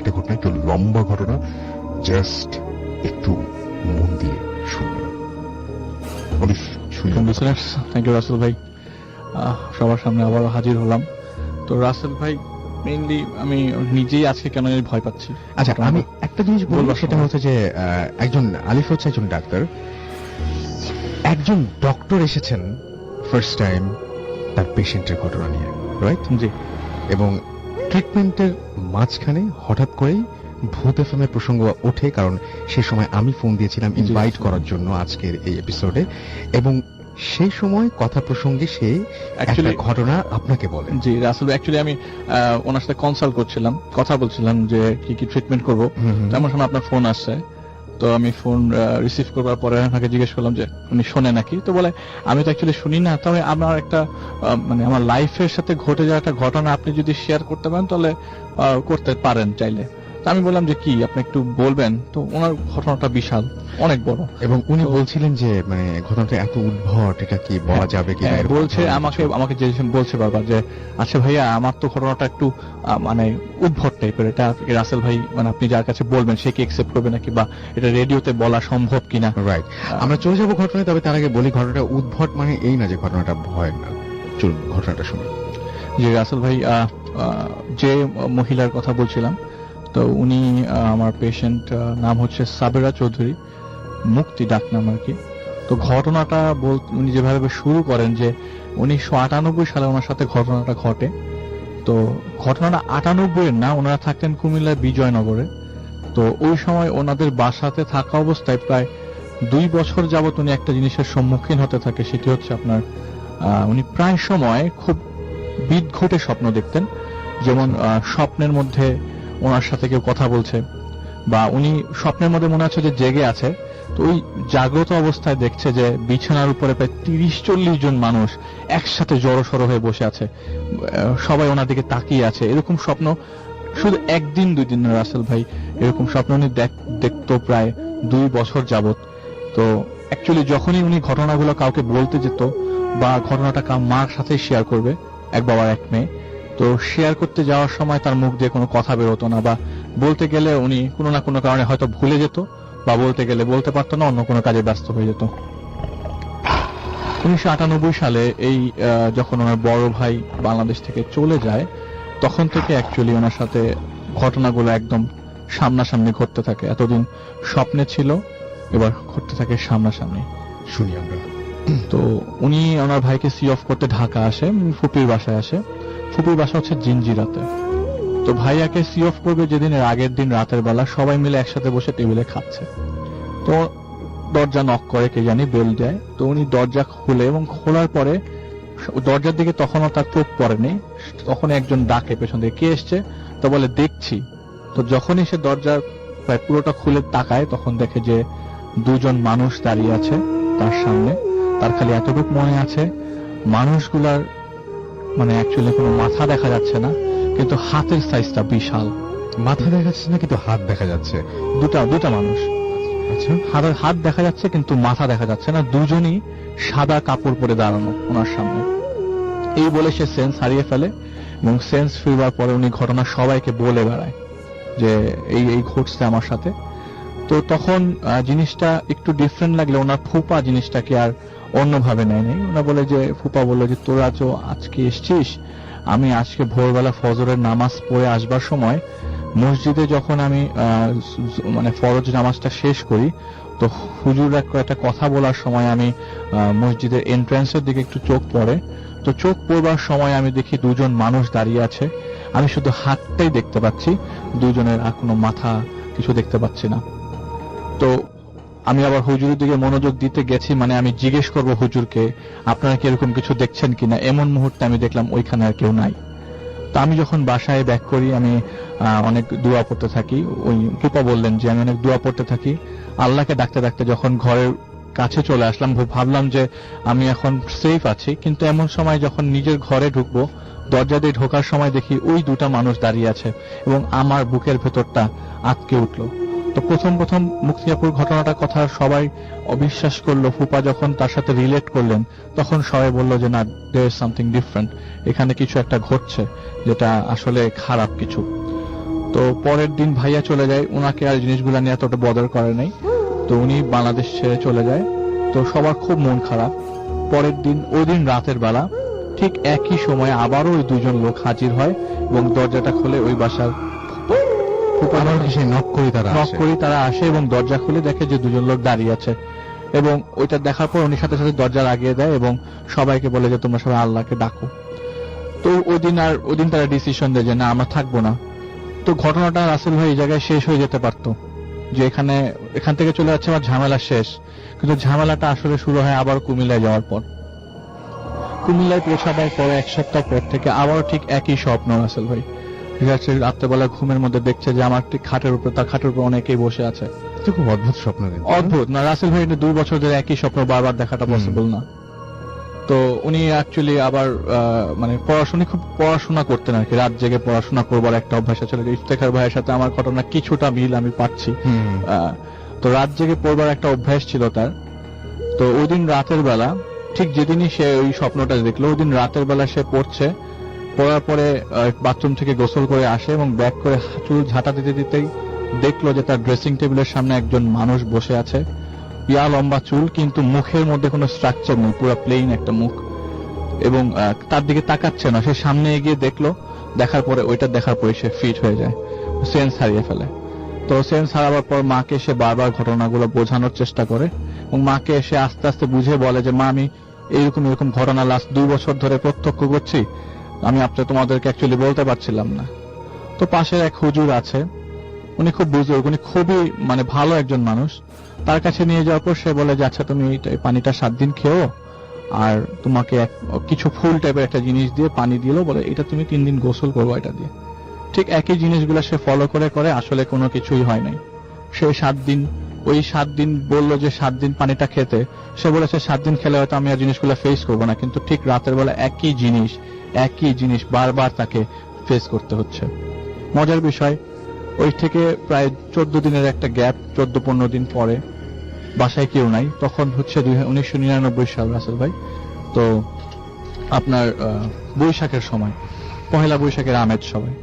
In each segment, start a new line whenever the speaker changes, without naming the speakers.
একটা ঘটনা, একটু লম্বা ঘটনা, জাস্ট একটু মন দিয়ে শুনবেন।
থ্যাংক ইউ রাসেল ভাই। সবার সামনে আবারও হাজির হলাম। তো রাসেল ভাই, মেইনলি আমি নিজেই আজকে কেন ভয় পাচ্ছি।
আচ্ছা, আমি একটা জিনিস বলবো, সেটা হচ্ছে যে একজন আলিফ হচ্ছে একজন ডাক্তার, একজন ডক্টর এসেছেন ফার্স্ট টাইম তার পেশেন্টের ঘটনা নিয়ে, রাইট?
জি।
এবং ট্রিটমেন্টের মাঝখানে হঠাৎ করেই ভূত এফএমের প্রসঙ্গ ওঠে, কারণ সে সময় আমি ফোন দিয়েছিলাম ইনভাইট করার জন্য আজকের এই এপিসোডে, এবং সেই সময় কথা প্রসঙ্গে সে একটা ঘটনা আপনাকে বলে।
জি রাসেল, অ্যাকচুয়ালি আমি ওনার সাথে কনসাল্ট করছিলাম, কথা বলছিলাম যে কি কি ট্রিটমেন্ট করবো। তেমন সময় আপনার ফোন আসছে, তো আমি ফোন রিসিভ করবার পরে ওনাকে জিজ্ঞেস করলাম যে উনি শোনে নাকি। তো বলে আমি তো অ্যাকচুয়ালি শুনি না, তবে আমার একটা মানে আমার লাইফের সাথে ঘটে যাওয়া একটা ঘটনা আপনি যদি শেয়ার করতে পারেন তাহলে করতে পারেন চাইলে। তো আমি বললাম যে কি, আপনি একটু বলবেন। তো ওনার ঘটনাটা বিশাল, অনেক বড়, এবং
উনি বলছিলেন যে মানে ঘটনাটা এত উদ্ভট, এটা কি বলা যাবে কি?
বলছে আমাকে যে বলছে বারবার যে আচ্ছা ভাইয়া, আমার তো ঘটনাটা একটু মানে উদ্ভট টাইপের, এটা রাসেল ভাই মানে আপনি যার কাছে বলবেন সে কি একসেপ্ট করবে নাকি, বা এটা রেডিওতে বলা সম্ভব কিনা।
রাইট, আমরা চলে যাবো ঘটনায়, তবে তার আগে বলি ঘটনাটা উদ্ভট মানে এই না যে ঘটনাটা ভয় না। চলুন ঘটনাটা শুনি।
জি রাসেল ভাই, যে মহিলার কথা বলছিলাম, তো উনি আমার পেশেন্ট, নাম হচ্ছে সাবেরা চৌধুরী, মুক্তি ডাক নাম আর কি। তো ঘটনাটা উনি যেভাবে শুরু করেন যে 1998 সালে ওনার সাথে ঘটনাটা ঘটে। তো ঘটনাটা 98 না, ওনারা থাকতেন কুমিল্লার বিজয়নগরে। তো ওই সময় ওনাদের বাসাতে থাকা অবস্থায় প্রায় 2 বছর যাবত উনি একটা জিনিসের সম্মুখীন হতে থাকে, সেটি হচ্ছে আপনার উনি প্রায় সময় খুব বিদঘটে স্বপ্ন দেখতেন। যেমন স্বপ্নের মধ্যে ওনার সাথে কেউ কথা বলছে, বা উনি স্বপ্নের মধ্যে মনে হচ্ছে যে জেগে আছে, তো ওই জাগ্রত অবস্থায় দেখছে যে বিছানার উপরে প্রায় 30-40 জন মানুষ একসাথে জড়সড় হয়ে বসে আছে, সবাই ওনার দিকে তাকিয়ে আছে। এরকম স্বপ্ন শুধু একদিন 2 দিন রাসেল ভাই, এরকম স্বপ্ন উনি দেখতো প্রায় 2 বছর যাবত। তো অ্যাকচুয়ালি যখনই উনি ঘটনাগুলো কাউকে বলতে যেত, বা ঘটনাটা মার সাথে শেয়ার করবে, এক বাবার এক মেয়ে, তো শেয়ার করতে যাওয়ার সময় তার মুখ দিয়ে কোনো কথা বেরোতো না, বা বলতে গেলে উনি কোনো না কোনো কারণে হয়তো ভুলে যেত, বা বলতে গেলে বলতে পারতো না, অন্য কোনো কাজে ব্যস্ত হয়ে যেত। 1998 সালে এই যখন ওনার বড় ভাই বাংলাদেশ থেকে চলে যায়, তখন থেকে অ্যাকচুয়ালি ওনার সাথে ঘটনাগুলো একদম সামনাসামনি ঘটতে থাকে। এতদিন স্বপ্নে ছিল, এবার ঘটতে থাকে সামনাসামনি।
শুনি আমরা।
তো উনি ওনার ভাইকে সি অফ করতে ঢাকা আসে, ফুপির বাসায় আসে। ফুপির বাসা হচ্ছে জিঞ্জিরাতে। তো ভাইয়াকে সি অফ করবে যেদিন, এর আগের দিন রাতের বেলা সবাই মিলে একসাথে বসে টেবিলে খাচ্ছে। তো দরজা নক করে, কে জানি বেল দেয়। তো উনি দরজা খুলে, এবং খোলার পরে দরজার দিকে তখনও তার চোখ পড়েনি, তখন একজন ডাকে পেছন থেকে, কে এসছে? তো বলে দেখছি। তো যখনই সে দরজার প্রায় পুরোটা খুলে তাকায়, তখন দেখে যে 2 জন মানুষ দাঁড়িয়ে আছে তার সামনে। তার খালি এতটুকু মনে আছে, মানুষগুলার মানে অ্যাকচুয়ালি কোনো মাথা দেখা যাচ্ছে না, কিন্তু হাতের সাইজটা বিশাল।
মাথা দেখা যাচ্ছে না, কিন্তু হাত দেখা যাচ্ছে।
দুটা মানুষ,
আচ্ছা,
হাত দেখা যাচ্ছে কিন্তু মাথা দেখা যাচ্ছে না। দুজনই সাদা কাপড় পরে দাঁড়ানো ওনার সামনে। এই বলে সে সেন্স হারিয়ে ফেলে, এবং সেন্স ফিরবার পরে উনি ঘটনা সবাইকে বলে বেড়ায় যে এই ঘটছে আমার সাথে। তো তখন জিনিসটা একটু ডিফারেন্ট লাগলে ওনার ফুপা জিনিসটাকে আর অন্যভাবে নেয় নাই। ওনা বলে যে, ফুপা বললো যে তোরা তো আজকে এসছিস, আমি আজকে ভোরবেলা ফজরের নামাজ পড়ে আসবার সময় মসজিদে যখন আমি মানে ফরজ নামাজটা শেষ করি, তো হুজুর একটা কথা বলার সময় আমি মসজিদের এন্ট্রান্সের দিকে একটু চোখ পড়ে। তো চোখ পড়বার সময় আমি দেখি 2 জন মানুষ দাঁড়িয়ে আছে, আমি শুধু হাতটাই দেখতে পাচ্ছি, 2 জনের আর কোনো মাথা কিছু দেখতে পাচ্ছি না। তো আমি আবার হুজুরের দিকে মনোযোগ দিতে গেছি, মানে আমি জিজ্ঞেস করব হুজুরকে আপনারা কি এরকম কিছু দেখছেন কিনা। এমন মুহূর্তে আমি দেখলাম ওইখানে আর কেউ নাই। তো আমি যখন বাসায় ব্যাক করি, আমি অনেক দোয়া পড়তে থাকি। ওই ফুপা বললেন যে আমি অনেক দোয়া পড়তে থাকি। আল্লাহকে ডাকতে ডাকতে যখন ঘরের কাছে চলে আসলাম, ভাবলাম যে আমি এখন সেফ আছি। কিন্তু এমন সময় যখন নিজের ঘরে ঢুকবো, দরজা দিয়ে ঢোকার সময় দেখি ওই 2টা মানুষ দাঁড়িয়ে আছে, এবং আমার বুকের ভেতরটা আটকে উঠলো। তো প্রথম মুক্তিয়াপুর ঘটনাটা কথা সবাই অবিশ্বাস করলো। ফুপা যখন তার সাথে রিলেট করলেন, তখন সবাই বলল যে না, দেয়ার সামথিং ডিফারেন্ট, এখানে কিছু একটা ঘটছে যেটা আসলে খারাপ কিছু। তো তো পরের দিন ভাইয়া চলে যায়, উনাকে আর জিনিসগুলো নিয়ে এতটা বদর করে নাই। তো উনি বাংলাদেশ ছেড়ে চলে যায়। তো সবার খুব মন খারাপ। পরের দিন, ওই দিন রাতের বেলা ঠিক একই সময়ে আবারও ওই দুজন লোক হাজির হয় এবং দরজাটা খুলে ওই বাসার
আবার কি সেই নক করি তারা
নক
আসে?
করি তারা আসে এবং দরজা খুলে দেখে যে দুজন লোক দাঁড়িয়ে আছে। এবং ওইটা দেখার পর উনি সাথে সাথে দরজা লাগিয়ে দেয় এবং সবাইকে বলে যে তোমরা সবাই আল্লাহকে ডাকো। তো ওই দিন তারা ডিসিশন দেয় যে না, আমরা থাকবো না। তো ঘটনাটা রাসেল ভাই এই জায়গায় শেষ হয়ে যেতে পারতো, যে এখান থেকে চলে যাচ্ছে আমার ঝামেলা শেষ। কিন্তু ঝামেলাটা আসলে শুরু হয় আবার কুমিল্লায় যাওয়ার পর। কুমিল্লায় পৌঁছাবার পরে 1 সপ্তাহ পর থেকে আবারও ঠিক একই স্বপ্ন রাসেল ভাই। রাত্রেবেলা ঘুমের মধ্যে দেখছে যে আমার ঠিক তার খাটের উপর অনেকেই বসে আছে।
এটা খুব অদ্ভুত স্বপ্ন কিন্তু।
অদ্ভুত না রাসেল ভাই, 2 বছর ধরে একই স্বপ্ন বারবার দেখাটা পসিবল না। তো উনি অ্যাকচুয়ালি আবার মানে খুব পড়াশোনা করতেন আর কি, রাত জেগে পড়াশোনা করবার একটা অভ্যাস ছিল। ইফতেখার ভাইয়ের সাথে আমার ঘটনা কিছুটা মিল আমি পাচ্ছি। তো রাত জেগে পড়বার একটা অভ্যাস ছিল তার। তো ওই দিন রাতের বেলা, ঠিক যেদিনই সে ওই স্বপ্নটা দেখলো, ওই দিন রাতের বেলা সে পড়ছে। পড়ার পরে বাথরুম থেকে গোসল করে আসে এবং ব্যাক করে চুল ঝাঁটা দিতে দিতেই দেখলো যে তার ড্রেসিং টেবিলের সামনে একজন মানুষ বসে আছে। লম্বা চুল, কিন্তু মুখের মধ্যে কোনো স্ট্রাকচার নেই, পুরো প্লেন একটা মুখ। এবং তার দিকে তাকাচ্ছে না। সে সামনে এগিয়ে দেখলো, দেখার পরে ওইটা দেখার পরে সে ফিট হয়ে যায়, সেন্স হারিয়ে ফেলে। তো সেন্স হারাবার পর মাকে সে বারবার ঘটনাগুলো বোঝানোর চেষ্টা করে এবং মাকে সে আস্তে আস্তে বুঝে বলে যে মা, আমি এরকম ঘটনা লাস্ট 2 বছর ধরে প্রত্যক্ষ করছি, আমি তোমাদেরকে অ্যাকচুয়ালি বলতে পারছিলাম না। তো পাশের এক হুজুর আছে, উনি খুব বুজুর্গ, উনি খুবই মানে ভালো একজন মানুষ। তার কাছে নিয়ে যাওয়ার পর সে বলে যে আচ্ছা তুমি এই পানিটা 7 দিন খেও, আর তোমাকে কিছু ফুল টাইপের একটা জিনিস দিয়ে পানি দিলো, বলে এটা তুমি 3 দিন গোসল করবো এটা দিয়ে। ঠিক একই জিনিসগুলো সে ফলো করে আসলে কোনো কিছুই হয় নাই। সে 7 দিন বললো যে 7 দিন পানিটা খেতে। সে বলেছে 7 দিন খেলে হয়তো আমি আর জিনিসগুলো ফেস করবো না, কিন্তু ঠিক রাতের বেলা একই জিনিস বারবার তাকে ফেস করতে হচ্ছে। মজার বিষয়, ওই থেকে প্রায় 14 দিনের একটা গ্যাপ, 14-15 দিন পরে বাসায় কেউ নাই। তখন হচ্ছে 1999 সাল রাসেল ভাই। তো আপনার বৈশাখের সময়, পহেলা বৈশাখের আমেজ সবাই।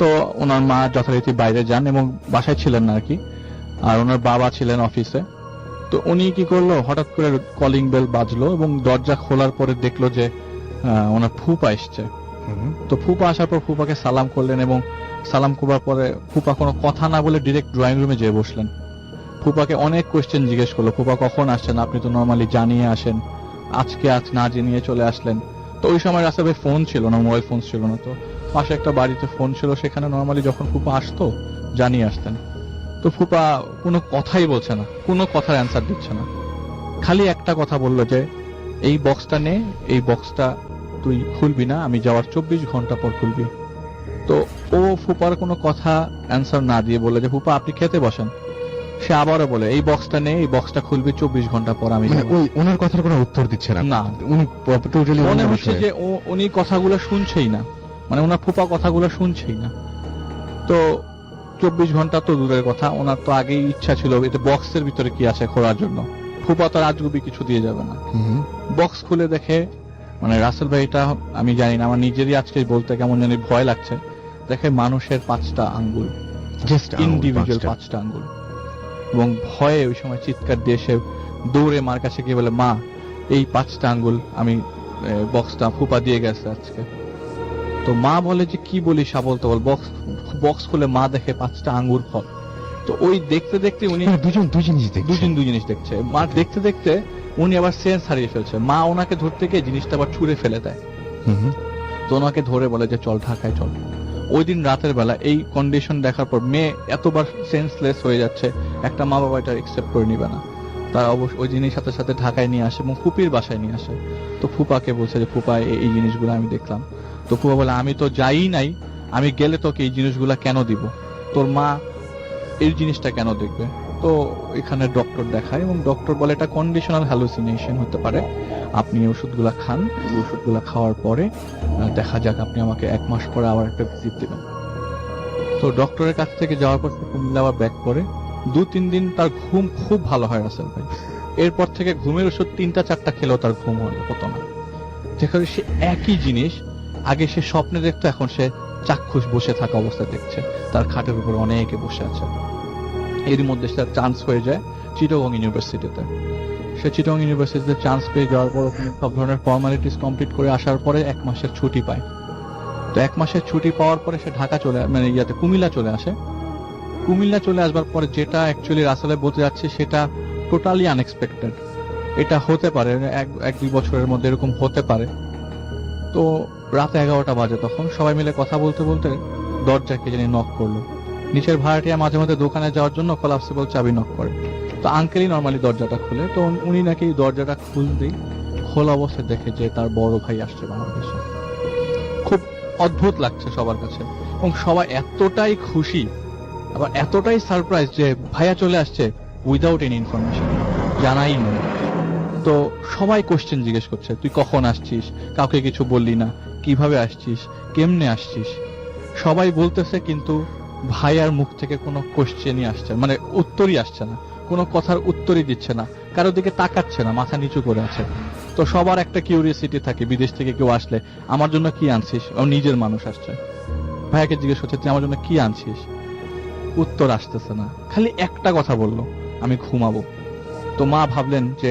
তো ওনার মা যথারীতি বাইরে যান এবং বাসায় ছিলেন না আর কি, আর ওনার বাবা ছিলেন অফিসে। তো উনি কি করলো, হঠাৎ করে কলিং বেল বাজলো এবং দরজা খোলার পরে দেখলো যে ওনার ফুপা এসছে। তো ফুপা আসার পর ফুপাকে সালাম করলেন এবং সালাম করবার পরে ফুপা কোনো কথা না বলে ডিরেক্ট ড্রয়িং রুমে যেয়ে বসলেন। ফুপাকে অনেক কোয়েশ্চেন জিজ্ঞেস করলো, ফুপা কখন আসছেন, আপনি তো নর্মালি জানিয়ে আসেন, আজকে না জানিয়ে চলে আসলেন। তো ওই সময় রাসেল ভাই ফোন ছিল না, মোবাইল ফোন ছিল না। তো পাশে একটা বাড়িতে ফোন ছিল, সেখানে নর্মালি যখন ফুপা আসতো জানিয়ে আসতেন। তো ফুপা কোনো কথাই বলছে না, কোনো কথার অ্যান্সার দিচ্ছে না, খালি একটা কথা বললো যে এই বক্সটা নে, এই বক্সটা তুই খুলবি না, আমি যাওয়ার 24 ঘন্টা পর খুলবি। তো ও ফুপার কোনো কথা অ্যান্সার না দিয়ে বলে যে ফুপা আপনি খেতে বসেন। সে আবারও বলে এই বক্সটা নে, এই বক্সটা খুলবি 24 ঘন্টা পর আমি
মানে
যাবো।
ওই ওনার কথার কোনো উত্তর দিচ্ছে না।
না।
উনি টোটালি
মনে হচ্ছে যে উনি কথাগুলো শুনছেই না, মানে ওনার ফুপা কথাগুলো শুনছেই না। তো 24 ঘন্টা তো দূরের কথা, ওনার তো আগেই ইচ্ছা ছিল এতে বক্সের ভিতরে কি আছে খোলার জন্য। ফুপা তো আজগুবি কিছু দিয়ে যাবে না। বক্স খুলে দেখে, মানে রাসেল ভাই, এটা আমি জানি না, আমার নিজেরই আজকে বলতে কেমন জানি ভয় লাগছে। দেখে মানুষের 5টা আঙ্গুল,
জাস্ট
ইন্ডিভিজুয়াল 5টা আঙ্গুল। এবং ভয়ে ওই সময় চিৎকার দিয়ে সে দৌড়ে মার কাছে গিয়ে বলে, মা এই 5টা আঙ্গুল আমি বক্সটা ফুপা দিয়ে গেছে আজকে। তো মা বলে যে কি বলি সাবল তো বল, বক্স খুলে মা দেখে 5টা আঙ্গুর ফল। তো ওই দেখতে দেখতে উনি দুই জিনিস দেখছে। মা দেখতে দেখতে উনি আবার সেন্স হারিয়ে ফেলছে। মা ওনাকে ধরতে গিয়ে জিনিসটা আবার ছুঁড়ে ফেলে দেয়। তো ওনাকে ধরে বলে যে চল ঢাকায় চল। ওই দিন রাতের বেলা এই কন্ডিশন দেখার পর মেয়ে এতবার সেন্সলেস হয়ে যাচ্ছে, একটা মা বাবা এটা একসেপ্ট করে নিবে না। তারা অবশ্য ওই জিনিস সাথে সাথে ঢাকায় নিয়ে আসে এবং ফুপির বাসায় নিয়ে আসে। তো ফুপাকে বলছে যে ফুপা এই জিনিসগুলো আমি দেখলাম। তো ফুপা বলে আমি তো যাই নাই, আমি গেলে তোকে এই জিনিসগুলা কেন দিব, তোর মা এই জিনিসটা কেন দেখবে। তো এখানে ডক্টর দেখায় এবং ডক্টর বলে এটা কন্ডিশনাল হ্যালুসিনেশন হতে পারে, আপনি ওষুধগুলা খান, ওষুধগুলা খাওয়ার পরে দেখা যাক, আপনি আমাকে 1 মাস পরে আবার একটা ভিজিট দিবেন। তো ডক্টরের কাছ থেকে যাওয়ার পর কুমিল্লা আবার ব্যাক করে 2-3 দিন তার ঘুম খুব ভালো হয় রাসেল ভাই। এরপর থেকে ঘুমের ওষুধ 3টা-4টা খেলেও তার ঘুম হতো না। যেখানে সে একই জিনিস আগে সে স্বপ্নে দেখতো, এখন সে চাক্ষুষ বসে থাকা অবস্থায় দেখছে তার খাটের উপরে অনেকে বসে আছে। এর মধ্যে তার চান্স হয়ে যায় চিটাগং ইউনিভার্সিটিতে। সে চিটাগং ইউনিভার্সিটিতে চান্স পেয়ে যাওয়ার পর সব ধরনের ফর্মালিটিস কমপ্লিট করে আসার পরে 1 মাসের ছুটি পায়। তো 1 মাসের ছুটি পাওয়ার পরে সে ঢাকা কুমিল্লা চলে আসে। কুমিল্লা চলে আসবার পরে যেটা অ্যাকচুয়ালি রাসেলে বলতে যাচ্ছে সেটা টোটালি আনএক্সপেক্টেড। এটা হতে পারে 1-2 বছরের মধ্যে এরকম হতে পারে। তো রাত 11টা বাজে, তখন সবাই মিলে কথা বলতে বলতে দরজায় কে জানি নক করলো। নিচের ভাড়াটিয়া মাঝে মাঝে দোকানে যাওয়ার জন্য কোলাপসিবল চাবি নক করে। তো আঙ্কেলই নর্মালি দরজাটা খুলে। তো উনি নাকি দরজাটা খুলতেই খোলা অবস্থায় দেখে যে তার বড় ভাই আসছে বাংলাদেশে। খুব অদ্ভুত লাগছে সবার কাছে, এবং সবাই এতটাই খুশি আবার এতটাই সারপ্রাইজ যে ভাইয়া চলে আসছে উইদাউট এনি ইনফরমেশন, জানাই নেই। তো সবাই কোশ্চেন জিজ্ঞেস করছে, তুই কখন আসছিস, কাউকে কিছু বললি না, কিভাবে আসছিস, কেমনে আসছিস। সবাই বলতেছে কিন্তু ভাইয়ার মুখ থেকে কোনো কোশ্চেনই আসছে মানে উত্তরই আসছে না, কোনো কথার উত্তরই দিচ্ছে না, কারোর দিকে তাকাচ্ছে না, মাথা নিচু করে আছে। তো সবার একটা কিউরিয়াসিটি থাকে, বিদেশ থেকে কেউ আসলে আমার জন্য কি আনছিস, নিজের মানুষ আসছে, ভাইয়াকে জিজ্ঞেস করছে তুই আমার জন্য কি আনছিস, উত্তর আসতেছে না। খালি একটা কথা বললো, আমি ঘুমাবো। তো মা ভাবলেন যে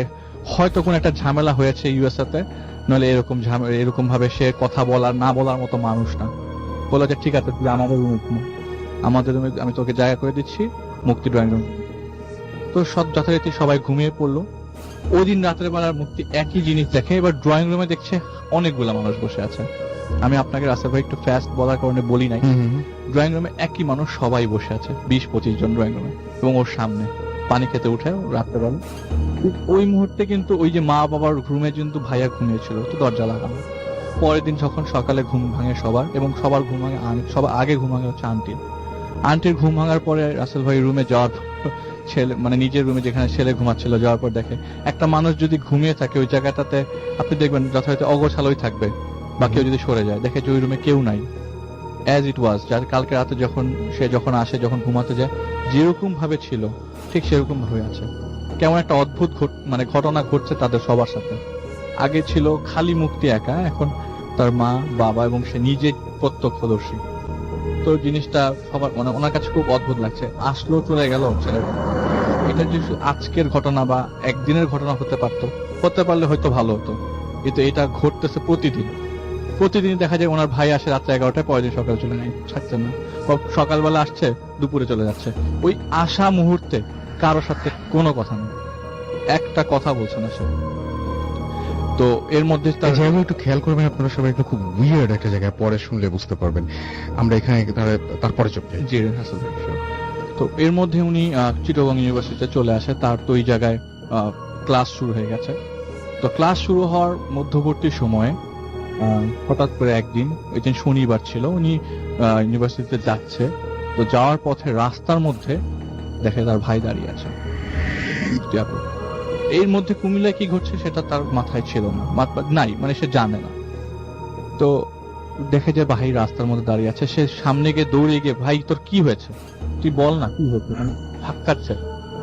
হয়তো কোন একটা ঝামেলা হয়েছে ইউএসএতে, নইলে এরকম ভাবে সে কথা বলার না বলার মতো মানুষ না। বললো যে ঠিক আছে তুই আমাদের রুমে ঘুমা, আমাদের রুমে আমি তোকে জায়গা করে দিচ্ছি, মুক্তি ড্রয়িং রুম। তো সব যথারীতি সবাই ঘুমিয়ে পড়লো। ওই দিন রাতের বেলার মুক্তি একই জিনিস দেখে, এবার ড্রয়িং রুমে দেখছে অনেকগুলা মানুষ বসে আছে। আমি আপনাকে রাসেল ভাই একটু ফাস্ট বলার কারণে বলি নাই, ড্রয়িং রুমে একই মানুষ সবাই বসে আছে, 20-25 জন ড্রয়িং রুমে, এবং ওর সামনে পানি খেতে উঠে রাত্রেবেলা। ওই মুহূর্তে কিন্তু ওই যে মা বাবার রুমে কিন্তু ভাইয়া ঘুমিয়েছিল, তো দরজা লাগানো। পরের দিন যখন সকালে ঘুম ভাঙে সবার, এবং সবার ঘুম ভাঙে সবার আগে ঘুম ভাঙে হচ্ছে আন্টির ঘুম ভাঙার পরে রাসেল ভাই রুমে যাওয়ার ছেলে মানে নিজের রুমে যেখানে ছেলে ঘুমাচ্ছিল যাওয়ার পর দেখে একটা মানুষ যদি ঘুমিয়ে থাকে ওই জায়গাটাতে আপনি দেখবেন যথাযথ অগোছালোই থাকবে, বা কেউ যদি সরে যায় দেখে যে ওই রুমে কেউ নাই, অ্যাজ ইট ওয়াজ। যার কালকে রাতে যখন আসে যখন ঘুমাতে যায় যেরকম ভাবে ছিল ঠিক সেরকম ভাবে আছে। কেমন একটা অদ্ভুত ঘটনা ঘটছে তাদের সবার সাথে। আগে ছিল খালি মুক্তি একা, এখন তার মা বাবা এবং সে নিজে প্রত্যক্ষদর্শী। তো জিনিসটা সবার ওনার কাছে খুব অদ্ভুত লাগছে। আসলো চলে গেল ছেলেটা। এটা যে আজকের ঘটনা বা একদিনের ঘটনা হতে পারলে হয়তো ভালো হতো, কিন্তু এটা ঘটতেছে প্রতিদিন দেখা যায় ওনার ভাই আসে রাত্রে 11টায়, পরের দিন সকালে চলে যায়, ছাড়ছে না। সকালবেলা আসছে, দুপুরে চলে যাচ্ছে। ওই আসা মুহূর্তে কারোর সাথে কোনো কথা নেই, একটা কথা বলছে না সে। তো এর মধ্যে
এই জায়গায় একটু খেয়াল করবেন আপনারা সবাই, একটু খুব উইয়ার্ড একটা জায়গায়, পরে শুনলে বুঝতে পারবেন। আমরা এখানে তারপরে চোখ
জি হাসান ভাই। তো এর মধ্যে উনি চিটাগং ইউনিভার্সিটিতে চলে আসে। তার তো ওই জায়গায় ক্লাস শুরু হয়ে গেছে। তো ক্লাস শুরু হওয়ার মধ্যবর্তী সময়ে হঠাৎ করে একদিন, ওই দিন শনিবার ছিল, উনি ইউনিভার্সিটিতে যাচ্ছে। তো যাওয়ার পথে রাস্তার মধ্যে দেখে তার ভাই দাঁড়িয়ে আছে। এর মধ্যে কুমিল্লায় কি ঘটছে সেটা তার মাথায় ছিল না, মানে সে জানে না। তো দেখে যে ভাই রাস্তার মধ্যে দাঁড়িয়ে আছে, সে সামনে গিয়ে দৌড়ে গিয়ে, ভাই তোর কি হয়েছে, তুই বল না কি হয়েছে, ধাক্কাচ্ছে।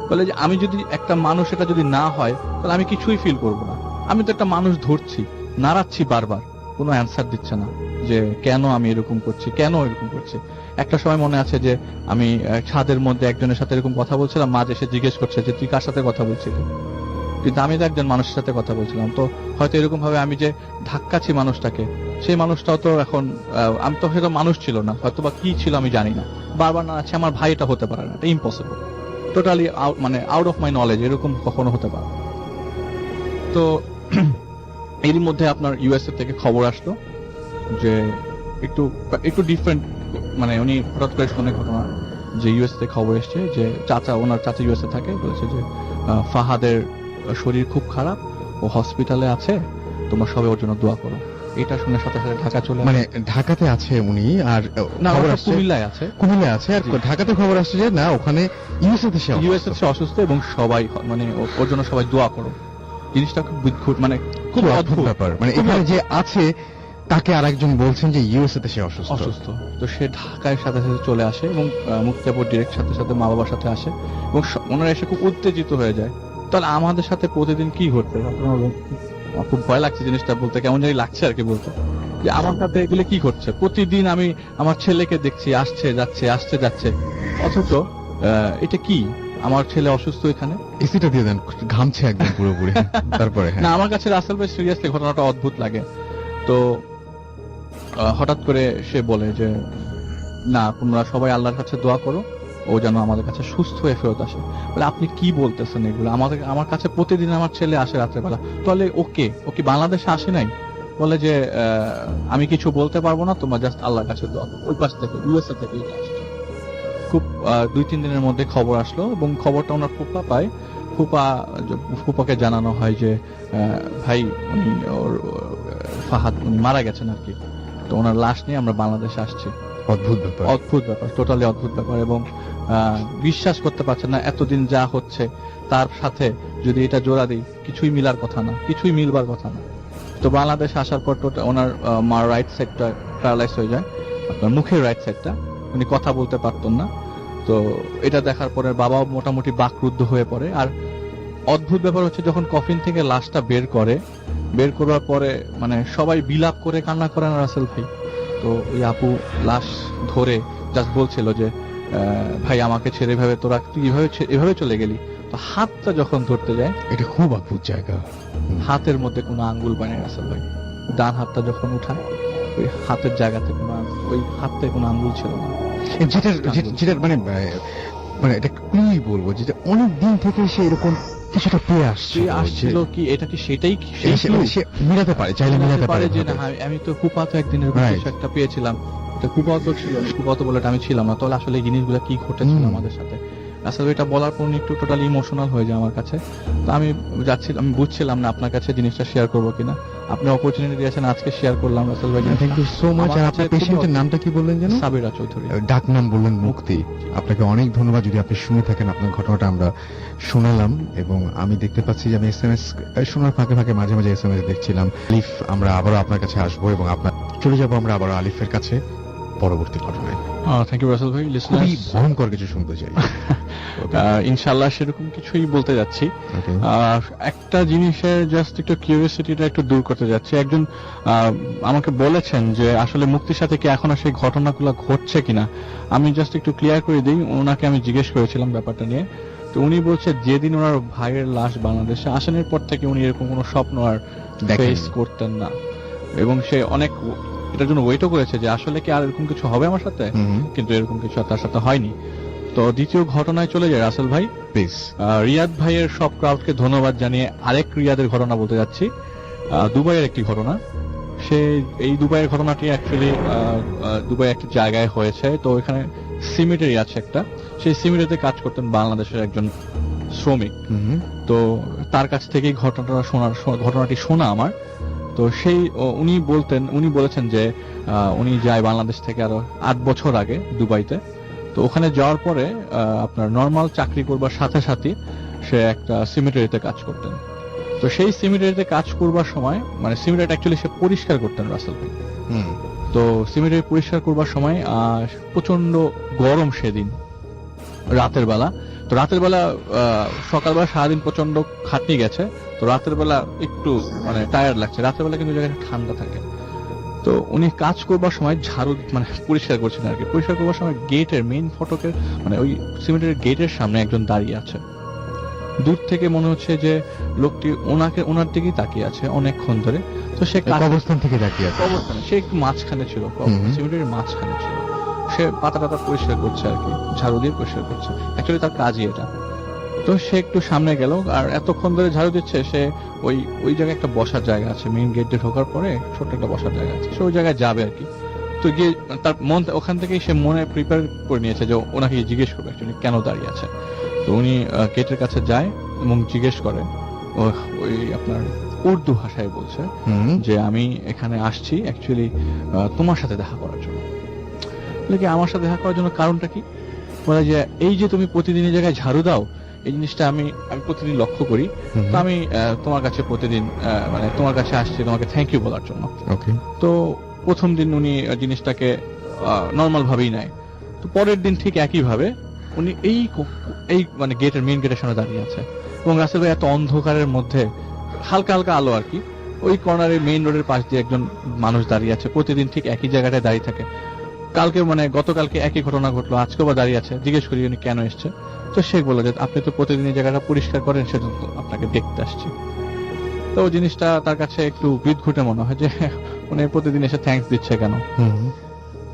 বলে যে আমি যদি একটা মানুষ এটা যদি না হয় তাহলে আমি কিছুই ফিল করবো না। আমি তো একটা মানুষ ধরছি, নাড়াচ্ছি বারবার, কোনো অ্যান্সার দিচ্ছে না যে কেন আমি এরকম করছি, কেন এরকম করছি। একটা সময় মনে আছে যে আমি ছাদের মধ্যে একজনের সাথে এরকম কথা বলছিলাম, মাঝে এসে জিজ্ঞেস করছে যে তুই কার সাথে কথা বলছিলি, কিন্তু আমি তো একজন মানুষের সাথে কথা বলছিলাম। তো হয়তো এরকম ভাবে আমি যে ধাক্কাচ্ছি মানুষটাকে, সেই মানুষটাও তো এখন আমি তো হয়তো মানুষ ছিল না, হয়তো বা কি ছিল আমি জানি না, বারবার না আছে আমার ভাই, এটা হতে পারে না, এটা impossible, totally out of my knowledge, এরকম কখনো হতে পারে। তো এর মধ্যে আপনার ইউএসএ থেকে খবর আসলো যে একটু ডিফারেন্ট, উনি হঠাৎ করে শুনে ঘটনা যে ইউএসএ থেকে খবর এসছে যে ওনার চাচা ইউএসএ থাকে, বলেছে যে ফাহাদের শরীর খুব খারাপ, ও হসপিটালে আছে, তোমরা সবাই ওর জন্য দোয়া করো। এটা শুনে সাথে সাথে ঢাকা চলে,
ঢাকাতে আছে উনি, আর
কুমিল্লায় আছে,
আর ঢাকাতে খবর আসছে যে না ওখানে ইউএসএ
সে অসুস্থ, এবং সবাই ওর জন্য সবাই দোয়া করো। জিনিসটা খুব অদ্ভুত ব্যাপার।
এখানে যে আছে তাকে আরেকজন বলছেন যে ইউএসএ তে সে অসুস্থ।
তো সে ঢাকায় সাথে সাথে চলে আসে, এবং মুক্তাপুর ডিরেক্ট সাথে সাথে মা বাবার সাথে আসে, এবং ওনারা এসে খুব উত্তেজিত হয়ে যায়। তাহলে আমাদের সাথে প্রতিদিন কি ঘটছে, খুব ভয় লাগছে জিনিসটা বলতে, কেমন জানি লাগছে আর কি বলতে। যে আমার সাথে এগুলো কি করছে। প্রতিদিন আমি আমার ছেলেকে দেখছি আসছে যাচ্ছে, অথচ এটা কি, আমার ছেলে অসুস্থ এখানে।
এসিটা দিয়ে দেন, ঘামছে একদম পুরোপুরি। তারপরে
না, আমার কাছে রাসেল ভাই সিরিয়াসলি ঘটনাটা অদ্ভুত লাগে। তো হঠাৎ করে সে বলে যে না, তোমরা সবাই আল্লাহর কাছে দোয়া করো ও যেন আমাদের কাছে সুস্থ হয়ে ফেরত আসে। বলে আপনি কি বলতেছেন এগুলো, আমার কাছে প্রতিদিন আমার ছেলে আসে রাত্রেবেলা। তাহলে ওকে বাংলাদেশে আসে নাই? বলে যে আমি কিছু বলতে পারবো না, তোমরা জাস্ট আল্লাহর কাছে দোয়া করো। ওই পাশ থেকে ইউএসএ থেকে আসছে। খুব 2-3 দিনের মধ্যে খবর আসলো এবং খবরটা ওনার ফুপা পায়। ফুপাকে জানানো হয় যে ভাই উনি ফাহাদ উনি মারা গেছেন আর কি। তো ওনার লাশ নিয়ে আমরা বাংলাদেশে আসছি।
অদ্ভুত ব্যাপার,
টোটালি অদ্ভুত ব্যাপার। এবং বিশ্বাস করতে পারছেন না এতদিন যা হচ্ছে তার সাথে যদি এটা জোড়া দিই, কিছুই মিলবার কথা না। তো বাংলাদেশ আসার পর ওনার মার রাইট সাইডটা প্যারালাইজ হয়ে যায়, আপনার মুখের রাইট সাইডটা, উনি কথা বলতে পারতেন না। তো এটা দেখার পরে বাবাও মোটামুটি বাকরুদ্ধ হয়ে পড়ে। আর অদ্ভুত ব্যাপার হচ্ছে যখন কফিন থেকে লাশটা বের করার পরে মানে সবাই বিলাপ করে কান্না করেন রাসেল ভাই। তো ওই আপু লাশ ধরে জাস্ট বলছিল যে ভাই আমাকে ছেড়ে তোরা তুই এভাবে চলে গেলি। তো হাতটা যখন ধরতে যায়,
এটা খুব অদ্ভুত জায়গা।
হাতের মধ্যে কোনো আঙ্গুল বানায় রাসেল ভাই। ডান হাতটা যখন উঠায়, ওই হাতের জায়গাতে ওই হাতে কোনো আঙ্গুল ছিল না।
যেটা মানে এটা কি বলবো, যেটা অনেক দিন থেকে সে এরকম কিছুটা পেয়ে
আসছিল কি, এটা কি সেটাই
সে মিলাতে পারে, চাইলে মিলাতে পারে
যে না আমি তো ফুপা তো একদিন এরকম কিছু একটা পেয়েছিলাম। তো ফুপা তো ছিল, ফুপা তো বলে আমি ছিলাম না। তাহলে আসলে এই জিনিসগুলো কি ঘটেছিল আমাদের সাথে। আসলে এটা বলার পর একটু টোটালি ইমোশনাল হয়ে যায় আমার কাছে। তো আমি বুঝছিলাম না আপনার কাছে জিনিসটা শেয়ার করবো কিনা। আপনি অপরচুনিটি দিয়েছেন, আজকে শেয়ার করলাম রাসেল ভাই।
Thank you so much. আর আপনার পেশেন্টের নামটা কি বললেন যেন?
সাবিরা চৌধুরী।
ডাক নাম বললেন মুক্তি। আপনাকে অনেক ধন্যবাদ। যদি আপনি শুনে থাকেন, আপনার ঘটনাটা আমরা শোনালাম এবং আমি দেখতে পাচ্ছি যে আমি এসএমএস শোনার ফাঁকে মাঝে এসএমএস দেখছিলাম। আলিফ, আমরা আবারও আপনার কাছে আসবো এবং আপনার চলে যাবো আমরা আবারও আলিফের কাছে পরবর্তী ঘটনায়।
থ্যাংক ইউ রাসেল ভাই।
খুবই ভয়ঙ্কর কিছু শুনতে চাই।
ইনশাআল্লাহ সেরকম কিছুই বলতে যাচ্ছি। একটা জিনিসের জাস্ট একটু কিউরিওসিটিটা একটু দূর করতে যাচ্ছি। একজন আমাকে বলেছেন যে আসলে মুক্তির সাথে কি এখনো সেই ঘটনাগুলো ঘটছে কিনা। আমি জাস্ট একটু ক্লিয়ার করে দিই। ওনাকে আমি জিজ্ঞেস করেছিলাম ব্যাপারটা নিয়ে। তো উনি বলছে যেদিন ওনার ভাইয়ের লাশ বাংলাদেশে আসানোর পর থেকে উনি এরকম কোনো স্বপ্ন আর ফেস করতেন না এবং সে অনেক এটার জন্য ওয়েটও করেছে যে আসলে কি আর এরকম কিছু হবে আমার সাথে, কিন্তু এরকম কিছু তার সাথে হয়নি। তো দ্বিতীয় ঘটনায় চলে যায় রাসেল ভাই।
প্লিজ।
রিয়াদ ভাইয়ের সব ক্রাউডকে ধন্যবাদ জানিয়ে আরেক রিয়াদের ঘটনা বলতে যাচ্ছি। দুবাইয়ের একটি ঘটনা। এই দুবাইয়ের ঘটনাটি অ্যাকচুয়ালি দুবাই একটা জায়গায় হয়েছে। তো এখানে সিমেন্টারি আছে একটা, সেই সিমেন্টারিতে কাজ করতেন বাংলাদেশের একজন শ্রমিক। তো তার কাছ থেকেই ঘটনাটি শোনা আমার। তো উনি বলেছেন যে উনি যায় বাংলাদেশ থেকে আরো 8 বছর আগে দুবাইতে। তো ওখানে যাওয়ার পরে আপনার নর্মাল চাকরি করবার সাথে সাথে সে একটা সিমেন্টারিতে কাজ করতেন। তো সেই সিমেন্টারিতে কাজ করবার সময় মানে সিমেন্টারি অ্যাকচুয়ালি সে পরিষ্কার করতেন রাসেল ভাই। তো সিমেন্টারি পরিষ্কার করবার সময় প্রচন্ড গরম সেদিন রাতের বেলা। তো রাতের বেলা সকালবেলা সারাদিন প্রচন্ড খাটনি গেছে। তো রাতের বেলা একটু মানে টায়ার্ড লাগছে। রাতের বেলা কিন্তু জায়গাটা ঠান্ডা থাকে। তো উনি কাজ করবার সময় ঝাড়ু মানে পরিষ্কার করছেন আর কি। পরিষ্কার করবার সময় গেটের মেইন ফটকের মানে ওই সিমেন্টের গেটের সামনে একজন দাঁড়িয়ে আছে। দূর থেকে মনে হচ্ছে যে লোকটি ওনার দিকেই তাকিয়ে আছে অনেকক্ষণ ধরে। তো সে
অবস্থান থেকে তাকিয়ে আছে,
সে একটু মাঝখানে ছিল, সিমেন্টের মাঝখানে ছিল। সে পাতা পরিষ্কার করছে আর কি, ঝাড়ু দিয়ে পরিষ্কার করছে। অ্যাকচুয়ালি তার কাজই এটা। তো সে একটু সামনে গেল আর এতক্ষণ ধরে ঝাড়ু দিচ্ছে। সে ওই জায়গায় একটা বসার জায়গা আছে, মেইন গেট দিয়ে ঢোকার পরে ছোট্ট একটা বসার জায়গা আছে। সে ওই জায়গায় যাবে আর কি। তো গিয়ে তার ওখান থেকেই সে মনে প্রিপেয়ার করে নিয়েছে যে ওনাকে জিজ্ঞেস করবে অ্যাকচুয়ালি কেন দাঁড়িয়ে আছে। তো উনি গেটের কাছে যায় এবং জিজ্ঞেস করে, ওই আপনার উর্দু ভাষায় বলছে যে আমি এখানে আসছি অ্যাকচুয়ালি তোমার সাথে দেখা করার জন্য। আমার সাথে দেখা করার জন্য কারণটা কি? বলে যে এই যে তুমি প্রতিদিন এই জায়গায় ঝাড়ু দাও, এই জিনিসটা আমি প্রতিদিন লক্ষ্য করি। তো আমি তোমার কাছে প্রতিদিন মানে তোমার কাছে আসছি তোমাকে থ্যাংক ইউ বলার জন্য। তো প্রথম দিন উনি জিনিসটাকে নর্মাল ভাবেই নেয়। তো পরের দিন ঠিক একই ভাবে উনি এই মানে গেটের মেইন গেটের সামনে দাঁড়িয়ে আছে এবং রাসেল ভাই এত অন্ধকারের মধ্যে হালকা হালকা আলো আর কি, ওই কর্নারে মেইন রোডের পাশ দিয়ে একজন মানুষ দাঁড়িয়ে আছে, প্রতিদিন ঠিক একই জায়গাটায় দাঁড়িয়ে থাকে। কালকে মানে গতকালকে একই ঘটনা ঘটলো, আজকেও বা দাঁড়িয়ে আছে। জিজ্ঞেস করি উনি কেন এসছে, তো সে বললো যে আপনি তো প্রতিদিন এই জায়গাটা পরিষ্কার করেন, সেজন্য তো আপনাকে দেখতে আসছি। তো ওই জিনিসটা তার কাছে একটু বিদঘুটে মনে হয় যে উনি প্রতিদিন এসে থ্যাঙ্কস দিচ্ছে কেন।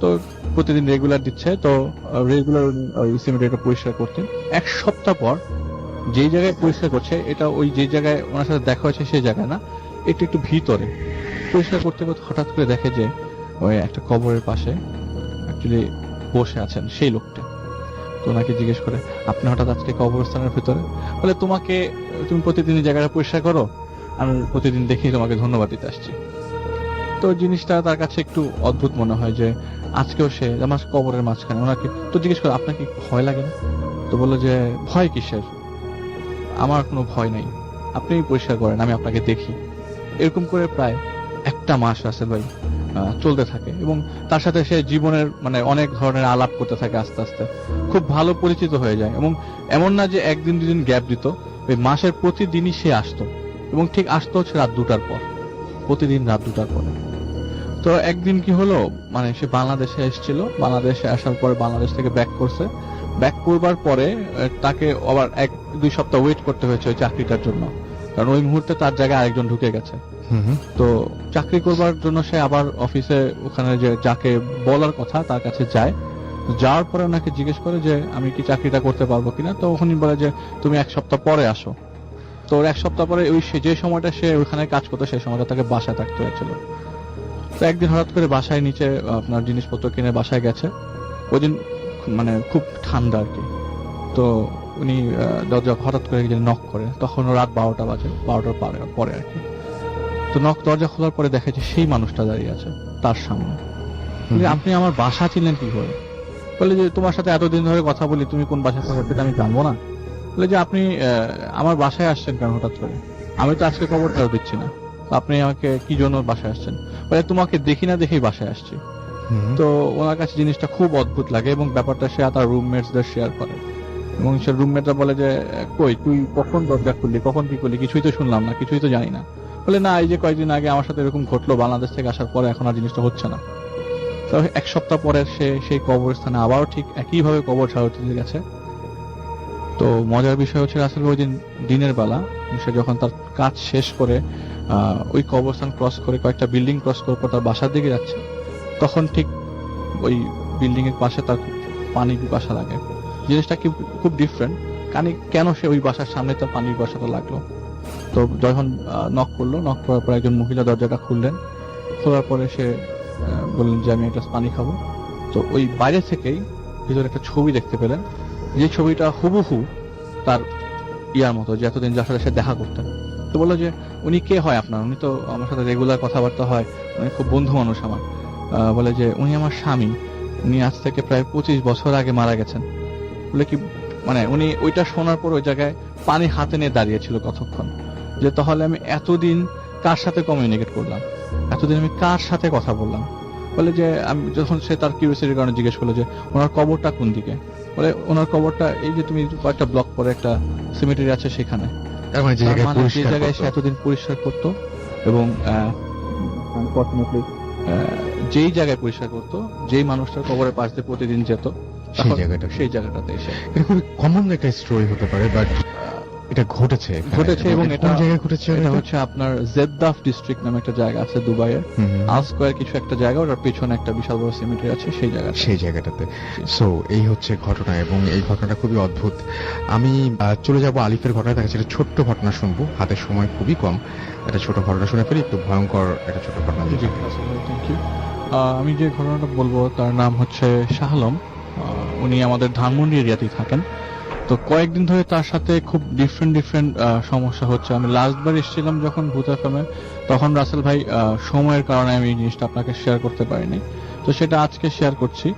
তো প্রতিদিন রেগুলার দিচ্ছে, তো রেগুলার ওই সিমেন্টটা পরিষ্কার করতেন। এক সপ্তাহ পর যেই জায়গায় পরিষ্কার করছে, এটা ওই যে জায়গায় ওনার সাথে দেখা হয়েছে সেই জায়গায় না, একটু একটু ভিতরে পরিষ্কার করতে করতে হঠাৎ করে দেখে যে ওই একটা কবরের পাশে অ্যাকচুয়ালি বসে আছেন সেই লোকটা। তো ওনাকে জিজ্ঞেস করে আপনি হঠাৎ আজকে কবরস্থানের ভিতরে? বলে তুমি প্রতিদিন এই জায়গাটা পরিষ্কার করো, আমি প্রতিদিন দেখি তোমাকে ধন্যবাদ দিতে আসছি। তো জিনিসটা তার কাছে একটু অদ্ভুত মনে হয় যে আজকেও সে আমার কবরের মাঝখানে। ওনাকে তো জিজ্ঞেস করে আপনার কি ভয় লাগে না? তো বললো যে ভয় কিসের, আমার কোনো ভয় নাই, আপনি পরিষ্কার করেন, আমি আপনাকে দেখি। এরকম করে প্রায় একটা মাস রাসেল ভাই চলতে থাকে, এবং তার সাথে সে জীবনের মানে অনেক ধরনের আলাপ করতে থাকে। আস্তে আস্তে খুব ভালো পরিচিত হয়ে যায়, এবং এমন না যে একদিন দুদিন গ্যাপ দিত, ওই মাসের প্রতিদিনই সে আসতো, এবং ঠিক আসতো হচ্ছে রাত 2টার পর, প্রতিদিন রাত 2টার পরে। তো একদিন কি হলো, মানে সে বাংলাদেশে এসেছিল, বাংলাদেশে আসার পরে বাংলাদেশ থেকে ব্যাক করছে। ব্যাক করবার পরে তাকে আবার 1-2 সপ্তাহ ওয়েট করতে হয়েছে ওই চাকরিটার জন্য, কারণ ওই মুহূর্তে তার জায়গায় আরেকজন ঢুকে গেছে। তো চাকরি করবার জন্য সে আবার অফিসে ওখানে যে যাকে বলার কথা তার কাছে যায়। যাওয়ার পরে ওনাকে জিজ্ঞেস করে যে আমি কি চাকরিটা করতে পারবো কিনা। তো উনি বলে যে তুমি 1 সপ্তাহ পরে আসো। তো 1 সপ্তাহ পরে ওই যে সময়টা সে ওখানে কাজ করতো, সেই সময়টা তাকে বাসায় থাকতে হয়েছিল। তো একদিন হঠাৎ করে বাসায় নিচে আপনার জিনিসপত্র কিনে বাসায় গেছে। ওই দিন মানে খুব ঠান্ডা আর কি। তো উনি দরজা হঠাৎ করে নক করে, তখন রাত 12টা বাজে, 12টার পরে আর কি। তো দরজা খোলার পরে দেখে যে সেই মানুষটা দাঁড়িয়ে আছে তার সামনে। আপনি আমার বাসা চিনলেন কি করে? বলে যে তোমার সাথে এতদিন ধরে কথা বলি, তুমি কোন বাসায় থাকো সেটা আমি জানবো না? বলে যে আপনি আমার বাসায় আসছেন কেন হঠাৎ করে? আমি তো আজকে খবরটাও দিচ্ছি না, আপনি আমাকে কি জন্য বাসায় আসছেন? বলে তোমাকে দেখি না দেখেই বাসায় আসছি। তো ওনার কাছে জিনিসটা খুব অদ্ভুত লাগে, এবং ব্যাপারটা সে তার রুমমেটসদের শেয়ার করে, এবং সে রুমমেটরা বলে যে কই তুই কখন দরজা খুললি, কখন কি করলি, কিছুই তো শুনলাম না, কিছুই তো জানি না। বলে না, এই যে কয়েকদিন আগে আমার সাথে এরকম ঘটলো, বাংলাদেশ থেকে আসার পরে এখন আর জিনিসটা হচ্ছে না। তো 1 সপ্তাহ পরে সে সেই কবরস্থানে আবারও ঠিক একইভাবে কবর ছাড়তে গেছে। তো মজার বিষয় হচ্ছে আসলে ওই দিন দিনের বেলা সে যখন তার কাজ শেষ করে ওই কবরস্থান ক্রস করে কয়েকটা বিল্ডিং ক্রস করে তার বাসার দিকে যাচ্ছে, তখন ঠিক ওই বিল্ডিং এর পাশে তার পানি পিপাসা লাগে। জিনিসটা কি খুব ডিফারেন্ট, কেন সে ওই বাসার সামনে তার পানির পিপাসাটা লাগলো। তো যখন নক করলো, নক করার পর একজন মহিলা দরজাটা খুললেন। খোলার পরে সে বললেন যে আমি একটা পানি খাবো। তো ওই বাইরে থেকেই ভিতরে একটা ছবি দেখতে পেলেন, যে ছবিটা হুবহু তার ইয়ার মতো, যে এতদিন যার সাথে সে দেখা করতেন। তো বললো যে উনি কে হয় আপনার? উনি তো আমার সাথে রেগুলার কথাবার্তা হয়, উনি খুব বন্ধু মানুষ আমার। বলে যে উনি আমার স্বামী, উনি আজ থেকে প্রায় 25 বছর আগে মারা গেছেন। বলে কি মানে উনি ওইটা শোনার পর ওই জায়গায় পানি হাতে নিয়ে দাঁড়িয়েছিল কতক্ষণ, যে তাহলে আমি এতদিন কার সাথে কমিউনিকেট করলাম, এতদিন আমি কার সাথে কথা বললাম। বলে যে আমি যখন সে তার কিউরিওসিটির কারণে জিজ্ঞেস করলো যে ওনার কবরটা কোন দিকে, বলে ওনার কবরটা এই যে তুমি কয়েকটা ব্লক পরে একটা সিমেট্রি আছে সেখানে, যে জায়গায় সে এতদিন পরিষ্কার করতো, এবং যেই জায়গায় পরিষ্কার করতো, যেই মানুষটার কবরের পাশ দিয়ে প্রতিদিন যেত, সেই জায়গাটাতে এসে।
এটা খুবই কমন একটা স্টোরি হতে পারে, বাট এটা ঘটেছে
এবং এটা জায়গায় ঘটেছে। এটা হচ্ছে আপনার জেদ্দাফ ডিস্ট্রিক্ট নামে একটা জায়গা আছে দুবাইয়ের, আল স্কয়ার কিছু একটা জায়গা, ওটার পেছনে একটা বিশাল বড় সিমেট্রি আছে সেই জায়গাটাতে।
সো এই হচ্ছে ঘটনা, এবং এই ঘটনাটা খুবই অদ্ভুত। আমি চলে যাব আলিফের ঘটনা। দেখা যাচ্ছে ছোট্ট ঘটনা শুনবো, হাতের সময় খুবই কম। একটা ছোট ঘটনা শুনে ফেলি, একটু ভয়ঙ্কর একটা ছোট ঘটনা।
আমি যে ঘটনাটা বলবো তার নাম হচ্ছে শাহ আলম। উনি আমাদের ধানমন্ডি এরিয়াতেই থাকেন। তো কয়েকদিন ধরে তার সাথে খুব ডিফারেন্ট সমস্যা হচ্ছে। আমি লাস্টবার এসেছিলাম যখন ভূত এফএমে, তখন রাসেল ভাই সময়ের কারণে আমি এই জিনিসটা আপনাকে শেয়ার করতে পারিনি, তো সেটা আজকে শেয়ার করছি।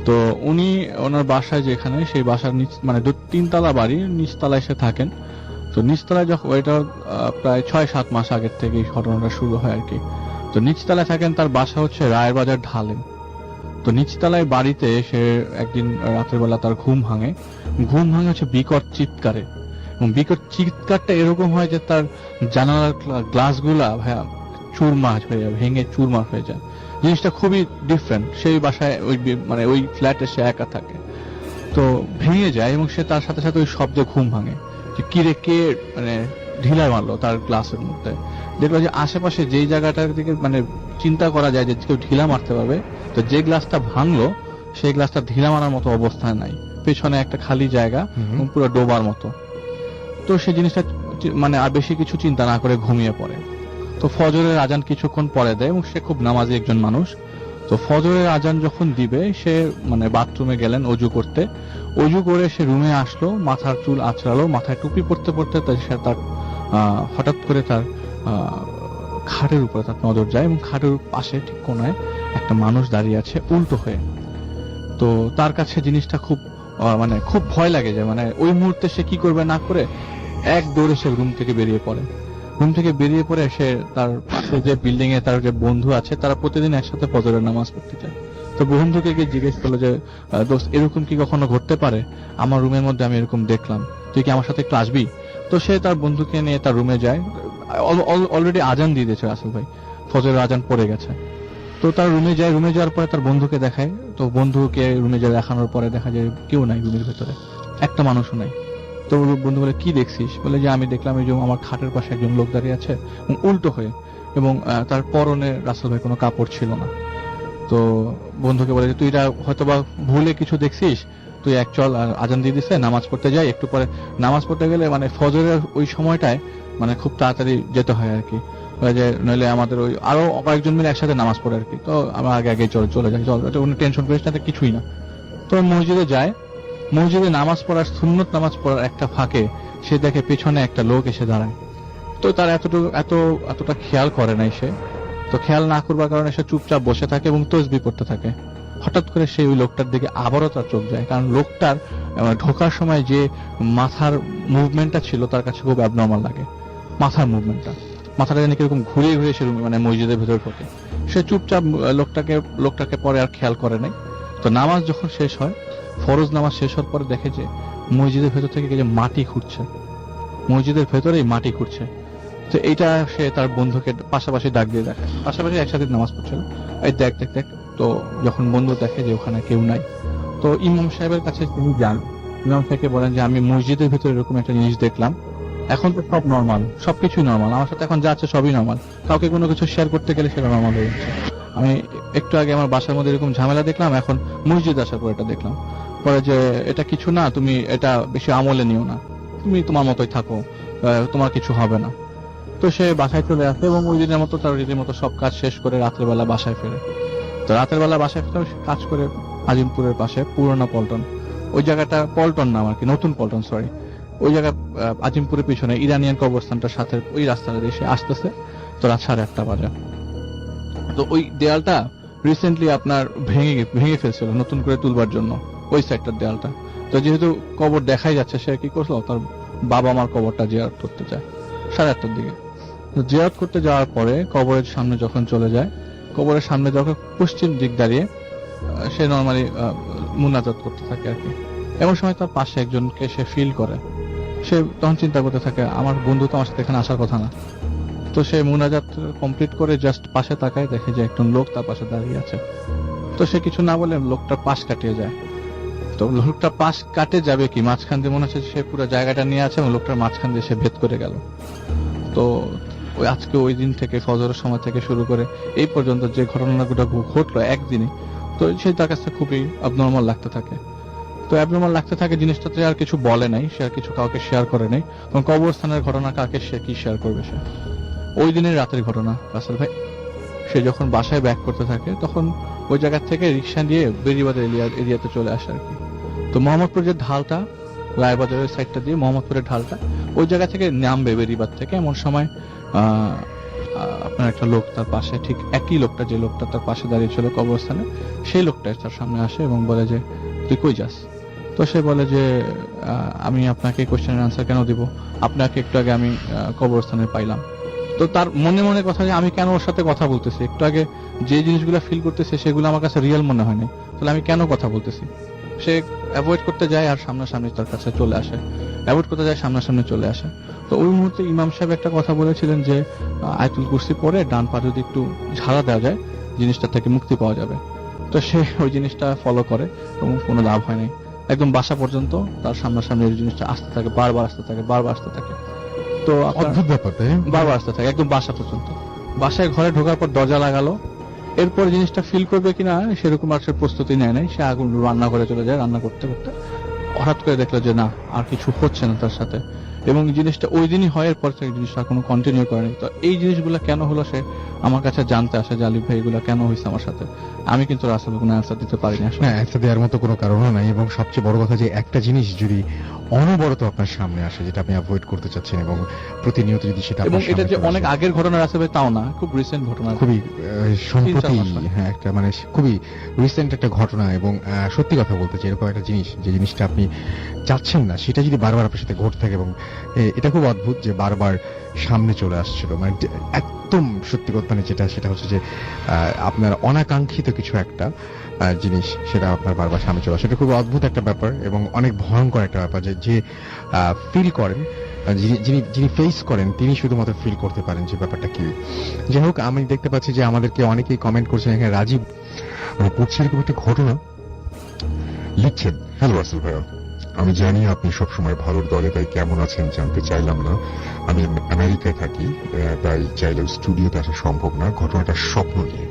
তো উনি ওনার বাসায় যেখানে, সেই বাসার মানে 2-3 তলা বাড়ি, নিচতলায় এসে থাকেন। তো নিচতলায় যখন এটা প্রায় 6-7 মাস আগের থেকে এই ঘটনাটা শুরু হয় আর কি। তো নিচতলায় থাকেন, তার বাসা হচ্ছে রায়ের বাজার ঢালে। তো নিচতলায় বাড়িতে সে একদিন রাতের বেলা তার ঘুম ভাঙে হচ্ছে বিকট চিৎকারে, এবং বিকট চিৎকারটা এরকম হয় যে তার জানালার গ্লাসগুলা ভাইয়া চুরমার হয়ে যায়, ভেঙে চুরমার হয়ে যায়। জিনিসটা খুবই ডিফারেন্ট। সেই বাসায় মানে ওই ফ্ল্যাটে সে একা থাকে, তো ভেঙে যায় এবং সে তার সাথে সাথে ওই শব্দে ঘুম ভাঙে যে কিরে কে মানে ঢিলা মারলো তার গ্লাসের মধ্যে। দেখলো যে আশেপাশে যেই জায়গাটার দিকে মানে চিন্তা করা যায় যে কেউ ঢিলা মারতে পারবে, তো যে গ্লাসটা ভাঙলো সেই গ্লাসটা ঢিলা মারার মতো অবস্থায় নাই, পেছনে একটা খালি জায়গা এবং পুরো ডোবার মতো। তো সেই জিনিসটা মানে আর বেশি কিছু চিন্তা না করে ঘুমিয়ে পড়ে। তো ফজরের আজান কিছুক্ষণ পরে দেয় এবং সে খুব নামাজি একজন মানুষ। তো ফজরের আজান যখন দিবে সে মানে বাথরুমে গেলেন অজু করতে, অজু করে সে রুমে আসলো, মাথার চুল আঁচড়ালো, মাথায় টুপি পরতে পরতে সে তার হঠাৎ করে তার খাটের উপরে তার নজর যায় এবং খাটের পাশে ঠিক কোনায় একটা মানুষ দাঁড়িয়ে আছে উল্টো হয়ে। তো তার কাছে জিনিসটা খুব মানে খুব ভয় লাগে যায়, মানে ওই মুহূর্তে সে কি করবে না করে এক দৌড়ে সে রুম থেকে বেরিয়ে পড়ে। রুম থেকে বেরিয়ে পড়ে সে তার পাশে যে বিল্ডিং এ তার যে বন্ধু আছে তারা প্রতিদিন একসাথে ফজরের নামাজ পড়তে যায়। তো বন্ধুকে গিয়ে জিজ্ঞেস করলো যে দোস্ত এরকম কি কখনো ঘটতে পারে, আমার রুমের মধ্যে আমি এরকম দেখলাম, তুই কি আমার সাথে একটু আসবি? তো সে তার বন্ধুকে নিয়ে তার রুমে যায়। অলরেডি আজান দিয়ে দিয়েছে রাসেল ভাই, ফজরের আজান পড়ে গেছে। তো তার রুমে যায়, রুমে যাওয়ার পরে তার বন্ধুকে দেখায়। তো বন্ধুকে রুমে যায় দেখানোর পরে দেখা যায় কেউ নাই রুমের ভেতরে, একটা মানুষও নাই। তো বন্ধু বলে কি দেখছিস? বলে যে আমি দেখলাম এই যে আমার খাটের পাশে একজন লোক দাঁড়িয়ে আছে উল্টো হয়ে, এবং তার পরনে রাসেল ভাই কোনো কাপড় ছিল না। তো বন্ধুকে বলে যে তুই এটা হয়তোবা ভুলে কিছু দেখছিস, তুই এক চল, আর আজান দিয়ে দিছে, নামাজ পড়তে যাই। একটু পরে নামাজ পড়তে গেলে মানে ফজরের ওই সময়টায় মানে খুব তাড়াতাড়ি যেতে হয় আর কি, যে নইলে আমাদের ওই আরো কয়েকজন মিলে একসাথে নামাজ পড়ে আর কি। তো আমরা আগে আগে চলে যাই, চল এটা কোনো টেনশন করিস না, কিছুই না। তো মসজিদে যায়, মসজিদে নামাজ পড়ার সুন্নত নামাজ পড়ার একটা ফাঁকে সে দেখে পেছনে একটা লোক এসে দাঁড়ায়। তো তার এতটা খেয়াল করে নাই সে। তো খেয়াল না করবার কারণে সে চুপচাপ বসে থাকে এবং তসবিহ পড়তে থাকে। হঠাৎ করে সে ওই লোকটার দিকে আবারও তার চোখ যায়, কারণ লোকটার ঢোকার সময় যে মাথার মুভমেন্টটা ছিল তার কাছে খুব অ্যাবনর্মাল লাগে। মাথার মুভমেন্টটা, মাথাটা যেন কিরকম ঘুরে ঘুরে সে মানে মসজিদের ভেতরে ঢোকে। সে চুপচাপ লোকটাকে পরে আর খেয়াল করে নাই। তো নামাজ যখন শেষ হয়, ফরজ নামাজ শেষ হওয়ার পরে দেখে যে মসজিদের ভেতর থেকে যে মাটি খুঁড়ছে, মসজিদের ভেতরেই মাটি খুঁড়ছে। তো এইটা সে তার বন্ধুকে পাশাপাশি ডাক দিয়ে দেখায়, পাশাপাশি একসাথে নামাজ পড়ছিল, এই দেখ দেখ দেখ। তো যখন বন্ধু দেখে যে ওখানে কেউ নাই, তো ইমাম সাহেবের কাছে তিনি যান। ইমাম সাহেবকে বলেন যে আমি মসজিদের ভিতরে এরকম একটা জিনিস দেখলাম, এখন তো সব নর্মাল, সবকিছুই নর্মাল, আমার সাথে এখন যা আছে সবই নর্মাল, কাউকে কোনো কিছু শেয়ার করতে গেলে সেটা নর্মাল হয়ে যাচ্ছে। আমি একটু আগে আমার বাসার মধ্যে এরকম ঝামেলা দেখলাম, এখন মসজিদ আসার পর এটা দেখলাম। পরে যে এটা কিছু না, তুমি এটা বেশি আমলে নিও না, তুমি তোমার মতোই থাকো, তোমার কিছু হবে না। তো সে বাসায় চলে আসে এবং ওই দিনের মতো তার রীতিমতো সব কাজ শেষ করে রাতের বেলা বাসায় ফেরে। তো রাতের বেলা বাসায় ফেরে কাজ করে আজিমপুরের পাশে পুরোনো পল্টন, ওই জায়গাটা পল্টন নাম আর কি, নতুন পল্টন সরি, ওই জায়গা আজিমপুরের পিছনে ইরানিয়ান কবরস্থানটার সাথে ওই রাস্তাটা দিয়ে সে আসতেছে। তো রাত 8:30 বাজে। তো ওই দেয়ালটা রিসেন্টলি আপনার ভেঙে ফেলছিল নতুন করে তুলবার জন্য, ওই সাইডটার দেয়ালটা। তো যেহেতু কবর দেখাই যাচ্ছে, সে কি করলো, তার বাবা মার কবরটা জিয়ারত করতে যায় 8:30 দিকে। তো জিয়ারত করতে যাওয়ার পরে কবরের সামনে যখন চলে যায়, কবরের সামনে যখন পশ্চিম দিক দাঁড়িয়ে সে নর্মালি মুনাজাত করতে থাকে আর কি। এমন সময় তার পাশে একজনকে সে ফিল করে, সে তখন চিন্তা করতে থাকে আমার বন্ধু তো আমার সাথে এখানে আসার কথা না। তো সে মুনাজাত কমপ্লিট করে জাস্ট পাশে তাকায়, দেখে যে একজন লোক তার পাশে দাঁড়িয়ে আছে। তো সে কিছু না বলে লোকটার পাশ কাটিয়ে যায়। তো লোকটা পাশ কাটে যাবে কি, মাঝখান দিয়ে মনে হচ্ছে সে পুরো জায়গাটা নিয়ে আছে এবং লোকটার মাঝখান দিয়ে সে ভেদ করে গেল। তো আজকে ওই দিন থেকে ফজরের সময় থেকে শুরু করে এই পর্যন্ত যে ঘটনাগুলো ঘটলো একদিনে, তো সে তার কাছে খুবই অ্যাবনর্মাল লাগতে থাকে। তো অ্যাবনর্মাল লাগতে থাকে জিনিসটাতে, আর কিছু বলে নাই, সে আর কিছু কাউকে শেয়ার করে নাই। কারণ কবরস্থানের ঘটনা কাকে সে কি শেয়ার করবে? সে ওই দিনের রাতের ঘটনা রাসেল ভাই। সে যখন বাসায় ব্যাক করতে থাকে তখন ওই জায়গা থেকে রিক্সা দিয়ে বেরিবাজার এরিয়াতে চলে আসে আর কি। তো মোহাম্মদপুর যে ঢালটা, রায়বাজারের সাইডটা দিয়ে মোহাম্মদপুরের ঢালটা, ওই জায়গা থেকে নামবে বেরিবাদ থেকে। এমন সময় আপনার একটা লোক তার পাশে, ঠিক একই লোকটা যে লোকটা তার পাশে দাঁড়িয়ে ছিল কবরস্থানে, সেই লোকটা তার সামনে আসে এবং বলে যে তুই কই যাস? তো সে বলে যে আমি আপনাকে কোশ্চেনের আনসার কেন দিব, আপনাকে একটু আগে আমি কবরস্থানে পাইলাম। তো তার মনে মনে কথা যে আমি কেন ওর সাথে কথা বলতেছি, একটু আগে যে জিনিসগুলো ফিল করতেছে সেগুলো আমার কাছে রিয়েল মনে হয় না, তাহলে আমি কেন কথা বলতেছি? সে অ্যাভয়েড করতে যায় আর সামনাসামনি তার কাছে চলে আসে অ্যাভয়েড করতে যায়, সামনাসামনি চলে আসে। তো ওই মুহূর্তে ইমাম সাহেব একটা কথা বলেছিলেন যে আয়াতুল কুরসি পরে ডান পা যদি একটু ঝাড়া দেওয়া যায় জিনিসটা থেকে মুক্তি পাওয়া যাবে। তো সে ওই জিনিসটা ফলো করে এবং কোনো লাভ হয় নাই। একদম বাসা পর্যন্ত তার সামনাসামনি ওই জিনিসটা আসতে থাকে, বারবার আসতে থাকে, বারবার আসতে থাকে। তো
অদ্ভুত ব্যাপার, তাই না?
বারবার আসতে থাকে একদম বাসা পর্যন্ত। বাসায় ঘরে ঢোকার পর দরজা লাগালো, এরপর জিনিসটা ফিল করবে কিনা সেরকম আর সে প্রস্তুতি নেয় নাই। সে আগুন রান্না করে চলে যায়, রান্না করতে করতে হঠাৎ করে দেখলো যে না, আর কিছু হচ্ছে না তার সাথে, এবং জিনিসটা ওই দিনই হয়। এরপর থেকে জিনিসটা কোনো কন্টিনিউ করেনি। তো এই জিনিসগুলো কেন হলো সে আমার কাছে জানতে আসে যে আলিফ ভাই এগুলো কেন হয়েছে আমার সাথে। আমি কিন্তু আসলে কোনো অ্যান্সার দিতে পারিনি আসলে।
না, অ্যান্সার দেওয়ার মতো কোনো কারণও নাই, এবং সবচেয়ে বড় কথা যে একটা জিনিস যদি অনবরত আপনার সামনে আসে যেটা আপনি অ্যাভয়েড করতে চাচ্ছেন এবং প্রতিনিয়ত যদি সেটা
এবং
আপনার
এটা
সামনে
যে
চলে
অনেক
আসে,
আগের ঘটনা আছে ভাই তাও না, খুব রিসেন্ট ঘটনা।
খুবই সম্প্রতি,
3-4 মাস হয়।
হ্যাঁ, একটা মানে খুবই রিসেন্ট একটা ঘটনা। এবং সত্যি কথা বলতে যে এরকম একটা জিনিস, যে জিনিসটা আপনি চাচ্ছেন না, সেটা যদি বারবার আপনার সাথে ঘটে থাকে, এবং এটা খুব অদ্ভুত যে বারবার সামনে চলে আসছিল, মানে একদম সত্যি কথা, মানে সেটা হচ্ছে যে আপনার অনাকাঙ্ক্ষিত কিছু একটা জিনিস সেটা আপনার বারবার সামনে চলে আসে। এটা খুব অদ্ভুত একটা ব্যাপার এবং অনেক ভয়ঙ্কর একটা ব্যাপার, যে ফিল করেন, যিনি ফেস করেন তিনি শুধুমাত্র ফিল করতে পারেন যে ব্যাপারটা কি। যাই হোক, আমি দেখতে পাচ্ছি যে আমাদেরকে অনেকেই কমেন্ট করছেন। এখানে রাজীব পড়ছে এরকম একটা ঘটনা লিখছেন।
হ্যালো রাসেল ভাইয়া, আমি জানি আপনি সবসময় ভালোর দলে, তাই কেমন আছেন জানতে চাইলাম না। আমি আমেরিকায় থাকি, তাই চাইলেও স্টুডিওতে আসা সম্ভব না। ঘটনাটা স্বপ্ন নিয়ে।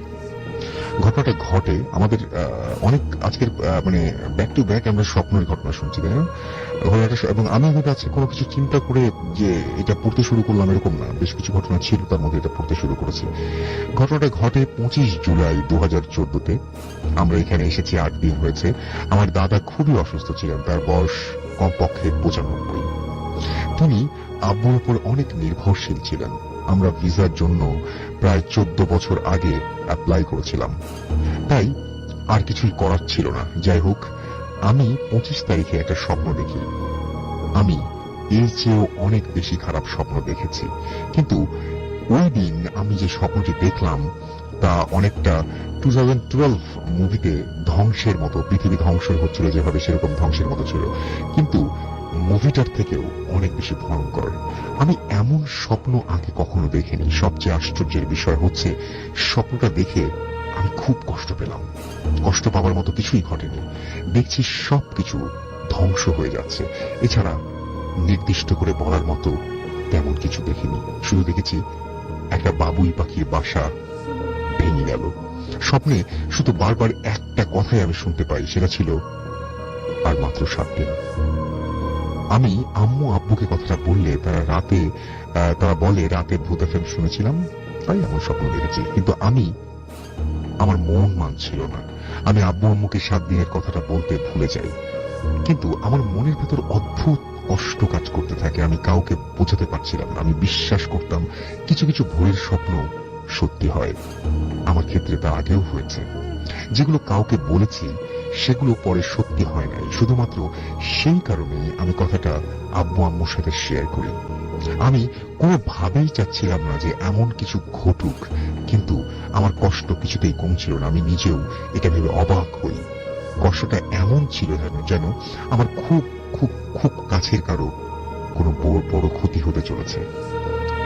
ঘটনাটা ঘটে আমাদের অনেক আজকের মানে ব্যাক টু ব্যাক আমরা স্বপ্নের ঘটনা শুনছি, তাই না? ঘটনাটা এবং আমি আমার কাছে কোনো কিছু চিন্তা করে যে এটা পড়তে শুরু করলাম এরকম না, বেশ কিছু ঘটনা ছিল তার মধ্যে এটা পড়তে শুরু করেছি। ঘটনাটা ঘটে 25 জুলাই 2014-তে। আমরা এখানে এসেছি 8 দিন হয়েছে। আমার দাদা খুবই অসুস্থ ছিলেন, তার বয়স কমপক্ষে 95। তিনি আব্বুর উপর অনেক নির্ভরশীল ছিলেন। আমরা ভিসার জন্য প্রায় 14 বছর আগে অ্যাপ্লাই করেছিলাম, তাই আর কিছুই করার ছিল না। যাই হোক, আমি 25 তারিখে একটা স্বপ্ন দেখি। আমি এর চেয়েও অনেক বেশি খারাপ স্বপ্ন দেখেছি, কিন্তু ওই দিন আমি যে স্বপ্নটি দেখলাম তা অনেকটা 2012 মুভিতে ধ্বংসের মতো, পৃথিবী ধ্বংস হচ্ছিল যেভাবে সেরকম ধ্বংসের মতো ছিল, কিন্তু মুভিটার থেকেও অনেক বেশি ভয়ঙ্কর। আমি এমন স্বপ্ন আগে কখনো দেখিনি। সবচেয়ে আশ্চর্যের বিষয় হচ্ছে স্বপ্নটা দেখে আমি খুব কষ্ট পেলাম। কষ্ট পাওয়ার মতো কিছুই ঘটেনি। দেখছি সবকিছু ধ্বংস হয়ে যাচ্ছে। এছাড়া নির্দিষ্ট করে বলার মতো তেমন কিছু দেখিনি। শুধু দেখেছি একটা বাবুই পাখির বাসা ভেঙে গেল। স্বপ্নে শুধু বারবার একটা কথাই আমি শুনতে পাই, সেটা ছিল আর মাত্র 7 দিন। আমি আম্মু আব্বুকে কথাটা বললে তারা বলে রাতে ভূত এফএম শুনেছিলাম তাই এমন স্বপ্ন দেখেছি, কিন্তু আমার মন মানছিল না। আমি আব্বু আম্মুকে 7 দিনের কথাটা বলতে ভুলে যাই, কিন্তু আমার মনের ভেতর অদ্ভুত কষ্ট কাজ করতে থাকে। আমি কাউকে বোঝাতে পারছিলাম না। আমি বিশ্বাস করতাম কিছু কিছু ভোরের স্বপ্ন সত্যি হয়। আমার ক্ষেত্রে তা আগেও হয়েছে। যেগুলো কাউকে বলেছি সেগুলো পরে সত্যি হয় নাই। শুধুমাত্র সেই কারণেই আমি কথাটা আব্বু আম্মুর সাথে শেয়ার করি। আমি কোনোভাবেই চাচ্ছিলাম না যে এমন কিছু ঘটুক, কিন্তু আমার কষ্ট কিছুতেই কমছিল না। আমি নিজেও এটা ভেবে অবাক হই। কষ্টটা এমন ছিল যেন আমার খুব খুব খুব কাছের কারো কোনো বড় ক্ষতি হতে চলেছে।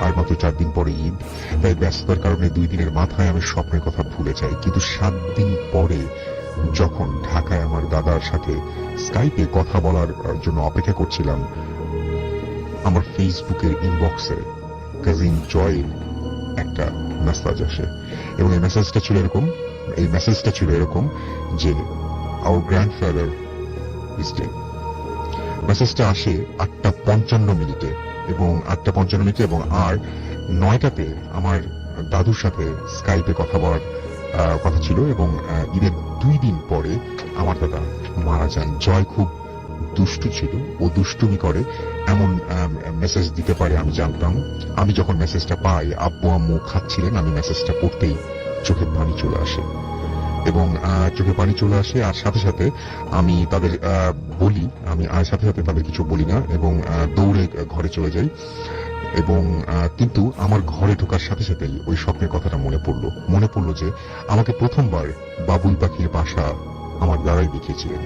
আর মাত্র 4 দিন পরে ঈদ, তাই ব্যস্ততার কারণে 2 দিনের মাথায় আমি স্বপ্নের কথা ভুলে যাই। কিন্তু 7 দিন পরে যখন ঢাকায় আমার দাদার সাথে স্কাইপে কথা বলার জন্য অপেক্ষা করছিলাম, আমার ফেসবুকের ইনবক্সে কাজিন জয়ের একটা মেসেজ আসে, এবং এই মেসেজটা ছিল এরকম যে আওয়ার গ্র্যান্ডফাদার ইজ ডেড। মেসেজটা আসে 8:55 এবং 8:55 এবং আর 9টাতে আমার দাদুর সাথে স্কাইপে কথা বলার কথা ছিল, এবং ঈদের 2 দিন পরে আমার দাদা মারা যান। জয় খুব দুষ্টু ছিল, ও দুষ্টুমি করে, এমন মেসেজ দিতে পারে আমি জানতাম। আমি যখন মেসেজটা পাই, আব্বু আম্মু খাচ্ছিলেন, আমি মেসেজটা পড়তেই চোখে পানি চলে আসে, এবং চোখে পানি চলে আসে। আর সাথে সাথে আমি তাদের বলি, আমি আর সাথে সাথে তাদের কিছু বলি না, এবং দৌড়ে ঘরে চলে যাই। এবং কিন্তু আমার ঘরে ঢোকার সাথে সাথেই ওই স্বপ্নের কথাটা মনে পড়লো যে আমাকে প্রথমবার বাবুই পাখির বাসা আমার দাদাই দেখিয়েছিলেন।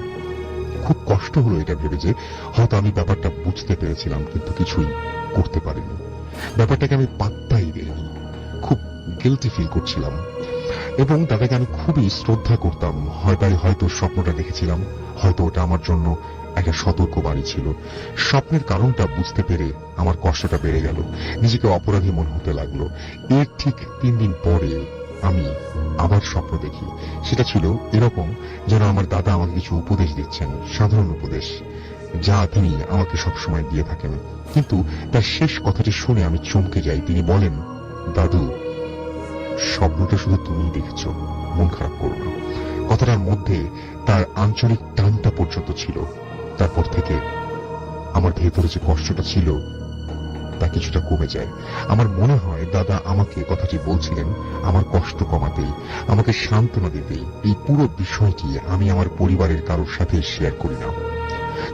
খুব কষ্ট হলো এটা ভেবে যে হয়তো আমি ব্যাপারটা বুঝতে পেরেছিলাম কিন্তু কিছুই করতে পারিনি, ব্যাপারটাকে আমি পাত্তাই দিইনি, খুব গিলটি ফিল করছিলাম এবং তাদেরকে আমি খুবই শ্রদ্ধা করতাম। হয়তো স্বপ্নটা দেখেছিলাম, হয়তো ওটা আমার জন্য একটা সতর্ক বাণী ছিল। স্বপ্নের কারণটা বুঝতে পেরে আমার কষ্টটা বেড়ে গেল, নিজেকে অপরাধী মনে হতে লাগলো। এর ঠিক 3 দিন পরে আমি আবার স্বপ্ন দেখি। সেটা ছিল এরকম যেন আমার দাদা আমাকে কিছু উপদেশ দিচ্ছেন, সাধারণ উপদেশ যা তিনি আমাকে সবসময় দিয়ে থাকেন। কিন্তু তার শেষ কথাটি শুনে আমি চমকে যাই। তিনি বলেন, দাদু, স্বপ্নটা শুধু তুমিই দেখেছ, মন খারাপ করো না। কথাটার মধ্যে তার আঞ্চলিক টানটা পর্যন্ত ছিল। তারপর থেকে আমার ভেতরে যে কষ্টটা ছিল তা কিছুটা কমে যায়। আমার মনে হয় দাদা আমাকে কথাটি বলছিলেন আমার কষ্ট কমাতেই, আমাকে সান্ত্বনা দিতেই। এই পুরো বিষয়টি আমি আমার পরিবারের কারোর সাথে শেয়ার করি না,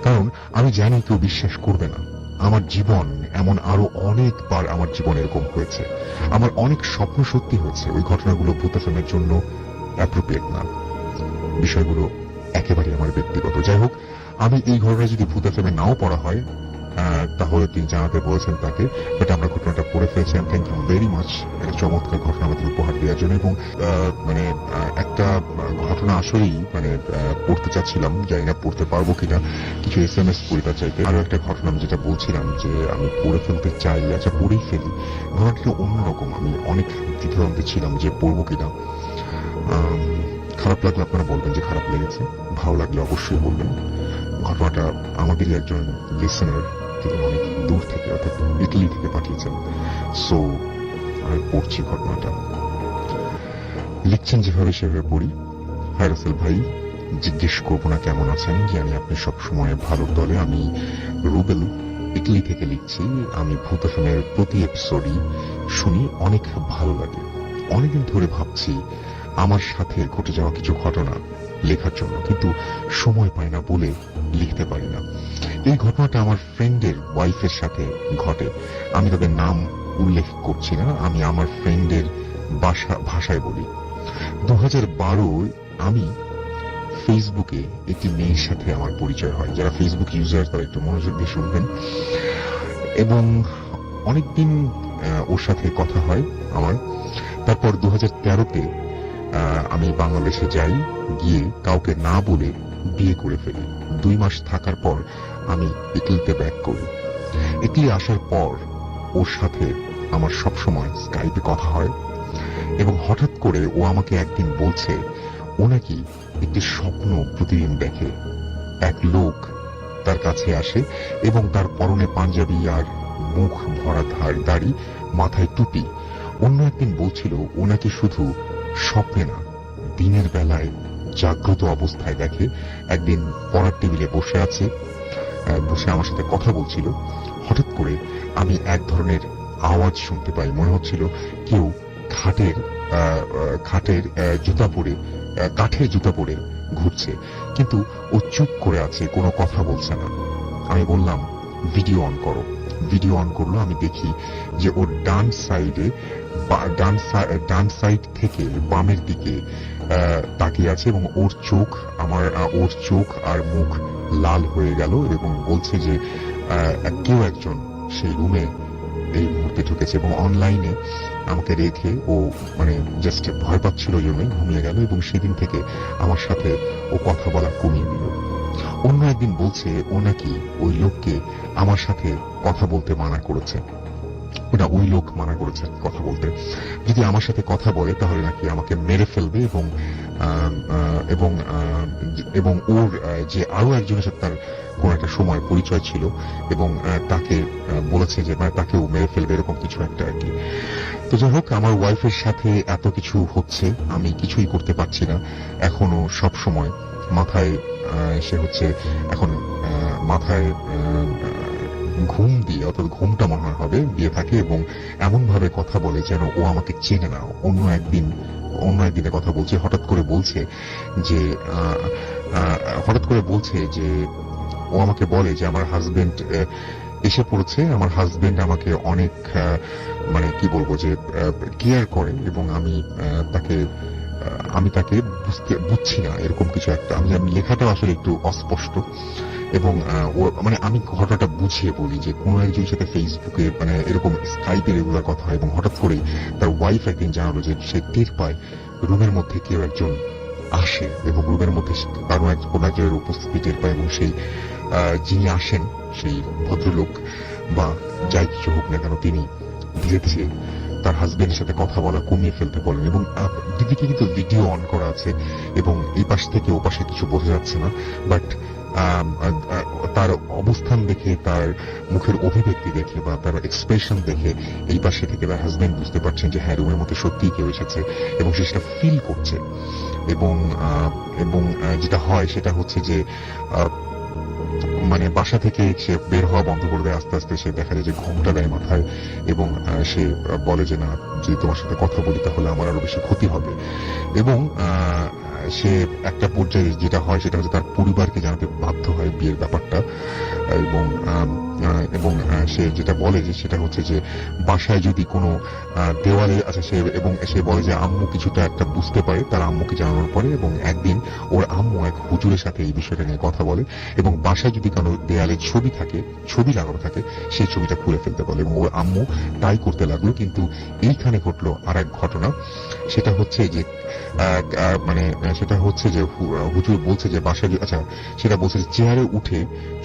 কারণ আমি জানি কেউ বিশ্বাস করবে না। আমার জীবন এমন আরো অনেকবার আমার জীবন এরকম হয়েছে। আমার অনেক স্বপ্ন সত্যি হয়েছে। ওই ঘটনাগুলো ভূত এফএমের জন্য অ্যাপ্রোপ্রিয়েট না, বিষয়গুলো একেবারে আমার ব্যক্তিগত। যাই হোক, আমি এই ঘটনা যদি ভূত এফএমে নাও পড়া হয় তাহলে তিনি জানাতে বলেছেন তাকে, বাট আমরা ঘটনাটা পড়ে ফেলেছি। থ্যাংক ইউ ভেরি মাচ একটা চমৎকার ঘটনা আমাদের উপহার দেওয়ার জন্য। এবং একটা ঘটনা আসলেই পড়তে চাচ্ছিলাম, জানি না পড়তে পারবো কিনা, কিছু SMS পড়িবার চাইতে। আরো একটা ঘটনা আমি যেটা বলছিলাম যে আমি পড়ে ফেলতে চাই, আচ্ছা পড়েই ফেলি। ঘটনাটা অন্যরকম, আমি অনেক দ্বিধাদ্বন্দ্বে ছিলাম যে পড়বো কিনা। খারাপ লাগলে আপনারা বলবেন যে খারাপ লেগেছে, ভালো লাগলে অবশ্যই বলবেন। ঘটনাটা আমাদেরই একজন লিসেনার, তিনি অনেক দূর থেকে অর্থাৎ ইটালি থেকে পাঠিয়েছেন। সো আমি পড়ছি ঘটনাটা। লিখছেন যেভাবে সেভাবে পড়ি। হাই রাসেল ভাই, জিজ্ঞেস করবো না কেমন আছেন, জানি আপনি সবসময় ভালোর দলে। আমি রুবেল ইটালি থেকে লিখছি। আমি ভূত এফএমের প্রতি এপিসোডই শুনি, অনেক ভালো লাগে। অনেকদিন ধরে ভাবছি আমার সাথে ঘটে যাওয়া কিছু ঘটনা লেখার জন্য, কিন্তু সময় পাই না বলে লিখতে পারি না। এই ঘটনাটা আমার ফ্রেন্ডের ওয়াইফের সাথে ঘটে। আমি তাদের নাম উল্লেখ করছি না, আমি আমার ফ্রেন্ডের ভাষায় বলি। 2012 আমি ফেসবুকে একটি মেয়ের সাথে আমার পরিচয় হয়। যারা ফেসবুক ইউজার তারা একটু মনোযোগ দিয়ে শুনবেন। এবং অনেকদিন ওর সাথে কথা হয় আমার। তারপর 2013-তে আমি বাংলাদেশে যাই, গিয়ে কাউকে না বলে বিয়ে করে ফেলি। 2 মাস থাকার পর আমি ইটালিতে ব্যাক করি। ইটালি আসার পর ওর সাথে আমার সবসময় স্কাইপে কথা হয় এবং হঠাৎ করে ও আমাকে একদিন বলছে ও নাকি একটি স্বপ্ন প্রতিদিন দেখে। এক লোক তার কাছে আসে এবং তার পরনে পাঞ্জাবি আর মুখ ভরা দাড়ি, মাথায় টুপি। অন্য একদিন বলছিল ও নাকি শুধু স্বপ্নে না, দিনের বেলায় জাগ্রত অবস্থায় দেখে। একদিন পড়ার টেবিলে বসে আমার সাথে কথা বলছিল। হঠাৎ করে আমি এক ধরনের আওয়াজ শুনতে পাই, মনে হচ্ছিল কেউ কাঠের জুতা পরে ঘুরছে, কিন্তু ও চুপ করে আছে, কোনো কথা বলছে না। আমি বললাম ভিডিও অন করো। ভিডিও অন করলো। আমি দেখি যে ওর ডান সাইড থেকে বামের দিকে তাকিয়ে আছে এবং ওর চোখ আর মুখ লাল হয়ে গেল এবং বলছে যে কেউ একজন সেই রুমে এই মুহূর্তে ঢুকেছে। এবং অনলাইনে আমাকে রেখে ও জাস্ট ভয় পাচ্ছিল জন্যই ঘুমিয়ে গেল এবং সেদিন থেকে আমার সাথে ও কথা বলা কমিয়ে দিল। অন্য একদিন বলছে ও নাকি ওই লোককে আমার সাথে কথা বলতে মানা করেছে। ওই লোক মানা করেছে কথা বলতে। যদি আমার সাথে কথা বলে তাহলে নাকি আমাকে মেরে ফেলবে এবং ওর যে আরো একজনের সাথে তার কোন একটা সময় পরিচয় ছিল এবং তাকে বলেছে যে তাকেও মেরে ফেলবে, এরকম কিছু একটা আর কি। তো যাই হোক, আমার ওয়াইফের সাথে এত কিছু হচ্ছে, আমি কিছুই করতে পারছি না। এখনো সব সময় মাথায় ঘুম দিয়ে, অর্থাৎ ঘুমটা মনে হবে দিয়ে থাকে এবং এমন ভাবে কথা বলে যেন ও আমাকে চেনে না। অন্য একদিনে কথা বলছে, হঠাৎ করে বলছে যে ও আমাকে বলে যে আমার হাজবেন্ড এসে পড়েছে, আমার হাজবেন্ড আমাকে অনেক কি বলবো যে কেয়ার করে এবং আমি তাকে আমি তাকে বুঝছি না, এরকম কিছু একটা। আমি লেখাটা আসলে একটু অস্পষ্ট, এবং মানে আমি ঘটনাটা বুঝিয়ে বলি যে কোন একজনের সাথে ফেসবুকে মানে এরকম স্কাইপে রেগুলার কথা হয়, এবং হঠাৎ করে তার ওয়াইফ একদিন জানালো যে সে টের পায় রুমের মধ্যে কেউ একজন আসে, এবং রুমের মধ্যে কোন একজনের উপস্থিতি টের পায়, এবং সেই যিনি আসেন সেই ভদ্রলোক বা যাই কিছু হোক না কেন, তিনি ধীরে ধীরে তার হাজবেন্ডের সাথে কথা বলা কমিয়ে ফেলতে বলেন। এবং দিদিকে কিন্তু ভিডিও অন করা আছে, এবং এই পাশ থেকে ও পাশে কিছু বোঝা যাচ্ছে না, বাট তার অবস্থান দেখে, তার মুখের অভিব্যক্তি দেখে বা তার এক্সপ্রেশন দেখে এই পাশে থেকে তার হাজবেন্ড বুঝতে পারছেন যে হ্যাঁ, রুমের মধ্যে সত্যিই কেউ এসেছে, এবং সে সেটা ফিল করছে। এবং যেটা হয় সেটা হচ্ছে যে মানে বাসা থেকে সে বের হওয়া বন্ধ করে দেয়, আস্তে আস্তে সে দেখা যায় যে ঘুমটা দেয় মাথায়, এবং সে বলে যে না, যদি তোমার সাথে কথা বলি তাহলে আমার আরো বেশি ক্ষতি হবে। এবং সে একটা পর্যায়ে যেটা হয় সেটা হচ্ছে তার পরিবারকে জানাতে বাধ্য হয় বিয়ের ব্যাপারটা, এবং সে যেটা বলে যে সেটা হচ্ছে যে বাসায় যদি কোনো দেওয়ালে আছে সে বলে যে আম্মু কিছুটা একটা বুঝতে পারে তার আম্মুকে জানানোর পরে, এবং একদিন ওর আম্মু এক হুজুরের সাথে এই বিষয়টা নিয়ে কথা বলে, এবং বাসায় যদি কোনো দেয়ালে ছবি লাগানো থাকে সেই ছবিটা খুলে ফেলতে বলে, এবং ওর আম্মু তাই করতে লাগলো। কিন্তু এইখানে ঘটলো আর এক ঘটনা, সেটা হচ্ছে যে হুজুর বলছে যে বাসায় সেটা বলছে যে চেয়ারে উঠে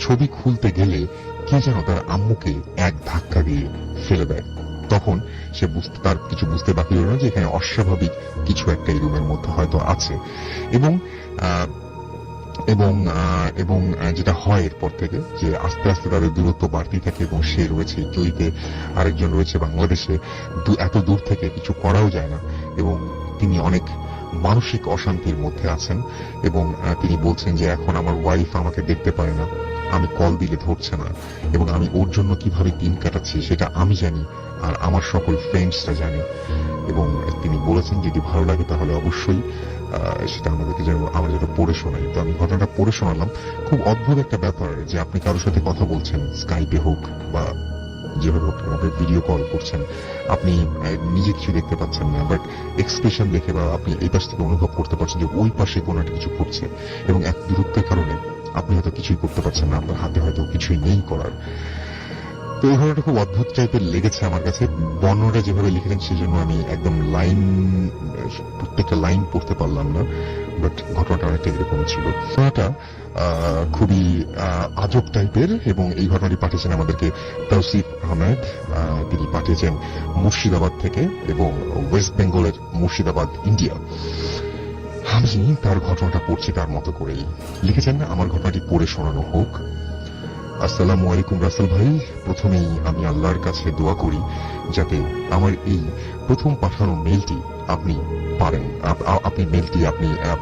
ছবি খুলতে গেলে কে যেন তার আম্মুকে এক ধাক্কা দিয়ে ফেলে দেয়। তখন সে তার কিছু বুঝতে বাকি রইল না যে এখানে অস্বাভাবিক কিছু একটা এই রুমের মধ্যে হয়তো আছে। এবং যেটা হয় এরপর থেকে যে আস্তে আস্তে তাদের দূরত্ব বাড়তেই থাকে, এবং সে রয়েছে ইটালিতে, আরেকজন রয়েছে বাংলাদেশে। এত দূর থেকে কিছু করাও যায় না, এবং তিনি অনেক মানসিক অশান্তির মধ্যে আছেন। এবং তিনি বলছেন যে এখন আমার ওয়াইফ আমাকে দেখতে পারে না, আমি কল দিলে ধরছে না, এবং আমি ওর জন্য কিভাবে দিন কাটাচ্ছি সেটা আমি জানি, আর আমার সকল ফ্রেন্ডসরা জানে। এবং তিনি বলেছেন যদি ভালো লাগে তাহলে অবশ্যই সেটা আমাদেরকে আমরা যেটা পড়ে শোনাই। তো আমি ঘটনাটা পড়ে শোনালাম। খুব অদ্ভুত একটা ব্যাপার যে আপনি কারোর সাথে কথা বলছেন, স্কাইপে হোক বা যেভাবে হোক, আপনি ভিডিও কল করছেন, আপনি নিজে কিছু দেখতে পাচ্ছেন না, বাট এক্সপ্রেশন দেখে বা আপনি এই পাশ থেকে অনুভব করতে পারছেন যে ওই পাশে কোনো একটা কিছু ঘটছে, এবং এক দূরত্বের কারণে আপনি হয়তো কিছুই করতে পারছেন না, আপনার হাতে হয়তো কিছুই নেই করার। তো এই ঘটনাটা খুব অদ্ভুত টাইপের লেগেছে আমার কাছে। বর্ণনাটা যেভাবে লিখলেন সেই জন্য আমি একদম প্রত্যেকটা লাইন পড়তে পারলাম না, বাট ঘটনাটা অনেকটা এরকম ছিল। ঘটনাটা খুবই আজব টাইপের, এবং এই ঘটনাটি পাঠিয়েছেন আমাদেরকে তৌসিফ আহমেদ। তিনি পাঠিয়েছেন মুর্শিদাবাদ থেকে, এবং ওয়েস্ট বেঙ্গলের মুর্শিদাবাদ, ইন্ডিয়া। আমি তার ঘটনাটা পড়ছি তার মতো করেই। লিখেছেন আমার ঘটনাটি পড়ে শোনানো হোক। আসসালামু আলাইকুম রাসেল ভাই, প্রথমেই আমি আল্লাহর কাছে দোয়া করি যাতে আমার এই প্রথম পাঠানো মেইলটি আপনি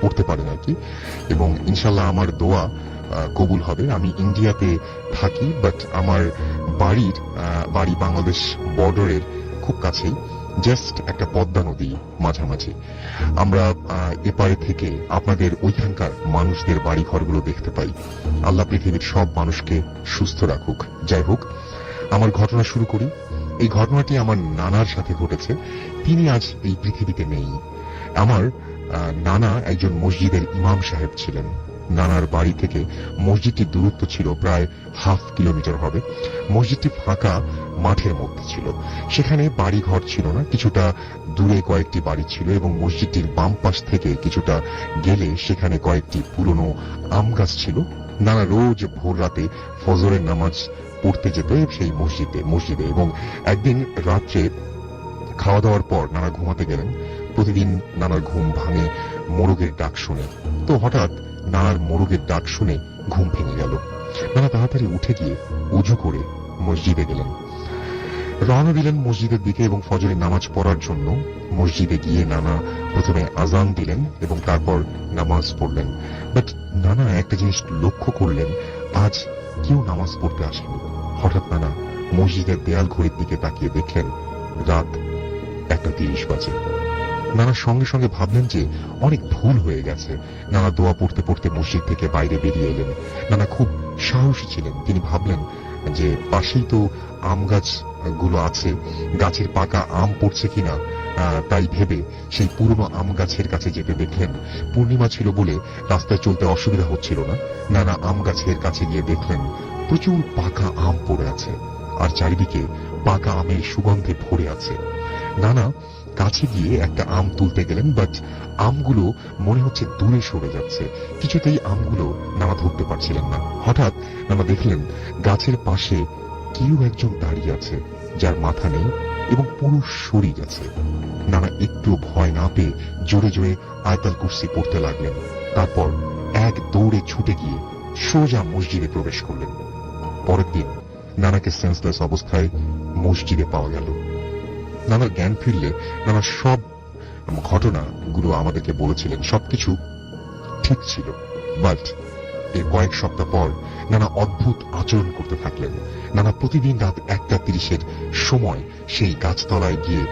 পড়তে পারেন আর কি, এবং ইনশাল্লাহ আমার দোয়া কবুল হবে। আমি ইন্ডিয়াতে থাকি, বাট আমার বাড়ি বাংলাদেশ বর্ডারের খুব কাছেই, জাস্ট একটা পদ্মা নদী মাঝামাঝি। আমরা এপারে থেকে আপনাদের ওইখানকার মানুষদের বাড়ি ঘরগুলো দেখতে পাই। আল্লাহ পৃথিবীর সব মানুষকে সুস্থ রাখুক। যাই হোক, আমার ঘটনা শুরু করি। এই ঘটনাটি আমার নানার সাথে ঘটেছে। তিনি আজ এই পৃথিবীতে নেই। আমার নানা একজন মসজিদের ইমাম সাহেব ছিলেন। নানার বাড়ি থেকে মসজিদটির দূরত্ব ছিল প্রায় 1/2 কিলোমিটার হবে। মসজিদটি ফাঁকা মাঠের মধ্যে ছিল, সেখানে বাড়ি ঘর ছিল না, কিছুটা দূরে কয়েকটি বাড়ি ছিল, এবং মসজিদটির বাম পাশ থেকে কিছুটা গেলে সেখানে কয়েকটি পুরনো আম গাছ ছিল। নানা রোজ ভোর রাতে ফজরের নামাজ পড়তে যেত সেই মসজিদে, এবং একদিন রাত্রে খাওয়া দাওয়ার পর নানা ঘুমাতে গেলেন। প্রতিদিন নানার ঘুম ভাঙে মোরগের ডাক শুনে। তো হঠাৎ নানার মোরগের ডাক শুনে ঘুম ভেঙে গেল। নানা তাড়াতাড়ি উঠে গিয়ে উজু করে মসজিদে গেলেন, রওনা দিলেন মসজিদের দিকে এবং ফজরের নামাজ পড়ার জন্য। মসজিদে গিয়ে নানা প্রথমে আজান দিলেন এবং তারপর নামাজ পড়লেন। বাট নানা একটা জিনিস লক্ষ্য করলেন, আজ কেউ নামাজ পড়তে আসেনি। হঠাৎ নানা মসজিদের দেয়াল ঘড়ির দিকে তাকিয়ে দেখলেন রাত 1:30 বাজে। নানা সঙ্গে সঙ্গে ভাবলেন যে অনেক ভুল হয়ে গেছে। নানা দোয়া পড়তে পড়তে মসজিদ থেকে বাইরে বেরিয়ে এলেন। নানা খুব সাহসী ছিলেন। তিনি ভাবলেন যে পাশেই তো আম গাছ গুলো আছে গাছের পাকা আম পড়ছে কিনা তাই ভেবে সেই পুরনো আম গাছের কাছে যেতে দেখলেন পূর্ণিমা ছিল বলে রাস্তায় চলতে অসুবিধা হচ্ছিল না। নানা আম গাছের কাছে গিয়ে দেখলেন প্রচুর পাকা আম পড়ে আছে আর চারিদিকে পাকা আমের সুগন্ধে ভরে আছে। নানা কাছে গিয়ে একটা আম তুলতে গেলেন, বাট আমগুলো মনে হচ্ছে দূরে সরে যাচ্ছে, কিছুতেই আমগুলো নানা ধরতে পারছিলেন না। হঠাৎ নানা দেখলেন গাছের পাশে কেউ একজন দাঁড়িয়ে আছে, যার মাথা নেই এবং পুরো শরীর আছে। নানা একটু ভয় না পেয়ে জোরে জোরে আয়াতুল কুরসি পড়তে লাগলেন। তারপর এক দৌড়ে ছুটে গিয়ে সোজা মসজিদে প্রবেশ করলেন। পরের দিন নানাকে সেন্সলেস অবস্থায় মসজিদে পাওয়া গেল। নানার জ্ঞান ফিরলে নানা সব ঘটনাগুলো আমাদেরকে বলেছিলেন, সবকিছু ঠিক ছিল। বাট এর কয়েক সপ্তাহ পর নানা অদ্ভুত আচরণ করতে থাকলেন। নানা প্রতিদিন রাত 1:30 সময় সেই গাছতলায় গিয়ে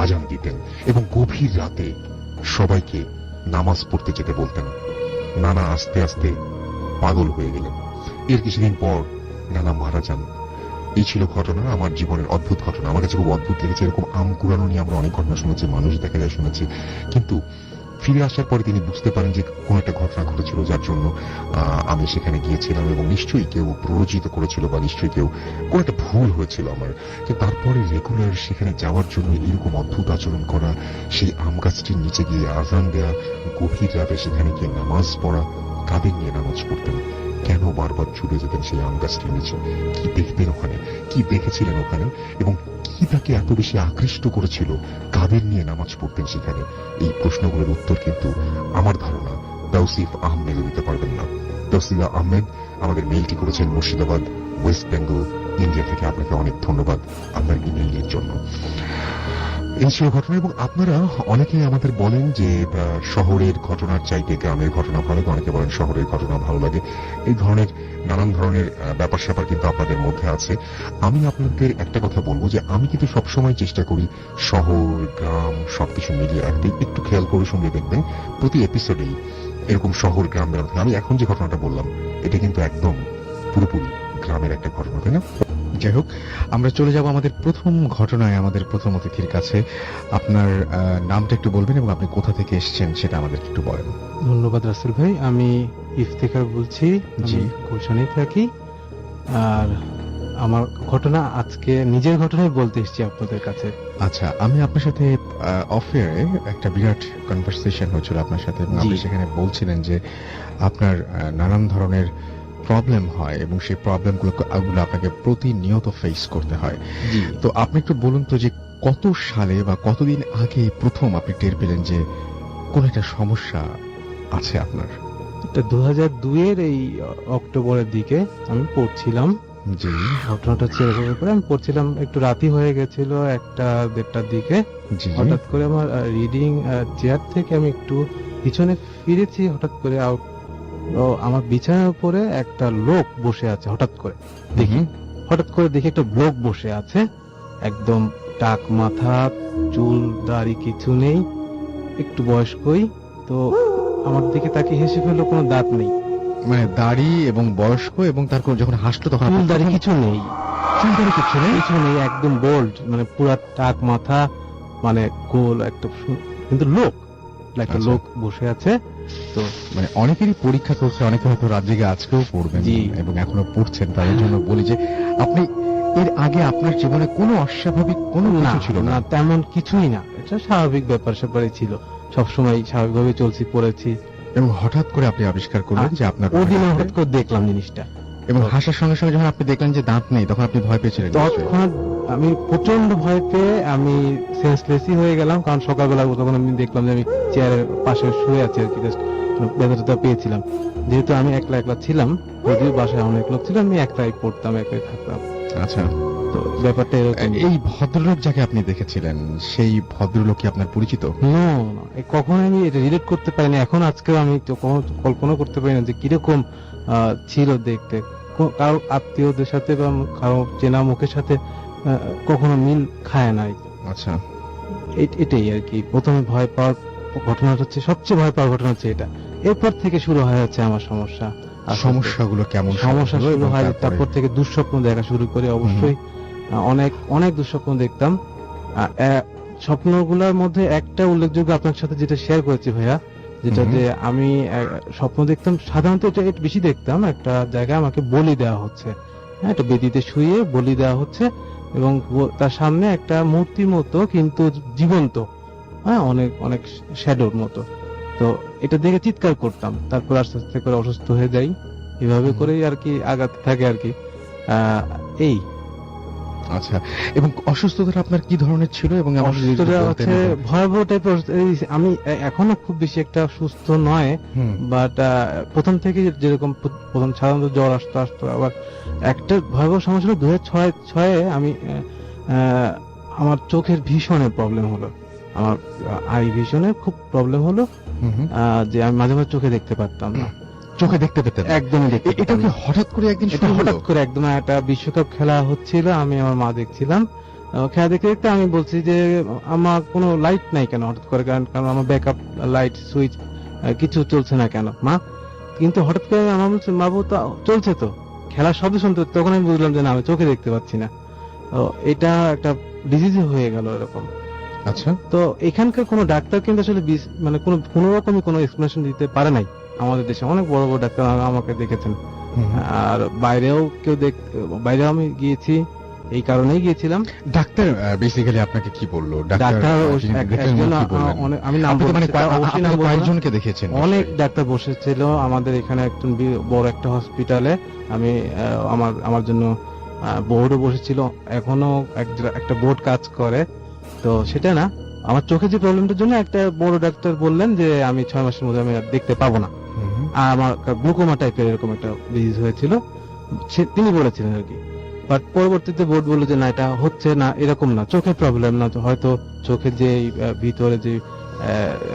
আজান দিতেন এবং গভীর রাতে সবাইকে নামাজ পড়তে যেতে বলতেন। নানা আস্তে আস্তে পাগল হয়ে গেলেন। এর কিছুদিন পর নানা মারা যান। এই ছিল ঘটনা, আমার জীবনের অদ্ভুত ঘটনা। আমার কাছে খুব অদ্ভুত লেগেছে। এরকম আম কুড়ানো নিয়ে আমরা অনেক ঘটনা শুনেছি, মানুষ দেখা যায় শুনেছি, কিন্তু ফিরে আসার পরে তিনি বুঝতে পারেন যে কোন একটা ঘটনা ঘটেছিল যার জন্য আমি সেখানে গিয়েছিলাম এবং নিশ্চয়ই কেউ প্ররোচিত করেছিল বা নিশ্চয়ই কেউ কোন একটা ভুল হয়েছিল আমার। কিন্তু তারপরে রেগুলার সেখানে যাওয়ার জন্য এরকম অদ্ভুত আচরণ করা, সেই আম গাছটির নিচে গিয়ে আজান দেয়া, গভীর রাতে সেখানে গিয়ে নামাজ পড়া, কাদের নিয়ে নামাজ পড়তেন, কেন বারবার ছুটে যেতেন সেই আম গাছটির নিচে, কি দেখতেন ওখানে, কি দেখেছিলেন ওখানে, এবং কি তাকে এত বেশি আকৃষ্ট করেছিল, কাদের নিয়ে নামাজ পড়তেন সেখানে, এই প্রশ্নগুলোর উত্তর কিন্তু আমার ধারণা তৌসিফ আহমেদ দিতে পারবেন না। তৌসিফা আহমেদ আমাদের মেইলটি করেছেন মুর্শিদাবাদ, ওয়েস্ট বেঙ্গল, ইন্ডিয়া থেকে। আপনাকে অনেক ধন্যবাদ আপনার ইমেইলের জন্য। এই ছিল ঘটনা। এবং আপনারা অনেকেই আমাদের বলেন যে শহরের ঘটনার চাইতে গ্রামের ঘটনা ভালো লাগে, অনেকে বলেন শহরের ঘটনা ভালো লাগে। এই ধরনের নানান ধরনের ব্যাপার স্যাপার কিন্তু আপনাদের মধ্যে আছে। আমি আপনাদের একটা কথা বলবো যে আমি কিন্তু সবসময় চেষ্টা করি শহর গ্রাম সবকিছু মিলিয়ে রাখতে। একটু খেয়াল করে শুনলে দেখবেন প্রতি এপিসোডেই এরকম শহর গ্রাম বেরোতে। আমি এখন যে ঘটনাটা বললাম এটা কিন্তু একদম পুরোপুরি গ্রামের একটা ঘটনা, তাই না?
যাই হোক, আমরা চলে যাব আমাদের প্রথম ঘটনায়, আমাদের প্রথম অতিথির কাছে। আপনার নামটা একটু বলবেন এবং আপনি কোথা থেকে এসেছেন সেটা আমাদের একটু বলেন।
ধন্যবাদ রাসেল ভাই, আমি ইফতেখার বলছি,
জি।
গুলশানে থাকি। আর আমার ঘটনা আজকে নিজের ঘটনাই বলতে এসেছি আপনাদের কাছে।
আচ্ছা, আমি আপনার সাথে অফ এয়ারে একটা বিরাট কনভারসেশন হয়েছিল আপনার সাথে, এবং আপনি
জি।
সেখানে বলছিলেন যে আপনার নানান ধরনের প্রবলেম হয় এবং সেই প্রবলেমগুলো আপনাকে প্রতিনিয়ত ফেস করতে হয়।
জি,
তো আপনি একটু বলুন তো যে কত সালে বা কতদিন আগে প্রথম আপনি টের পেলেন যে কোন একটা সমস্যা আছে আপনার?
এটা 2002-এর এই অক্টোবরের দিকে আমি পড়ছিলাম।
জি
ঘটনাটা হচ্ছে এরকম করে আমি পড়ছিলাম, একটু রাতি হয়ে গেছিল, 1টা-1:30টার দিকে।
জি
হঠাৎ করে আমার রিডিং চেয়ার থেকে আমি একটু পিছনে ফিরেছি, হঠাৎ করে আমার বিছানার উপরে একটা লোক বসে আছে। হঠাৎ করে দেখি একটা লোক বসে আছে, একদম টাক মাথা, চুল দাড়ি কিছু নেই, একটু বয়স্কই। তো আমার দিকে তাকে হেসে ফেললো, কোনো দাঁত নেই,
মানে দাড়ি এবং বয়স্ক, এবং তার যখন হাসলো তখন
চুল
আপনার
দাড়ি কিছু নেই, কিছু নেই, একদম বোল্ড, মানে পুরা টাক মাথা, মানে গোল একটা কিন্তু লোক, একটা
আচ্ছা।
লোক বসে আছে। তো
মানে অনেকেরই পরীক্ষা চলছে, অনেকে হয়তো রাত জেগে আজকেও পড়বেন
জি।
এবং এখনো পড়ছেন, তাদের জন্য বলি যে আপনি এর আগে আপনার জীবনে কোনো অস্বাভাবিক কোনো
না
কিছু ছিল না?
না, তেমন কিছুই না, এটা স্বাভাবিক ব্যাপার স্যাপারই ছিল, সবসময় স্বাভাবিকভাবে চলছি, পড়েছি।
এবং হঠাৎ করে আপনি আবিষ্কার করলেন যে আপনার
ওদিনে হঠাৎ করে দেখলাম জিনিসটা,
এবং হাসার সঙ্গে সঙ্গে যখন আপনি দেখলেন যে দাঁত নেই তখন আপনি ভয় পেয়েছিলেন নিশ্চয়ই?
তৎক্ষণাৎ আমি প্রচন্ড ভয় পেয়ে আমি সেন্সলেসই হয়ে গেলাম। কারণ সকালবেলা তখন আমি দেখলাম যে আমি চেয়ারের পাশে শুয়ে আছি আর কি, জাস্ট ব্যথাটা পেয়েছিলাম। যেহেতু আমি একলা ছিলাম, যদিও বাসায় অনেক লোক ছিল, আমি একলাই পড়তাম, একলাই থাকতাম।
আচ্ছা,
তো ব্যাপারটা এরকম।
এই ভদ্রলোক যাকে আপনি দেখেছিলেন সেই ভদ্রলোক কি আপনার পরিচিত?
নো, কখনো আমি এটা রিলেট করতে পারিনি, এখন আজকেও আমি তো কখনো কল্পনা করতে পারি না যে কিরকম ছিল দেখতে। কারো আত্মীয়দের সাথে বা কারো চেনা মুখের সাথে কখনো মিল খায় নাই।
আচ্ছা,
এটাই আর কি প্রথমে ভয় পাওয়ার ঘটনাটা হচ্ছে, সবচেয়ে ভয় পাওয়ার ঘটনা হচ্ছে এটা। এরপর থেকে শুরু হয়ে যাচ্ছে আমার সমস্যা। আর
সমস্যাগুলো কেমন
সমস্যা
হলো
শুরু
এবং
হয়,
তারপরে?
তারপর থেকে দুঃস্বপ্ন দেখা শুরু করে। অবশ্যই অনেক অনেক দুঃস্বপ্ন দেখতাম। স্বপ্নগুলোর মধ্যে একটা উল্লেখযোগ্য আপনার সাথে যেটা শেয়ার করেছি ভাইয়া, যেটা
হুম।
যে আমি স্বপ্ন দেখতাম, সাধারণত এটা একটু বেশি দেখতাম, একটা জায়গায় আমাকে বলি দেওয়া হচ্ছে, হ্যাঁ, একটা বেদিতে শুয়ে বলি দেওয়া হচ্ছে এবং তার সামনে একটা মূর্তির মতো কিন্তু জীবন্ত, হ্যাঁ, অনেক অনেক শ্যাডোর মতো। তো এটা দেখে চিৎকার করতাম, তারপর আস্তে আস্তে করে অসুস্থ হয়ে যাই, এভাবে
হুম।
করেই আর কি আগাতে থাকে আর কি। এই
আচ্ছা, এবং অসুস্থতাটা আপনার কি ধরনের ছিল এবং আমার যদি একটু
অসুস্থতা
বলতেন
হচ্ছে
এবং-
ভয়াবহ টাইপের। আমি এখনো খুব বেশি একটা সুস্থ নয়,
হুম,
বাট প্রথম থেকে যেরকম প্রথম সাধারণত জ্বর আসতো আসতো, আবার একটা ভয়াবহ সমস্যা ছিল 2006 আমি আমার চোখের ভিশনের প্রবলেম হলো, আমার আই ভিশনের খুব প্রবলেম হলো,
হুম, হুম।
যে আমি মাঝে মাঝে চোখে দেখতে পারতাম না,
চোখে দেখতে পেতেন না?
একদমই দেখতে
এটা
পেতাম
কি
না।
হঠাৎ করে একদিন
এটা
শুরু হলো?
হঠাৎ করে একদম একটা বিশ্বকাপ খেলা হচ্ছিল, আমি আমার মা দেখছিলাম, খেলা দেখতে দেখতে আমি বলছি যে আমার কোনো লাইট নাই কেন হঠাৎ করে, কারণ কারণ আমার ব্যাকআপ লাইট সুইচ কিছু চলছে না কেন মা। কিন্তু হঠাৎ করে আমার বলছে মা বউ তো চলছে, তো খেলার শব্দ শুনতে হচ্ছে। তখন আমি বুঝলাম যে না, আমি চোখে দেখতে পাচ্ছি না। তো এটা একটা ডিজিজ হয়ে গেল এরকম।
আচ্ছা,
তো এখানকার কোনো ডাক্তার কিন্তু আসলে মানে কোনো রকমই কোনো এক্সপ্লেনেশন দিতে পারে নাই। আমাদের দেশে অনেক বড় বড় ডাক্তার আমাকে দেখেছেন,
হুম, হুম।
আর বাইরেও বাইরেও আমি গিয়েছি, এই কারণেই গিয়েছিলাম।
ডাক্তার বেসিক্যালি আপনাকে কি বললো?
ডাক্তার
যিনি দেখলেন
একজন,
উনি কি বললেন?
আমি নাম
আপনি তো মানে
বলতে চাই, অবশ্যই নাম
আপনারা
বলবো না।
কয়েকজনকে দেখেছেন
অনেক
নিশ্চয়ই?
ডাক্তার বসেছিল আমাদের এখানে, একজন বড় একটা হসপিটালে। আমি আমার জন্য বোর্ডও বসেছিল, এখনো একটা বোর্ড কাজ করে। তো সেটা না, আমার চোখে যে প্রবলেমটার জন্য একটা বড় ডাক্তার বললেন যে আমি 6 মাসের মধ্যে আমি আর দেখতে পাবো না,
হুম, হুম।
আর আমার গ্লুকোমা টাইপের এরকম একটা ডিজিজ হয়েছিল, তিনি বলেছিলেন আর কি। বাট পরবর্তীতে বোর্ড বললো যে না, এটা হচ্ছে না, এরকম না, চোখের প্রবলেম না, তো হয়তো চোখের যে ভিতরে যে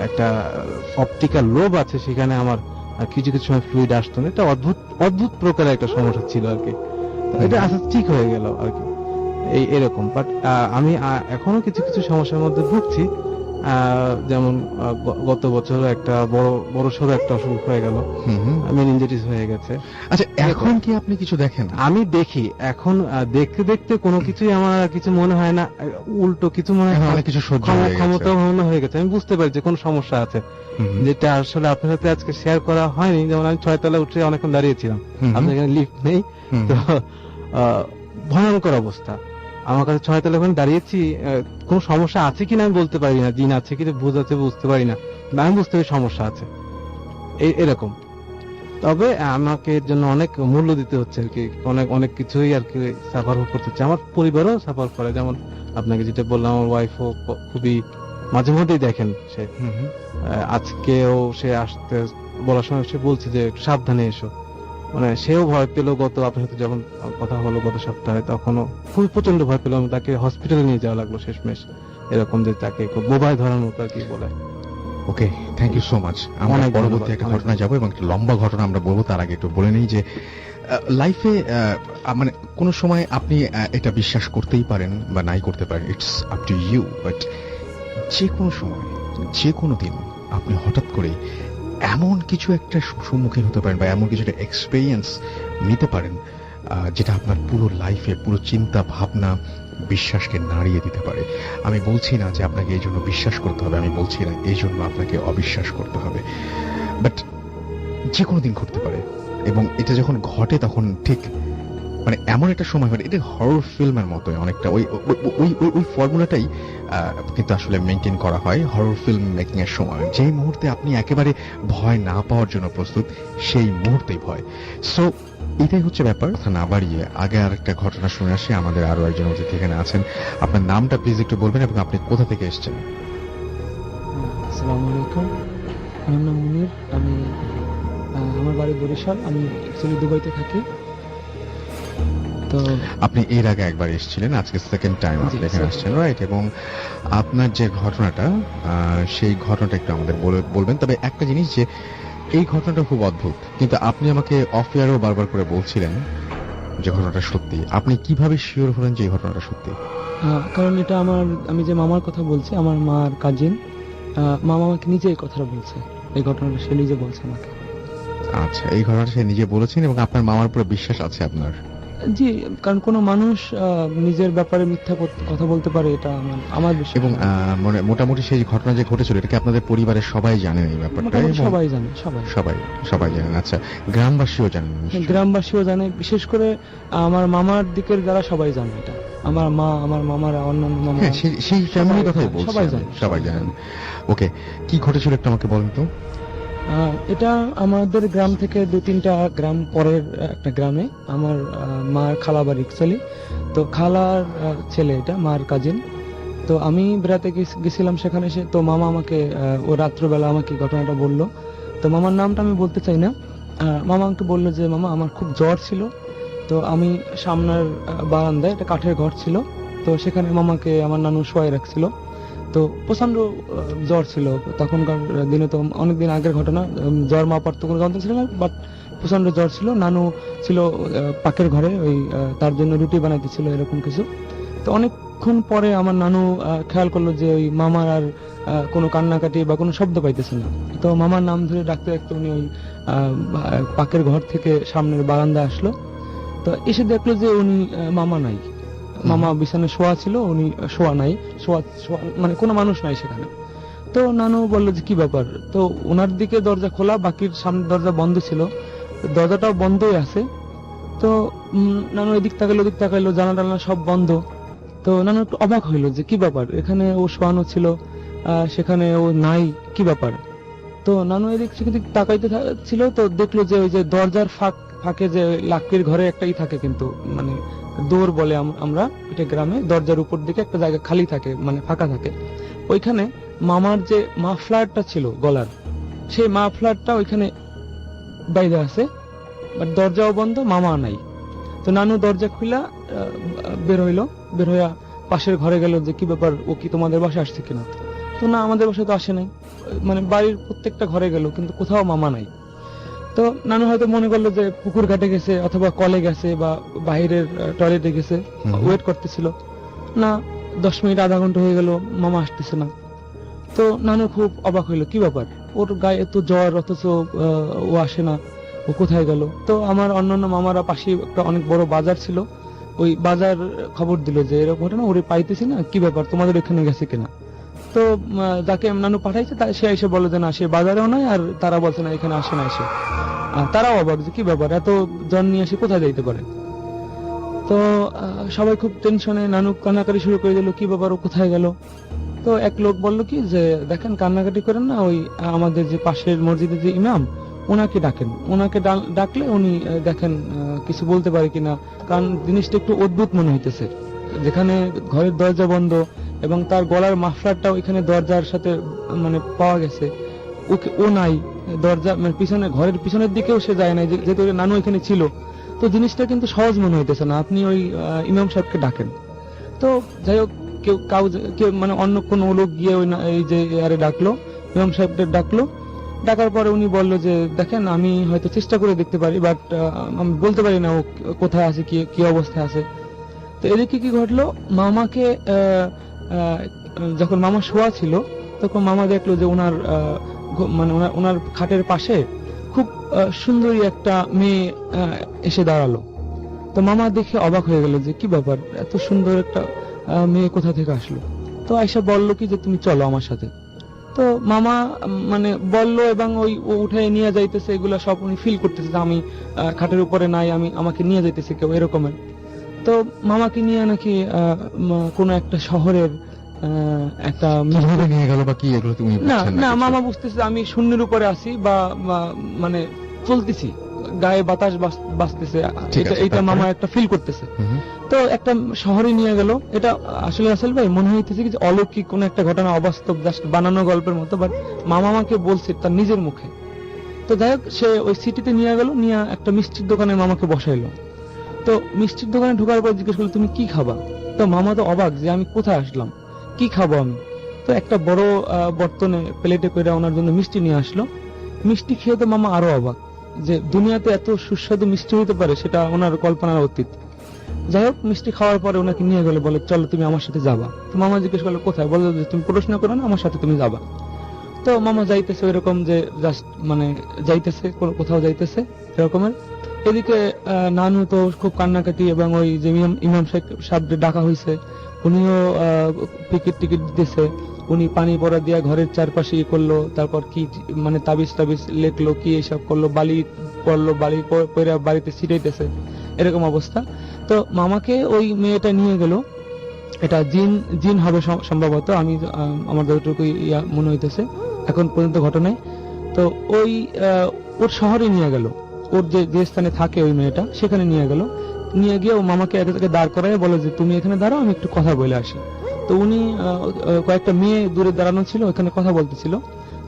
একটা অপটিক্যাল লোব আছে, সেখানে আমার কিছু কিছু সময় ফ্লুইড আসতো না। এটা অদ্ভুত অদ্ভুত প্রকারের একটা সমস্যা ছিল আর কি। তো এটা আস্তে আস্তে ঠিক হয়ে গেল আর কি, এরকম। বাট আমি এখনো কিছু কিছু সমস্যার মধ্যে ভুগছি। যেমন গত বছর একটা বড় সড়ো একটা অসুখ হয়ে গেল,
হুম, হুম।
মেনিনজাইটিস হয়ে গেছে।
আচ্ছা, এখন কি আপনি কিছু দেখেন?
আমি দেখি এখন, দেখতে দেখতে কোনো কিছুই আমার আর কিছু মনে হয় না, উল্টো কিছু মনে
এখন
হয়,
অনেক কিছু সহ্য হয়ে গেছে।
ক্ষমতা হয়ে গেছে। আমি বুঝতে পারি যে কোনো সমস্যা আছে,
হুম, হুম।
যেটা আসলে আপনার সাথে আজকে শেয়ার করা হয়নি। যেমন আমি 6 তলা উঠে অনেকক্ষণ দাঁড়িয়েছিলাম,
হুম, হুম।
আপনার এখানে লিফট নেই,
হুম,
তো ভয়ঙ্কর অবস্থা। আমার কাছে 6 তলা ওখানে দাঁড়িয়েছি, কোনো সমস্যা আছে কিনা আমি বলতে পারি না, জিন আছে কিনা ভূত আছে বুঝতে পারি না, কিন্তু আমি বুঝতে পারি সমস্যা আছে, এরকম। তবে আমাকে এর জন্য অনেক মূল্য দিতে হচ্ছে আর কি, অনেক অনেক কিছুই আর কি সাফার করতে হচ্ছে। আমার পরিবারও সাফার করে, যেমন আপনাকে যেটা বললাম, আমার ওয়াইফও খুবই মাঝে মধ্যেই দেখেন সে,
হুম, হুম।
আজকেও সে আসতে বলার সময় সে বলছে যে একটু সাবধানে এসো, মানে সেও ভয় পেল। আপনার সাথে যখন কথা হলো গত সপ্তাহে, তখনও খুবই প্রচন্ড ভয় পেল, তাকে হসপিটালে নিয়ে যাওয়া লাগলো শেষমেশ, এরকম যে তাকে খুব বোবায় ধরার মতো আর কি বলে।
ওকে, থ্যাংক ইউ সো মাচ। আমরা
অনেক
পরবর্তী
ধন্যবাদ,
একটা
অনেক
ঘটনা যাব এবং একটা লম্বা ঘটনা আমরা বলবো। তার আগে একটু বলে নেই যে লাইফে মানে কোন সময় আপনি এটা বিশ্বাস করতেই পারেন বা নাই করতে পারেন, it's up to you. But যে কোনো সময়, যে কোনো দিন আপনি হঠাৎ করে এমন কিছু একটা সম্মুখীন হতে পারেন বা এমন কিছু একটা এক্সপেরিয়েন্স নিতে পারেন যেটা আপনার পুরো লাইফে, পুরো চিন্তা ভাবনা, বিশ্বাসকে নাড়িয়ে দিতে পারে। আমি বলছি না যে আপনাকে এই জন্য বিশ্বাস করতে হবে, আমি বলছি না এই জন্য আপনাকে অবিশ্বাস করতে হবে, বাট যে কোনো দিন ঘটতে পারে। এবং এটা যখন ঘটে তখন ঠিক মানে এমন একটা সময় হয়, এটা হরর ফিল্মের মতো অনেকটা। ওই ওই ওই ওই ফর্মুলাটাই কিন্তু আসলে মেনটেন করা হয় হরর ফিল্ম মেকিং এর সময়। যেই মুহূর্তে আপনি একেবারে ভয় না পাওয়ার জন্য প্রস্তুত, সেই মুহূর্তেই ভয়। সো এটাই হচ্ছে ব্যাপার। না বাড়িয়ে আগে আর একটা ঘটনা শুনে আসি। আমাদের আরো একজন অতিথি এখানে আছেন। আপনার নামটা প্লিজ একটু বলবেন এবং আপনি কোথা থেকে এসেছেন?
আসসালামু আলাইকুম, আমার নাম মুনির। আমি আমার বাড়ি বরিশাল, আমি অ্যাকচুয়ালি দুবাইতে থাকি। তো
আপনি এর আগে একবার এসেছিলেন, আজকে সেকেন্ড টাইম আপনি
জি,
এখানে
second
আসছেন, রাইট? এবং আপনার যে ঘটনাটা, সেই ঘটনাটা একটু আমাদের বলবেন। তবে একটা জিনিস, যে এই ঘটনাটা খুব অদ্ভুত, কিন্তু আপনি আমাকে অফ এয়ারও বারবার করে বলছিলেন যে ঘটনাটা সত্যি। আপনি কিভাবে শিওর হলেন যে এই ঘটনাটা সত্যি?
কারণ এটা আমি যে মামার কথা বলছি, আমার মার কাজিন, মামা আমাকে নিজে এই কথাটা বলছে, এই ঘটনাটা সে নিজে বলছে আমাকে।
আচ্ছা, এই ঘটনাটা সে নিজে বলেছেন এবং আপনার মামার উপরে বিশ্বাস আছে আপনার?
জি, কারণ কোনো মানুষ নিজের ব্যাপারে মিথ্যা কথা বলতে পারে, এটা আমার বিশ্বাস।
এবং মানে মোটামুটি সেই ঘটনা যে ঘটেছিল এটাকে আপনাদের পরিবারের সবাই জানেন এই ব্যাপারটা?
মোটামুটি
এবং
সবাই জানে, সবাই।
সবাই সবাই জানেন, আচ্ছা। গ্রামবাসীও জানেন নিশ্চয়ই?
গ্রামবাসীও জানে, বিশেষ করে আমার মামার দিকের যারা সবাই জানে এটা। আমার মা, আমার মামারা, অন্যান্য মামা,
হ্যাঁ, সেই ফ্যামিলির কথাই বলছি
সবাই
আমি।
জানে,
সবাই জানেন। ওকে, কি ঘটেছিল একটু আমাকে বলেন তো।
এটা আমাদের গ্রাম থেকে 2-3টা গ্রাম পরের একটা গ্রামে আমার মার খালা বাড়ি অ্যাকচুয়ালি। তো খালার ছেলে, এটা মার কাজিন। তো আমি বেড়াতে গেছিলাম সেখানে, এসে তো মামা আমাকে ও রাত্রবেলা আমাকে ঘটনাটা বললো। তো মামার নামটা আমি বলতে চাই না। মামা আমাকে বললো যে মামা আমার খুব জ্বর ছিল। তো আমি সামনের বারান্দায় একটা কাঠের ঘর ছিল, তো সেখানে মামাকে আমার নানু শোয়াই রাখছিল। তো প্রচন্ড জ্বর ছিল তখনকার দিনে, তো অনেকদিন আগের ঘটনা, জ্বর মাপার তো কোনো যন্ত্র ছিল না, বাট প্রচন্ড জ্বর ছিল। নানু ছিল পাকের ঘরে, ওই তার জন্য রুটি বানাইতেছিল, এরকম কিছু। তো অনেকক্ষণ পরে আমার নানু খেয়াল করলো যে ওই মামার আর কোনো কান্নাকাটি বা কোনো শব্দ পাইতেছে না। তো মামার নাম ধরে ডাকতে ডাকতে উনি ওই পাকের ঘর থেকে সামনের বারান্দা আসলো। তো এসে দেখলো যে উনি মামা নাই, মামা বিছানায় শোয়া ছিল, উনি শোয়া নাই, মানে কোনো মানুষ নাই সেখানে। তো নানু বললো যে কি ব্যাপার। তো ওনার দিকে দরজা খোলা, বাকির সামনের দরজা বন্ধ ছিল, দরজাটাও বন্ধই আছে। তো নানু এদিক তাকাইলো ওদিক তাকাইলো, জানালা টানা সব বন্ধ। তো নানু একটু অবাক হইলো যে কি ব্যাপার, এখানে ও শোয়ানো ছিল, সেখানে ও নাই, কি ব্যাপার। তো নানু এদিক সেদিক তাকাইতে ছিল, তো দেখলো যে ওই যে দরজার ফাঁকে যে লাকড়ির ঘরে একটাই থাকে, কিন্তু মানে দৌড় বলে আমরা এটা গ্রামে, দরজার উপর দিকে একটা জায়গা খালি থাকে, মানে ফাঁকা থাকে। ওইখানে মামার যে মাফলারটা ছিল গলার, সেই মাফলারটা ওইখানে বাইরে আছে, বাট দরজাও বন্ধ, মামা নাই। তো নানু দরজা খুলা বের হইয়া পাশের ঘরে গেল যে কি ব্যাপার, ও কি তোমাদের বাসায় আসছে কিনা। তো না, আমাদের বাসায় তো আসে নাই। মানে বাড়ির প্রত্যেকটা ঘরে গেল, কিন্তু কোথাও মামা নাই। তো নানু হয়তো মনে করলো যে পুকুর ঘাটে গেছে, অথবা কলে গেছে, বা বাইরের টয়লেটে গেছে, ওয়েট করতেছিল। না, 10 মিনিট আধা ঘন্টা হয়ে গেল, মামা আসতেছে না। তো নানু খুব অবাক হইলো, কি ব্যাপার, ওর গায়ে এত জ্বর, অথচ ও আসে না, ও কোথায় গেল। তো আমার অন্যান্য মামারা পাশে একটা অনেক বড় বাজার ছিল, ওই বাজার খবর দিল যে এরকম ঘটনা, ওরে পাইতেছি না, কি ব্যাপার, তোমাদের এখানে গেছে কিনা। তো যাকে নানু পাঠাইছে সে এসে বলে যে না, সে বাজারেও নাই, আর তারা বলছে না এখানে আসে না এসে। তারাও অবাক যে কি ব্যাপার, এত জন নিয়ে এসে কোথায় যাইতে পারে। তো সবাই খুব টেনশনে, নানু কান্নাকাটি শুরু করে দিল, কি ব্যাপার, ও কোথায় গেল। তো এক লোক বলল কি যে দেখেন, কান্নাকাটি করেন না, ওই আমাদের যে পাশের মসজিদের যে ইমাম, ওনাকে ডাকেন, ওনাকে ডাকলে উনি দেখেন কিছু বলতে পারে কিনা। কারণ জিনিসটা একটু অদ্ভুত মনে হইতেছে, যেখানে ঘরের দরজা বন্ধ এবং তার গলার মাফলারটা ওইখানে দরজার সাথে মানে পাওয়া গেছে, ও নাই, দরজা মানে পিছনে ঘরের পিছনের দিকেও সে যায় নাই, যেহেতু নানু এখানে ছিল। তো জিনিসটা কিন্তু সহজ মনে হইতেছে না, আপনি ওই ইমাম সাহেবকে ডাকেন। তো যাই হোক, কেউ মানে অন্য কোনো লোক গিয়ে ওই এই যে আরে ডাকলো, ইমাম সাহেবকে ডাকলো। ডাকার পরে উনি বললো যে দেখেন, আমি হয়তো চেষ্টা করে দেখতে পারি, বাট আমি বলতে পারি না ও কোথায় আছে, কি অবস্থায় আছে। তো এদিকে কি ঘটলো, মামাকে যখন মামা শোয়া ছিল, তখন মামা দেখলো যে ওনার মানে ওনার খাটের পাশে খুব সুন্দরী একটা মেয়ে এসে দাঁড়ালো। তো মামা দেখে অবাক হয়ে গেল যে কি ব্যাপার, এত সুন্দর একটা মেয়ে কোথা থেকে আসলো। তো আয়সা বলল কি যে তুমি চলো আমার সাথে। তো মামা মানে বলল, এবং ওই ও উঠায় নিয়ে যাইতেছে, এগুলা সব উনি ফিল করতেছে যে আমি খাটের উপরে নাই, আমাকে নিয়ে যাইতেছে কেউ, এরকমের। তো মামাকে নিয়ে নাকি কোনো একটা শহরের একটা
কিভাবে নিয়ে গেল বা কি, এগুলো তুমি
না
বুঝছেন
না
কিছু?
মামা বুঝতেছে আমি শূন্যের উপরে আছি, বা মানে চলতেছি, গায়ে বাতাস বাজতেছে,
ঠিক আছে,
এইটা
তারপরে?
মামা একটা ফিল করতেছে।
হুম।
তো একটা শহরে নিয়ে গেল। এটা আসলে আসল ভাই মনে হইতেছে কি যে অলৌকিক কোন একটা ঘটনা, অবাস্তব, জাস্ট বানানো গল্পের মতো, বাট মামা আমাকে বলছে তার নিজের মুখে। তো যাই হোক, সে ওই সিটিতে নিয়ে গেল, নিয়ে একটা মিষ্টির দোকানে মামাকে বসাইলো। তো মিষ্টির দোকানে ঢোকার পর জিজ্ঞেস করলো তুমি কি খাবা। তো মামা তো অবাক যে আমি কোথায় আসলাম, কি খাবো আমি। তো একটা বড় বর্তনে প্লেটে করে ওনার জন্য মিষ্টি নিয়ে আসলো। মিষ্টি খেয়ে তো মামা আরো অবাক যে দুনিয়াতে এত সুস্বাদু মিষ্টি হতে পারে, সেটা ওনার কল্পনার অতীত। যাই হোক, মিষ্টি খাওয়ার পরে ওনাকে নিয়ে গেলে, বলে চলো তুমি আমার সাথে যাবা। তো মামা জিজ্ঞেস করলো কোথায়, বললো যে তুমি পড়াশোনা করো না, আমার সাথে তুমি যাবা। তো মামা যাইতেছে ওইরকম যে জাস্ট মানে যাইতেছে, কোথাও যাইতেছে এরকমের। এদিকে নানু তো খুব কান্নাকাটি, এবং ওই যে ইমাম সাহেব ডাকা হয়েছে, উনিও টিকিট দিতেছে, উনি পানি পড়া দিয়া ঘরের চারপাশে ইয়ে করলো, তারপর কি মানে তাবিজ লেখলো, কি এইসব করলো, বালি পড়লো, বালি পড়ে বাড়িতে ছিটাইতেছে, এরকম অবস্থা। তো মামাকে ওই মেয়েটা নিয়ে গেল, এটা জিন হবে সম্ভবত, আমি আমার যতটুকু মনে হইতেছে এখন পর্যন্ত ঘটনায়। তো ওই ওর শহরে নিয়ে গেল, ওর যে স্থানে থাকে ওই মেয়েটা, সেখানে নিয়ে গেল। নিয়ে গিয়ে ও মামাকে একে দাঁড় করায় বলে যে তুমি এখানে দাঁড়াও, আমি একটু কথা বলে আসি। তো উনি কয়েকটা মেয়ে দূরে দাঁড়ানো ছিল, ওখানে কথা বলতেছিল।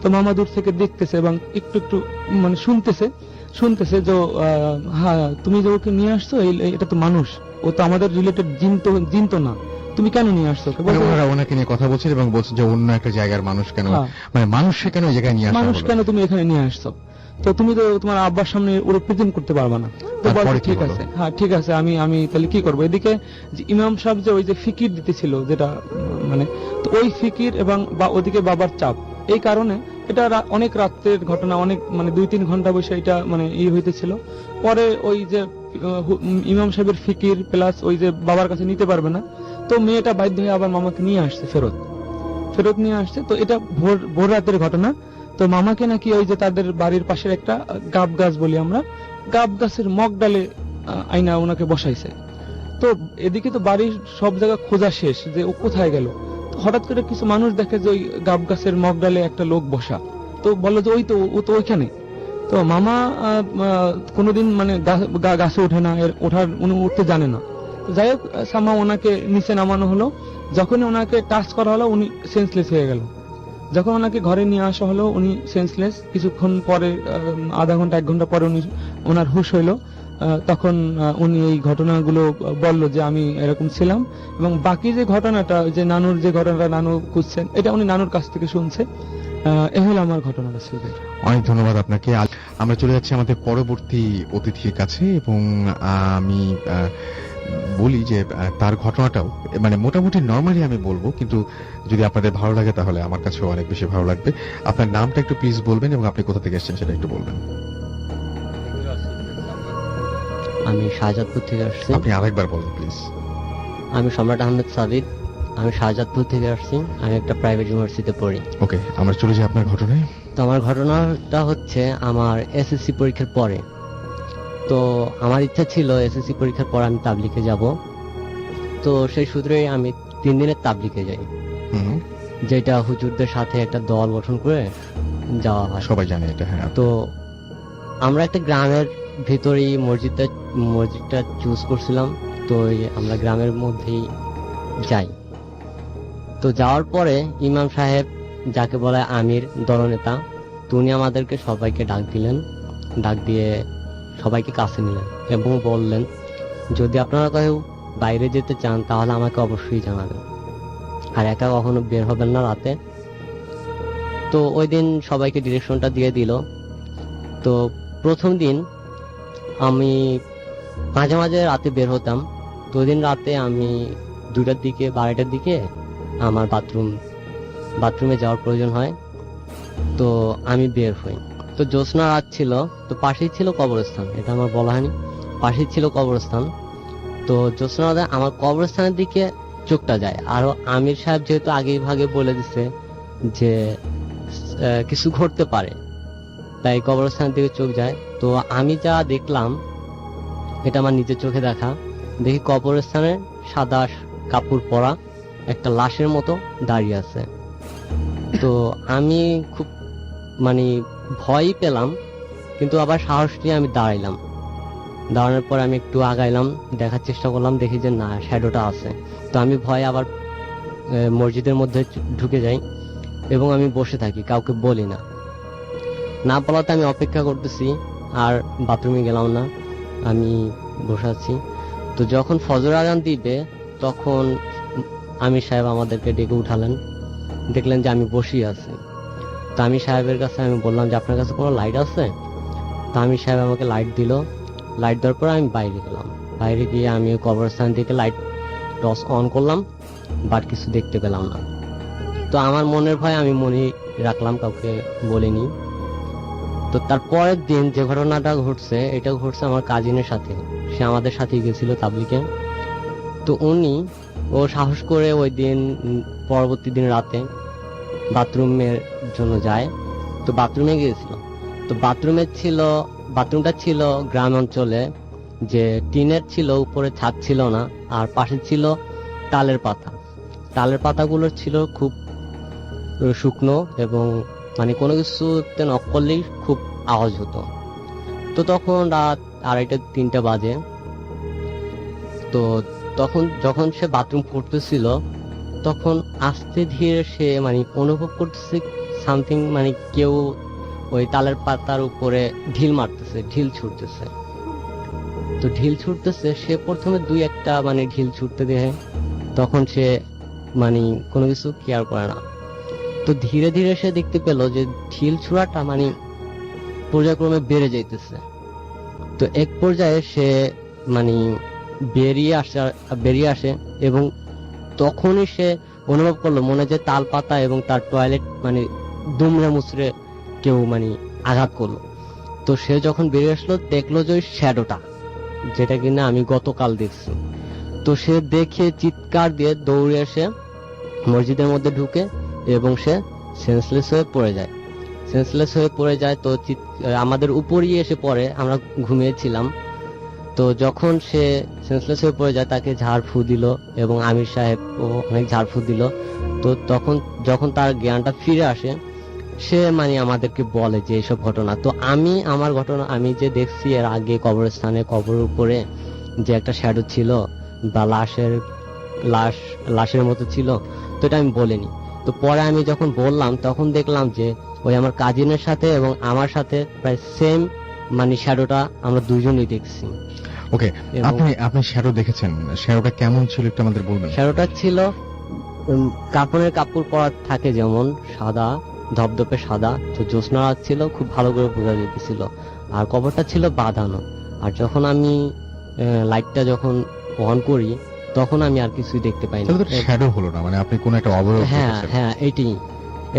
তো মামা দূর থেকে দেখতেছে এবং একটু মানে শুনতেছে যে হ্যাঁ তুমি যে ওকে নিয়ে আসছো, এটা তো মানুষ, ও তো আমাদের রিলেটেড জিন তো না, তুমি কেন নিয়ে আসছো ওকে?
মানে
বলছে,
ওনারা ওনাকে নিয়ে কথা বলছেন এবং বলছেন যে অন্য একটা জায়গার মানুষ কেন,
হ্যাঁ।
মানে মানুষকে কেন এই জায়গায় নিয়ে আসা
মানুষ
হলো?
কেন তুমি এখানে নিয়ে আসছো? তো তুমি তো তোমার আব্বার সামনে ওরে প্রেজেন্ট করতে পারবা না। তো
তারপরে
বলছে
কি
ঠিক
হলো?
আছে, হ্যাঁ ঠিক আছে, আমি তাহলে কি করবো? এদিকে যে ইমাম সাহেব যে ওই যে ফিকির দিতেছিল, যেটা মানে, তো ওই ফিকির এবং বা ওদিকে বাবার চাপ, এই কারণে এটা অনেক রাত্রের ঘটনা, অনেক মানে 2-3 ঘন্টা বসে এটা মানে হইতেছিল। পরে ওই যে ইমাম সাহেবের ফিকির প্লাস ওই যে বাবার কাছে নিতে পারবে না, তো মেয়েটা বাধ্য হয়ে আবার মামাকে নিয়ে আসছে, ফেরত নিয়ে আসছে। তো এটা ভোর রাতের ঘটনা। তো মামাকে নাকি ওই যে তাদের বাড়ির পাশের একটা গাব গাছ বলি আমরা, গাব গাছের মগ ডালে আইনা ওনাকে বসাইছে। তো এদিকে তো বাড়ির সব জায়গা খোঁজা শেষ যে ও কোথায় গেল। তো হঠাৎ করে কিছু মানুষ দেখে যে ওই গাব গাছের মগ ডালে একটা লোক বসা, তো বললো যে ও তো ওইখানে। তো মামা কোনোদিন মানে গাছে ওঠে না, উনি উঠতে জানে না। তো যাই হোক, সামা ওনাকে নিচে নামানো হলো। যখন ওনাকে টাচ করা হলো, উনি সেন্সলেস হয়ে গেল। যখন ওনাকে ঘরে নিয়ে আসা হলো, উনি সেন্সলেস। কিছুক্ষণ পরে, আধা ঘন্টা 1 ঘন্টা পরে ওনার হুঁশ হইলো। তখন উনি এই ঘটনাগুলো বলল যে আমি এরকম ছিলাম, এবং বাকি যে ঘটনাটা, যে নানুর যে ঘটনাটা নানু খুঁজছেন, এটা উনি নানুর কাছ থেকে শুনছে। এ হলো আমার ঘটনাটা ছিল।
অনেক ধন্যবাদ আপনাকে। আমরা চলে যাচ্ছি আমাদের পরবর্তী অতিথির কাছে, এবং আমি বলি যে তার ঘটনাটাও মানে মোটামুটি নরমালি আমি বলবো, কিন্তু যদি আপনাদের ভালো লাগে তাহলে আমার কাছেও অনেক বেশি ভালো লাগবে। আপনার নামটা একটু প্লিজ বলবেন এবং আপনি কোথা থেকে এসেছেন সেটা একটু বলবেন।
আমি শাহজাদপুর থেকে আসছি।
আপনি আরেকবার বলুন প্লিজ।
আমি সম্রাট আহমেদ সাবিদ, আমি শাহজাদপুর থেকে আসছি। আমি একটা প্রাইভেট ইউনিভার্সিটিতে পড়ি।
ওকে, আমরা চলে যাই আপনার ঘটনায়।
তো আমার ঘটনাটা হচ্ছে আমার এসএসসি পরীক্ষার পরে। তো আমার ইচ্ছা ছিল এসএসসি পরীক্ষার পর আমি তাবলিগে যাব। তো সেই সূত্রে আমি 3 দিনের তাবলিগে যাই,
হুম,
যেটা হুজুরদের সাথে একটা দল গঠন করে যাওয়া হয়।
সবাই জানে এটা, হ্যাঁ।
তো আমরা একটা গ্রামের ভিতরেই মসজিদটা চুজ করছিলাম। তো আমরা গ্রামের মধ্যেই যাই। তো যাওয়ার পরে ইমাম সাহেব, যাকে বলে আমির দলনেতা, তো উনি আমাদেরকে সবাইকে ডাক দিলেন। ডাক দিয়ে সবাইকে কাছে নিলেন এবং বললেন, যদি আপনারা কেউ বাইরে যেতে চান তাহলে আমাকে অবশ্যই জানাবেন, আর একা কখনো বের হবেন না রাতে। তো ওই দিন সবাইকে ডিরেকশনটা দিয়ে দিল। তো প্রথম দিন আমি মাঝে মাঝে রাতে বের হতাম। তো ওই দিন রাতে আমি 2টার দিকে 12টার দিকে আমার বাথরুমে যাওয়ার প্রয়োজন হয়। তো আমি বের হই। তো জ্যোৎস্না রাত ছিল, তো পাশেই ছিল কবরস্থান, এটা আমার বলা হয়নি, পাশেই ছিল কবরস্থান। তো জ্যোৎস্না রাতে আমার কবরস্থানের দিকে চোখটা যায়। আর আমির সাহেব যেহেতু আগেই ভাগে বলে দিছে যে কিছু ঘটতে পারে, তাই কবরস্থানের দিকে চোখ যায়। তো আমি যা দেখলাম, এটা আমার নিজের চোখে দেখা, দেখি কবরস্থানে সাদা কাপড় পরা একটা লাশের মতো দাঁড়িয়ে আছে। তো আমি খুব মানে ভয় পেলাম, কিন্তু আবার সাহস নিয়ে আমি দাঁড়াইলাম। দাঁড়ানোর পর আমি একটু আগাইলাম, দেখার চেষ্টা করলাম, দেখি যে না, শ্যাডোটা আছে। তো আমি ভয়ে আবার মসজিদের মধ্যে ঢুকে যাই এবং আমি বসে থাকি, কাউকে বলি না। না বলাতে আমি অপেক্ষা করতেছি, আর বাথরুমে গেলাম না, আমি বসে আছি। তো যখন ফজর আজান দিবে, তখন আমির সাহেব আমাদেরকে ডেকে উঠালেন। দেখলেন যে আমি বসেই আছি। তো আমির সাহেবের কাছে আমি বললাম যে আপনার কাছে কোনো লাইট আছে? তো আমির সাহেব আমাকে লাইট দিল। লাইট দেওয়ার পর আমি বাইরে গেলাম। বাইরে গিয়ে আমি কবরস্থান থেকে লাইট টর্চ অন করলাম, বাট কিছু দেখতে পেলাম না। তো আমার মনের ভয় আমি মনে রাখলাম, কাউকে বলিনি। তো তার পরের দিন যে ঘটনাটা ঘটছে, এটা ঘটছে আমার কাজিনের সাথে। সে আমাদের সাথে গেছিল তাবলিগে। তো ও সাহস করে ওই দিন পরবর্তী দিন রাতে বাথরুমের জন্য যায়। তো বাথরুমে গিয়েছিল। তো বাথরুমটা ছিল গ্রাম অঞ্চলে, যে টিনের ছিল, উপরে ছাদ ছিল না, আর পাশে ছিল তালের পাতা। তালের পাতাগুলো ছিল খুব শুকনো এবং মানে কোনো কিছুতে নক করলেই খুব আওয়াজ হতো। তো তখন রাত 2:30-3টা বাজে। তো তখন যখন সে বাথরুম করতেছিল, তখন আস্তে ধীরে সে মানে অনুভব করতেছে সামথিং, মানে কেউ ওই তালের পাতার উপরে ঢিল ছুটতেছে। তো ঢিল ছুটতেছে, সে প্রথমে 2-1টা মানে ঢিল ছুটতে দেখে, তখন সে মানে কোনো কিছু কেয়ার করে না। তো ধীরে ধীরে সে দেখতে পেল যে ঢিল ছোড়াটা মানে পর্যায়ক্রমে বেড়ে যাইতেছে। তো এক পর্যায়ে সে মানে বেরিয়ে আসে এবং তখনই সে অনুভব করলো মনে যে তাল পাতা এবং তার টয়লেট মানে দুমড়ে মুচড়ে কেউ মানে আঘাত করলো। তো সে যখন বেরিয়ে আসলো, দেখলো যে ওই শ্যাডোটা, যেটা কিনা আমি গতকাল দেখছি। তো সে দেখে চিৎকার দিয়ে দৌড়ে এসে মসজিদের মধ্যে ঢুকে এবং সে সেন্সলেস হয়ে পড়ে যায়। তো আমাদের উপরই এসে পড়ে, আমরা ঘুমিয়েছিলাম। তো যখন সে সেন্সলেস হয়ে পড়ে যায়, তাকে ঝাড়ফু দিল এবং আমির সাহেব অনেক ঝাড়ফু দিল। তো যখন তার জ্ঞানটা ফিরে আসে, সে মানে আমাদেরকে বলে যে এইসব ঘটনা। তো আমি যে দেখছি এর আগে কবরস্থানে কবরের উপরে যে একটা শ্যাডো ছিল বা লাশের মতো ছিল, তো এটা আমি বলিনি। তো পরে আমি যখন বললাম, তখন দেখলাম যে ওই আমার কাজিনের সাথে এবং আমার সাথে প্রায় সেম মানে শ্যাডোটা আমরা দুইজনই দেখছি।
ওকে, আপনি শ্যাডো দেখেছেন, শ্যাডোটা কেমন ছিল একটু আমাদের বলবেন?
শ্যাডোটা ছিল কাপড়ের কাপড় পরা থাকে যেমন সাদা, ধবধবে সাদা। তো জ্যোৎস্না রাত ছিল, খুব ভালো করে বোঝা যেতেছিল। আর কবরটা ছিল বাঁধানো। আর যখন আমি লাইটটা যখন অন করি, তখন আমি আর কিছুই দেখতে পাইনি।
শ্যাডো হলো না, মানে আপনি কোন একটা অবয়ব দেখেছেন?
হ্যাঁ, এটাই।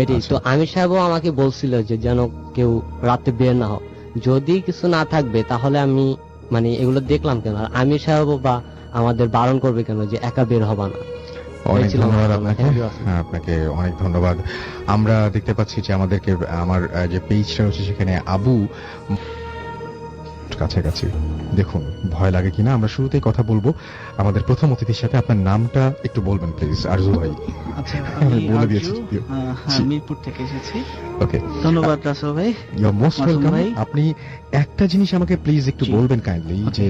আচ্ছা।
তো আমির সাহেবও আমাকে বলছিল যে যেন কেউ রাতে বের না হোক, যদি কিছু না থাকবে তাহলে আমি মানে এগুলো দেখলাম কেন, আর আমির সাহেবও বা আমাদের বারণ করবে কেন যে একা বের হবা না।
অনেক
ছিল
ধন্যবাদ
আমার
আপনাকে।
ধন্যবাদ।
হ্যাঁ, আপনাকে অনেক ধন্যবাদ। আমরা দেখতে পাচ্ছি যে আমার যে পেজটা রয়েছে সেখানে আবু কাছাকাছি। দেখুন ভয় লাগে কিনা, আমরা শুরুতেই কথা বলবো আমাদের প্রথম অতিথির সাথে। আপনার নামটা একটু বলবেন প্লিজ, আরজু ভাই।
আচ্ছা, আমি
বলে
আরজু,
দিয়েছি। জি।
মিরপুর থেকে এসেছি।
ওকে,
ধন্যবাদ রাসেল ভাই।
You are most
Masum
welcome.
ভাই।
আপনি একটা জিনিস আমাকে প্লিজ একটু
জি।
বলবেন কাইন্ডলি,
Okay.
যে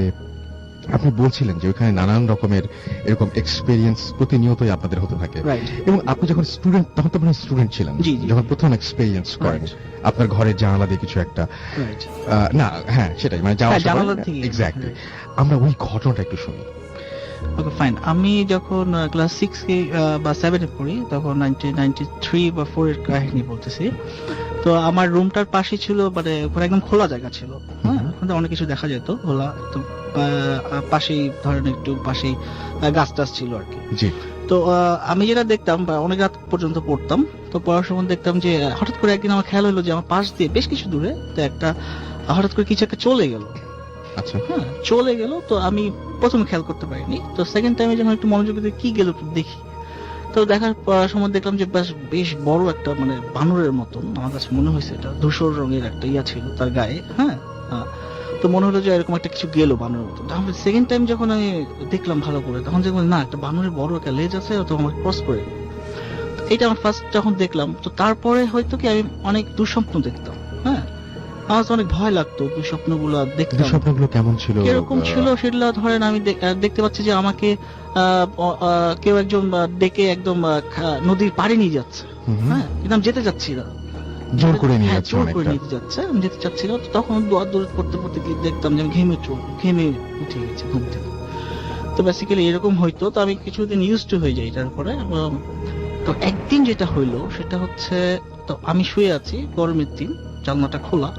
আপনি বলছিলেন যে ওখানে নানান রকমের এরকম এক্সপেরিয়েন্স প্রতিনিয়তই আপনাদের হতে থাকে,
রাইট।
এবং আপনি যখন স্টুডেন্ট, তখন তো আপনি স্টুডেন্ট ছিলেন
জি, জি।
যখন প্রথম এক্সপেরিয়েন্স করেন আপনার ঘরের জানালা দিয়ে কিছু একটা,
রাইট।
না হ্যাঁ সেটাই, মানে
হ্যাঁ, জানালা থেকে।
এক্স্যাক্টলি। আমরা ওই ঘটনাটা একটু শুনি।
ওকে, ফাইন। আমি যখন ক্লাস 6 বা 7 এ পড়ি, তখন 1993 বা 4 এর কাহিনী বলতেছি। তো আমার রুমটার পাশে ছিল মানে ওখানে একদম খোলা জায়গা ছিল। হ্যাঁ, ওখানে অনেক কিছু দেখা যেত খোলা। তো পাশেই ধরেন একটু পাশেই গাছ টাছ ছিল আর কি।
জি।
তো আমি যেটা দেখতাম বা অনেক রাত পর্যন্ত পড়তাম, তো পড়ার সময় দেখতাম যে হঠাৎ করে একদিন আমার খেয়াল হলো যে আমার পাশ দিয়ে বেশ কিছু দূরে তো একটা হঠাৎ করে কিছু একটা চলে গেল।
আচ্ছা।
হ্যাঁ, চলে গেল। তো আমি প্রথমে খেয়াল করতে পারিনি। তো সেকেন্ড টাইমে যখন একটু মনোযোগ দিয়ে কি গেল একটু দেখি, তো দেখার সময় দেখলাম যে বেশ বড় একটা মানে বানরের মতন আমার কাছে মনে হয়েছে। এটা ধূসর রঙের একটা ইয়া ছিল তার গায়ে। হ্যাঁ, তো মনে হলো যে এরকম একটা কিছু গেল বানরের মতন। তাহলে সেকেন্ড টাইম যখন আমি দেখলাম ভালো করে, তখন দেখলাম না, একটা বানরের বড় একটা লেজ আছে, তো আমার ক্রস করে গেল। এটা আমার ফার্স্ট যখন দেখলাম, তো তারপরে হয়তো কি আমি অনেক দুঃস্বপ্ন দেখতাম। হ্যাঁ, আমার তো অনেক ভয় লাগতো দুঃস্বপ্নগুলো দেখতাম।
স্বপ্নগুলো কেমন ছিল?
কিরকম ছিল সেগুলো ধরেন আমি দেখতে পাচ্ছি যে আমাকে কেউ একজন ডেকে একদম নদীর পাড়ে নিয়ে যাচ্ছে। হ্যাঁ, কিন্তু আমি যেতে চাচ্ছি না,
জোর করে নিয়ে
হ্যাঁ,
যাচ্ছে
জোর করে
অনেকটা।
নিতে যাচ্ছে, আমি যেতে চাচ্ছি না। তো তখন দৌড় পড়তে পড়তে গিয়ে দেখতাম যে আমি ঘেমে উঠে গেছি ঘুম থেকে। তো বেসিক্যালি এরকম হইতো। তো আমি কিছুদিন ইউজ টু হয়ে যাই এটার পরে। তো একদিন যেটা হইলো সেটা হচ্ছে, তো আমি শুয়ে আছি গরমের দিন, জানলাটা খোলা।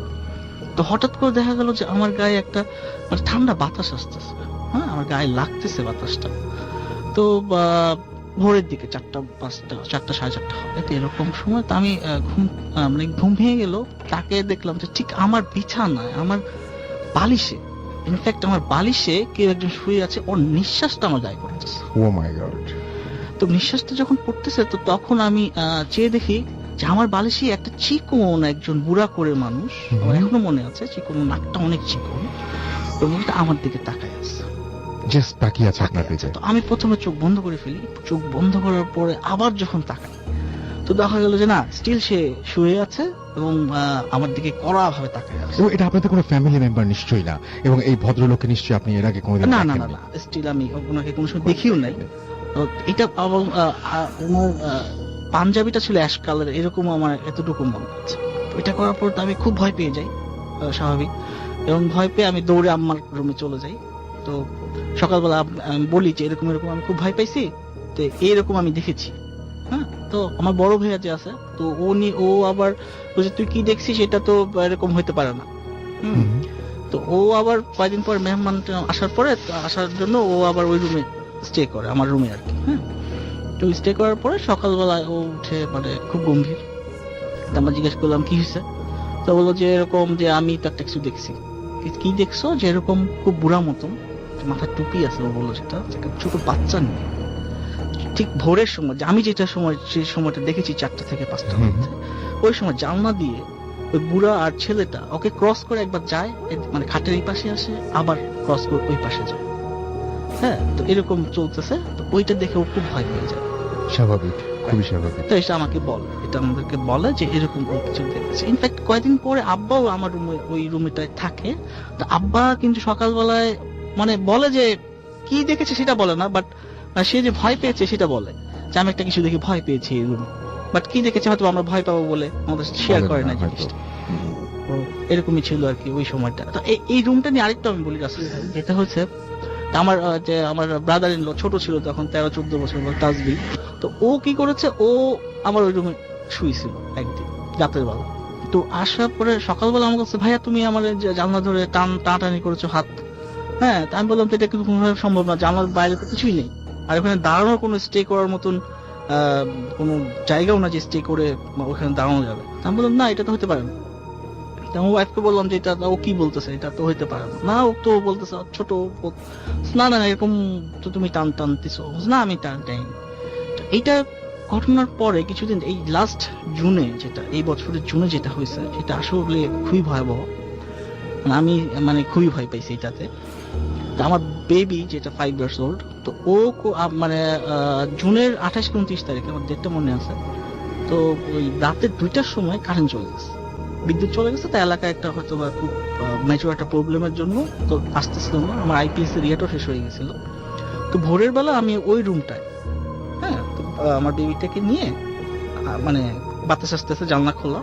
তো হঠাৎ করে দেখা গেল যে আমার গায়ে একটা মানে ঠান্ডা বাতাস আসতেছে। হ্যাঁ, আমার গায়ে লাগতেছে বাতাসটা। তো ভোরের দিকে 4টা 5টা 4টা 4:30 হবে, তো এরকম সময় তো আমি মানে ঘুম ভেঙে গেল, তাকে দেখলাম যে ঠিক আমার বিছানায়, আমার বালিশে, ইনফ্যাক্ট আমার বালিশে কেউ একজন শুয়ে আছে, ওর নিঃশ্বাসটা আমার গায়ে পড়তেছে।
ও মাই গড।
তো নিঃশ্বাসটা যখন পড়তেছে, তো তখন আমি চেয়ে দেখি যে আমার বালিশে একটা চিকন একজন বুড়া করে মানুষ, আমার এখনো মনে আছে, চিকন, নাকটা অনেক চিকন, তো মুখটা আমার দিকে তাকায় আছে।
জাস্ট তাকিয়ে আছে আপনার দিকে।
তো আমি প্রথমে চোখ বন্ধ করে ফেলি, চোখ বন্ধ করার পরে আবার যখন তাকাই, তো দেখা গেল যে না, স্টিল সে শুয়ে আছে এবং আমার দিকে কড়া ভাবে তাকায় আছে।
এবং এটা আপনাদের কোনো ফ্যামিলি মেম্বার নিশ্চয়ই না, এবং এই ভদ্রলোককে নিশ্চয়ই আপনি এর আগে কোনোদিন
না না না
দেখেননি।
না, স্টিল আমি ওনাকে কোনো সময় দেখিও নাই। তো এটা এবং ওনার পাঞ্জাবিটা ছিল অ্যাশ কালার, এরকম আমার এতটুকু মনে আছে। তো এটা করার পর তো আমি খুব ভয় পেয়ে যাই, স্বাভাবিক, এবং ভয় পেয়ে আমি দৌড়ে আম্মার রুমে চলে যাই। তো সকালবেলা আমি বলি যে এরকম এরকম আমি খুব ভয় পাইছি, তো এইরকম আমি দেখেছি। হ্যাঁ, তো আমার বড় ভাইয়া যে আছে, তো ও আবার বলছে তুই কি দেখছিস, এটা তো এরকম হইতে পারে না। হুম, তো ও আবার কয়েকদিন পর মেহমান আসার পরে, আসার জন্য ও আবার ওই রুমে স্টে করে, আমার রুমে আর কি। হ্যাঁ, তো স্টে করার পরে সকালবেলায় ও উঠে মানে খুব গম্ভীর। তো আমরা জিজ্ঞেস করলাম কি হয়েছে, তো বললো যে এরকম যে আমি তো একটা কিছু দেখছি। কি দেখছো? যে এরকম খুব বুড়া মতন, মাথায় টুপি আছে, ও বললো সেটা ছোট বাচ্চা নিয়ে, ঠিক ভোরের সময়, যে আমি যেটা সময়, সেই সময়টা দেখেছি 4টা থেকে 5টার মধ্যে, ওই সময় জানলা দিয়ে ওই বুড়া আর ছেলেটা ওকে ক্রস করে একবার যায়, মানে খাটের এই পাশে আসে, আবার ক্রস করে ওই পাশে যায়। হ্যাঁ, তো এরকম চলতেছে। তো ওইটা দেখে ও খুব ভয় পেয়ে যায়।
স্বাভাবিক, খুবই স্বাভাবিক।
তো এটা আমাকে বলে, এটা আমাদেরকে বলে যে এরকম ও কিছু দেখেছে। ইনফ্যাক্ট কয়েকদিন পরে আব্বাও আমার রুমে, ওই রুমটায় থাকে। তো আব্বা কিন্তু সকালবেলায় মানে বলে যে কি দেখেছে সেটা বলে না, বাট সে যে ভয় পেয়েছে সেটা বলে, যে আমি একটা কিছু দেখে ভয় পেয়েছি এই রুমে, বাট কি দেখেছে হয়তো আমরা ভয় পাবো বলে আমাদের শেয়ার করে না জিনিসটা। তো এরকমই ছিল আর কি ওই সময়টা। তো এই রুমটা নিয়ে আরেকটা আমি বলি রাসেল ভাই, যেটা হচ্ছে আমার যে আমার ব্রাদার ইন ল ছোট ছিল তখন, 13-14 বছর বয়স, তাজবি। তো ও কি করেছে, ও আমার ওই রুমে শুয়েছিল একদিন রাতের বেলা। তো আসার পরে সকালবেলা আমার কাছে, ভাইয়া তুমি আমার জানলা ধরে টানাটানি করেছো হাত। হ্যাঁ, তা আমি বললাম তো এটা কিন্তু কোনোভাবে সম্ভব না, জানলার বাইরে তো কিছুই নেই, আর ওখানে দাঁড়ানোর কোনো স্টে করার মতন কোনো জায়গাও না যে স্টে করে ওখানে দাঁড়ানো যাবে। আমি বললাম না, এটা তো হতে পারে না। আমার ওয়াইফকে বললাম যে এটা ও কি বলতেছে, এটা তো হইতে পারে না। ও তো বলতেছে ছোট, না না এরকম তো তুমি টানতেছো না, আমি টানি। এইটা ঘটনার পরে কিছুদিন, এই লাস্ট জুনে, যেটা এই বছরের জুনে যেটা হয়েছে, সেটা আসলে খুবই ভয়াবহ। আমি মানে খুবই ভয় পাইছি এটাতে। তো আমার বেবি যেটা 5 years old, তো ও মানে জুনের 28-29 তারিখে, আমার ডেটটা মনে আছে। তো ওই রাতে 2টার সময় কারেন্ট চলে গেছে, বিদ্যুৎ চলে গেছে। তাই এলাকায় একটা হয়তো বা খুব মেজর একটা প্রবলেমের জন্য তো আসতেছিল না, আমার আইপিএস এর রিয়েটও শেষ হয়ে গেছিল। তো ভোরের বেলা আমি ওই রুমটায়, হ্যাঁ, আমার বেবিটাকে নিয়ে মানে বাতাস আসতেছে, জানলা খোলা,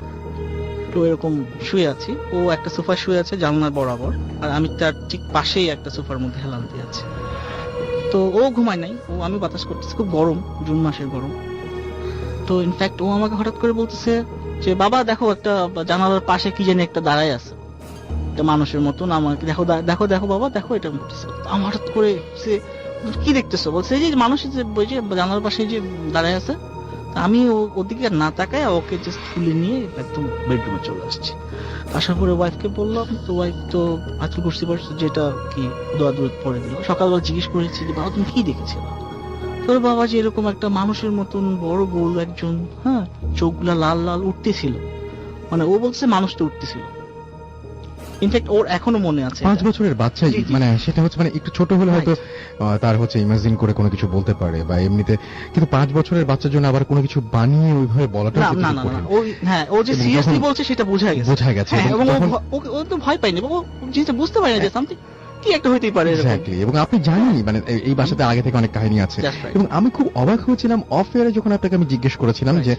তো এরকম শুয়ে আছি। ও একটা সোফা শুয়ে আছে জানলার বরাবর, আর আমি তার ঠিক পাশেই একটা সোফার মধ্যে হেলান দিয়ে আছি। তো ও ঘুমায় নাই, ও আমি বাতাস করতেছি, খুব গরম, জুন মাসের গরম। তো ইনফ্যাক্ট ও আমাকে হঠাৎ করে বলতেছে যে বাবা দেখো, একটা জানালার পাশে কি জানি একটা দাঁড়ায় আছে, একটা মানুষের মতন, আমাকে দেখো দেখো দেখো বাবা দেখো, এটা বলতেছে। আমার হঠাৎ করে সে কি দেখতেছো, বলছে এই যে মানুষের যে ওই যে জানালার পাশে যে দাঁড়ায় আছে। আমি ওদিকে না তাকায় ওকে জাস্ট তুলে নিয়ে একদম বেডরুমে চলে আসছি। আসার পরে ওয়াইফকে বললাম, তো ওয়াইফ তো আজকে বুঝতে পারছো যেটা কি, দোয়া পরে দিল। সকালবেলা জিজ্ঞেস করেছি যে বাবা তুমি কি দেখেছিলে, তোর বাবা যে এরকম একটা মানুষের মতন বড় গোল একজন, হ্যাঁ, চোখগুলা লাল লাল উঠতেছিল, মানে ও বলছে মানুষটা উঠতেছিল। ইনফ্যাক্ট ওর এখনো মনে আছে
5 বছরের বাচ্চা,
জি, জি।
মানে সেটা হচ্ছে মানে একটু ছোট হলে হয়তো তার হচ্ছে ইমাজিন করে কোনো কিছু বলতে পারে বা এমনিতে, কিন্তু 5 বছরের বাচ্চার জন্য আবার কোনো কিছু বানিয়ে ওইভাবে বলাটা
না না না না, ওই হ্যাঁ, ও যে
এবং
সিরিয়াসলি
যখন-
বলছে সেটা বোঝা গেছে।
বোঝা গেছে,
হ্যাঁ,
এবং
এবং
তখন-
ও তো ভয় পায়নি, ও জিনিসটা বুঝতে পারে না যে সামথিং কি একটা হইতেই পারে এরকম।
এক্স্যাক্টলি। এবং আপনি জানেন মানে এই বাসাতে আগে থেকে অনেক কাহিনী আছে।
That's right.
এবং আমি খুব অবাক হয়েছিলাম অফ এয়ারে যখন আপনাকে আমি জিজ্ঞেস করেছিলাম যে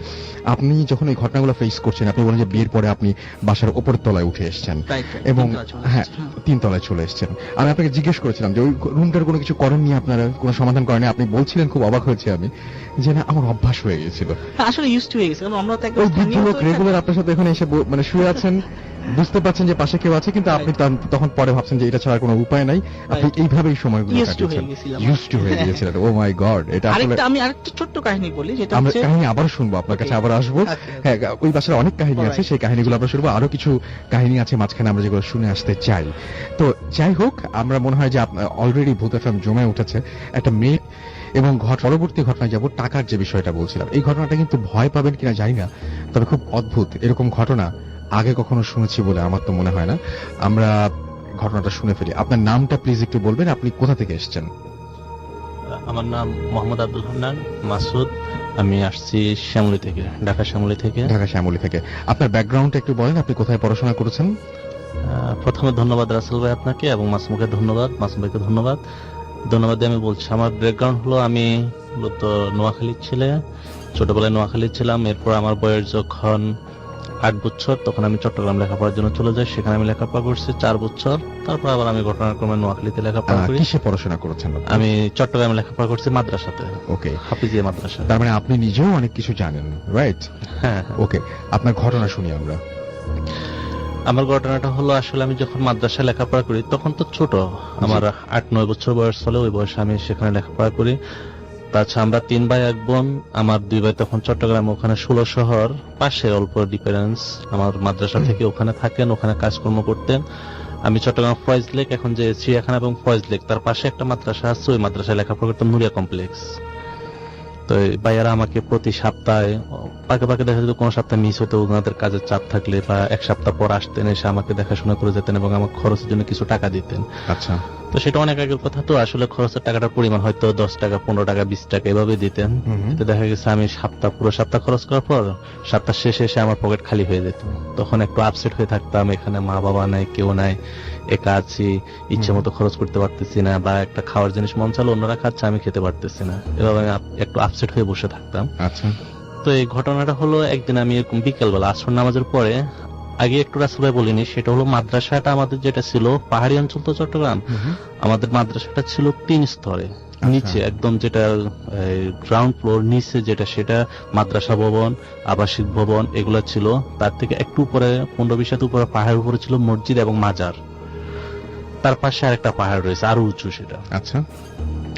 আপনি যখন এই ঘটনাগুলো ফেস করছেন, আপনি বলেন যে বিয়ের পরে আপনি বাসার উপরের তলায় উঠে এসেছেন
Right, right.
এবং
তিনতলা চলে
হ্যাঁ,
এসেছে, হ্যাঁ।
3 তলায় চলে এসেছেন। আমি আপনাকে জিজ্ঞেস করেছিলাম যে ওই রুমটার কোনো কিছু করেননি আপনারা, কোনো সমাধান করেননি। আপনি বলছিলেন, খুব অবাক হয়েছে আমি, যে না আমার অভ্যাস হয়ে গেছিল।
হ্যাঁ, আসলে ইউজড হয়ে গেছে, কারণ আমরা তো একদম
ওই বৃদ্ধ
স্থানীয়
লোক
তো
রেগুলার আপনার সাথে এখানে এসে মানে শুয়ে আছেন, বুঝতে পারছেন যে পাশে কেউ আছে, কিন্তু আপনি তখন পরে ভাবছেন যে এটা ছাড়া কোনো উপায় নাই, আপনি এইভাবেই সময়গুলো
Used to হয়ে
কাটিয়েছেন,
গেছিলাম।
ইউজড টু হয়ে গিয়েছিলেন। ও মাই গড, এটা আসলে
আমি আরেকটা ছোট্ট কাহিনী বলি, যেটা
আমরা
হচ্ছে
কাহিনী আবার শুনবো, আপনার কাছে
Okay.
আবার আসবো।
Okay.
হ্যাঁ, ওই বাসার অনেক কাহিনী আছে,
Alright.
সেই কাহিনীগুলো আমরা শুনবো। আরো কিছু কাহিনী আছে মাঝখানে আমরা যেগুলো শুনে আসতে চাই। তো যাই হোক, আমরা মনে হয় যে অলরেডি ভূত এফএম জমে উঠেছে। একটা মেয়ে এবং পরবর্তী ঘটনায় যাব, টাকার যে বিষয়টা বলছিলাম, এই ঘটনাটা কিন্তু ভয় পাবেন কিনা জানি না, তবে খুব অদ্ভুত। এরকম ঘটনা আগে কখনো শুনেছি বলে আমার তো মনে হয় না। আমরা ঘটনাটা শুনে ফেলি। আপনার নামটা প্লিজ একটু বলবেন, আপনি কোথা থেকে এসেছেন?
আমার নাম মোহাম্মদ আব্দুল হান্নান মাসুদ। আমি আসছি শ্যামলী থেকে, ঢাকা শ্যামলী থেকে।
ঢাকা শ্যামলী থেকে। আপনার ব্যাকগ্রাউন্ডটা একটু বলেন, আপনি কোথায় পড়াশোনা করেছেন?
প্রথমে ধন্যবাদ রাসেল ভাই আপনাকে, এবং মাসুমকে ধন্যবাদ, মাসুম ভাইকে ধন্যবাদ। ধন্যবাদ দিয়ে আমি বলছি, আমার ব্যাকগ্রাউন্ড হলো আমি মূলত নোয়াখালীর ছেলে, ছোটবেলায় নোয়াখালীর ছিলাম। এরপর আমার বয়স যখন 8 বছর, তখন আমি চট্টগ্রাম লেখাপড়ার জন্য চলে যাই। সেখানে আমি লেখাপড়া করছি 4 বছর। তারপর আবার আমি ঘটনাক্রমে নোয়াখালীতে লেখাপড়া করি।
কিসে পড়াশোনা করেছেন আপনি?
আমি চট্টগ্রামে লেখাপড়া করছি মাদ্রাসাতে,
ওকে,
হাফিজিয়া মাদ্রাসা।
তার মানে আপনি নিজেও অনেক কিছু জানেন, রাইট?
হ্যাঁ,
ওকে, আপনার ঘটনা শুনি আমরা।
আমার ঘটনাটা হলো, আসলে আমি যখন মাদ্রাসায় লেখাপড়া করি তখন তো ছোট, আমার 8-9 বছর বয়স হলে, ওই বয়সে আমি সেখানে লেখাপড়া করি। তাছাড়া আমরা 3 ভাই 1 বোন। আমার 2 ভাই তখন চট্টগ্রাম, ওখানে 16 শহর পাশে, অল্প ডিফারেন্স। আমার মাদ্রাসা থেকে ওখানে থাকেন, ওখানে কাজকর্ম করতেন। আমি চট্টগ্রাম ফয়েজ লেক, এখন যে চিড়িয়াখানা এবং ফয়েজ লেক, তার পাশে একটা মাদ্রাসা আছে, ওই মাদ্রাসায় লেখাপড়া করতাম, নুরিয়া কমপ্লেক্স। তো এই ভাইয়ারা আমাকে প্রতি সপ্তাহে, পাকে পাকে দেখা যেত কোনো সপ্তাহে মিস হতো, ওনাদের কাজের চাপ থাকলে বা 1 সপ্তাহ পর আসতেন, এসে আমাকে দেখাশোনা করে যেতেন এবং আমার খরচের জন্য কিছু টাকা দিতেন।
আচ্ছা,
তো সেটা অনেক আগের কথা, তো আসলে খরচের টাকাটার পরিমাণ হয়তো 10 টাকা, 15 টাকা, 20 টাকা এভাবে দিতেন। তো দেখা গেছে আমি পুরো সপ্তাহ খরচ করার পর সপ্তাহ শেষে এসে আমার পকেট খালি হয়ে যেত। তখন একটু আপসেট হয়ে থাকতাম, এখানে মা বাবা নাই, কেউ নাই, একা আছি, ইচ্ছে মতো খরচ করতে পারতেছি না, বা একটা খাওয়ার জিনিস মন চালো, অন্যরা খাচ্ছে, আমি খেতে পারতেছি না, এভাবে আমি একটু আপসেট হয়ে বসে থাকতাম।
আচ্ছা,
তো এই ঘটনাটা হলো, একদিন আমি এরকম বিকেলবেলা আসর নামাজের পরে, আগে একটু রাসেল ভাই বলিনি, সেটা হলো মাদ্রাসাটা আমাদের যেটা ছিল, পাহাড়ি অঞ্চল তো চট্টগ্রাম, আমাদের মাদ্রাসাটা ছিল 3 স্তরে। নিচে একদম যেটা গ্রাউন্ড ফ্লোর, নিচে যেটা সেটা মাদ্রাসা ভবন, আবাসিক ভবন এগুলা ছিল। তার থেকে একটু উপরে 15-20 হাত উপরে পাহাড়ের উপরে ছিল মসজিদ এবং মাজার। তার পাশে আরেকটা পাহাড় রয়েছে, আরো উঁচু সেটা।
আচ্ছা,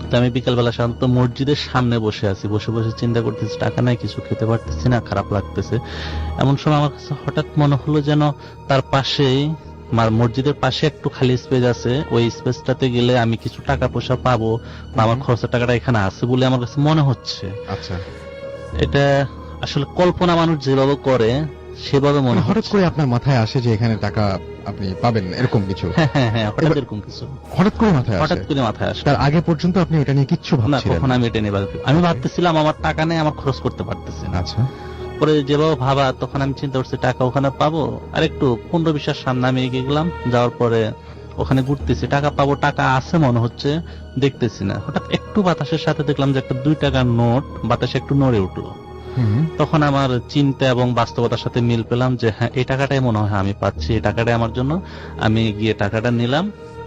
তো আমি বিকালবেলা সাধারণত মসজিদের সামনে বসে আছি, বসে বসে চিন্তা করতেছি, টাকা নাই, কিছু খেতে পারতেছি না, খারাপ লাগতেছে। এমন সময় আমার কাছে হঠাৎ মনে হলো যেন তার পাশেই, মসজিদের পাশে একটু খালি স্পেস আছে, ওই স্পেসটাতে গেলে আমি কিছু টাকা পয়সা পাবো, বা আমার খরচের টাকাটা এখানে আছে বলে আমার কাছে মনে হচ্ছে।
আচ্ছা,
এটা আসলে কল্পনা মানুষ যেভাবে করে সেভাবে মনে
হঠাৎ
হচ্ছে।
করে আপনার মাথায় আসে যে এখানে টাকা আপনি পাবেন, এরকম কিছু
হ্যাঁ, হঠাৎ এরকম কিছু
হঠাৎ করে মাথায় আসে?
হঠাৎ করে মাথায় আসে।
তার আগে পর্যন্ত আপনি এটা নিয়ে কিচ্ছু
না,
ভাবছিলেন
কখন আমি এটা নিয়ে আমি ভাবতেছিলাম আমার টাকা নেই, আমার খরচ করতে পারতেছি না।
আচ্ছা,
পরে যেভাবে ভাবা, তখন আমি চিন্তা করছি টাকা ওখানে পাবো, আর একটু 15-20 হাত সামনে আমি এগিয়ে গেলাম। যাওয়ার পরে ওখানে ঘুরতেছি, টাকা পাবো, টাকা আছে মনে হচ্ছে, দেখতেছি না। হঠাৎ একটু বাতাসের সাথে দেখলাম যে একটা 2 টাকার নোট বাতাসে একটু নড়ে উঠলো। তখন আমার চিন্তা এবং বাস্তবতার সাথে মিল পেলাম যে হ্যাঁ, এই টাকাটাই মনে হয় আমি পাচ্ছি, এই টাকাটাই আমার জন্য। আমি গিয়ে টাকাটা নিলাম,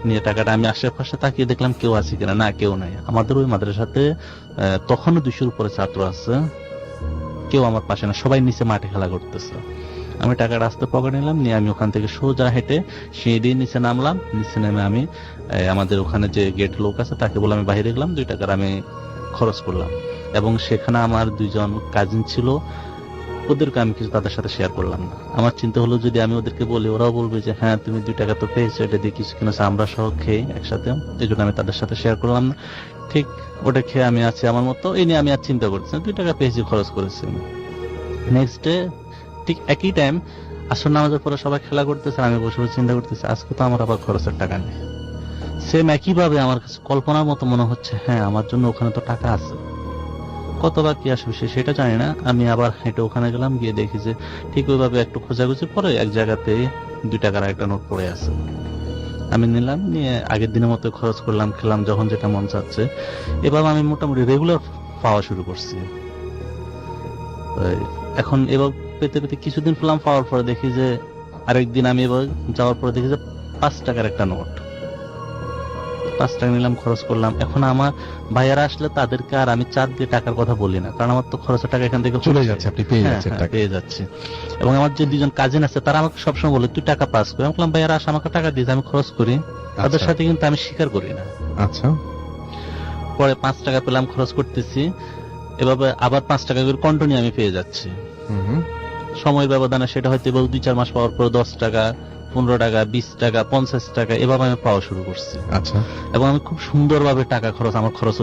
নিয়ে টাকাটা আমি আশেপাশে তাকিয়ে দেখলাম কেউ আছে কিনা, না কেউ নাই। আমাদের ওই মাদ্রাসাতে তখনও 200-র উপরে ছাত্র আছে, কেউ আমার পাশে না, সবাই নিচে মাঠে খেলা করতেছে। আমি টাকাটা আস্তে পকেটে নিলাম, নিয়ে আমি ওখান থেকে সোজা হেঁটে সিঁড়ি নিচে নামলাম। নিচে নেমে আমি আমাদের ওখানে যে গেট লোক আছে তাকে বলে আমি বাইরে গেলাম, 2 টাকার আমি খরচ করলাম। এবং সেখানে আমার 2জন কাজিন ছিল, ওদেরকে আমি কিছু তাদের সাথে শেয়ার করলাম না। আমার চিন্তা হলো যদি আমি ওদেরকে বলি, ওরাও বলবে যে হ্যাঁ তুমি 2 টাকা তো পেয়েছো, এটা দিয়ে কিছু কিনেছো, আমরা সহ খেয়ে একসাথে। এই জন্য আমি তাদের সাথে শেয়ার করলাম না। ঠিক ওটা খেয়ে আমি আছি আমার মতো, এই নিয়ে আমি আর চিন্তা করছি না, 2 টাকা পেয়েছি, খরচ করেছি। নেক্সট ডে ঠিক একই টাইম, আসর নামাজের পরে সবাই খেলা করতেছে, আমি বসে বসে চিন্তা করতেছি আজকে তো আমার আবার খরচের টাকা নেই। সেম একইভাবে আমার কাছে কল্পনার মতো মনে হচ্ছে, হ্যাঁ আমার জন্য ওখানে তো টাকা আছে, কতবার কি আসবে সেটা জানি না। আমি আবার হেঁটে ওখানে গেলাম, গিয়ে দেখি যে ঠিক ওইভাবে একটু খোঁজাখুঁজি পরে এক জায়গাতে 2 টাকার একটা নোট পড়ে আছে। আমি নিলাম, নিয়ে আগের দিনের মতো খরচ করলাম, খেলাম যখন যেটা মন চাচ্ছে। এবার আমি মোটামুটি রেগুলার পাওয়া শুরু করছি। এখন এবার পেতে পেতে কিছুদিন পেলাম, পাওয়ার পরে দেখি যে আরেকদিন আমি এবার যাওয়ার পরে দেখি যে 5 টাকার একটা নোট। 5 টাকা নিলাম, খরচ করলাম। এখন আমার ভাইয়ারা আসলে তাদেরকে আর আমি চাপ দিয়ে টাকার কথা বলি না, কারণ আমার তো খরচের টাকা এখান থেকে
চলে
হচ্ছে।
যাচ্ছে, আপনি পেয়ে
হ্যাঁ,
যাচ্ছেন
হ্যাঁ,
টাকা।
পেয়ে যাচ্ছি। এবং আমার যে 2জন কাজিন আছে তারা আমাকে সবসময় বলে তুই টাকা পাস কর। আমি বললাম ভাইয়ারা আসে আমাকে টাকা দিয়েছে, আমি খরচ করি, তাদের
আচ্ছা।
সাথে কিন্তু আমি স্বীকার করি না।
আচ্ছা,
পরে 5 টাকা পেলাম, খরচ করতেছি, এভাবে আবার 5 টাকা করে কন্টিনিউ আমি পেয়ে যাচ্ছি।
হুম,
সময়ের ব্যবধানে সেটা হয়তো এবার 2-4 মাস পাওয়ার পর 10 টাকা, 15 টাকা, 20 টাকা, 50 টাকা এভাবে আমি পাওয়া শুরু করছি।
আচ্ছা।
এবং আমি খুব সুন্দরভাবে টাকা খরচ, আমার খরচ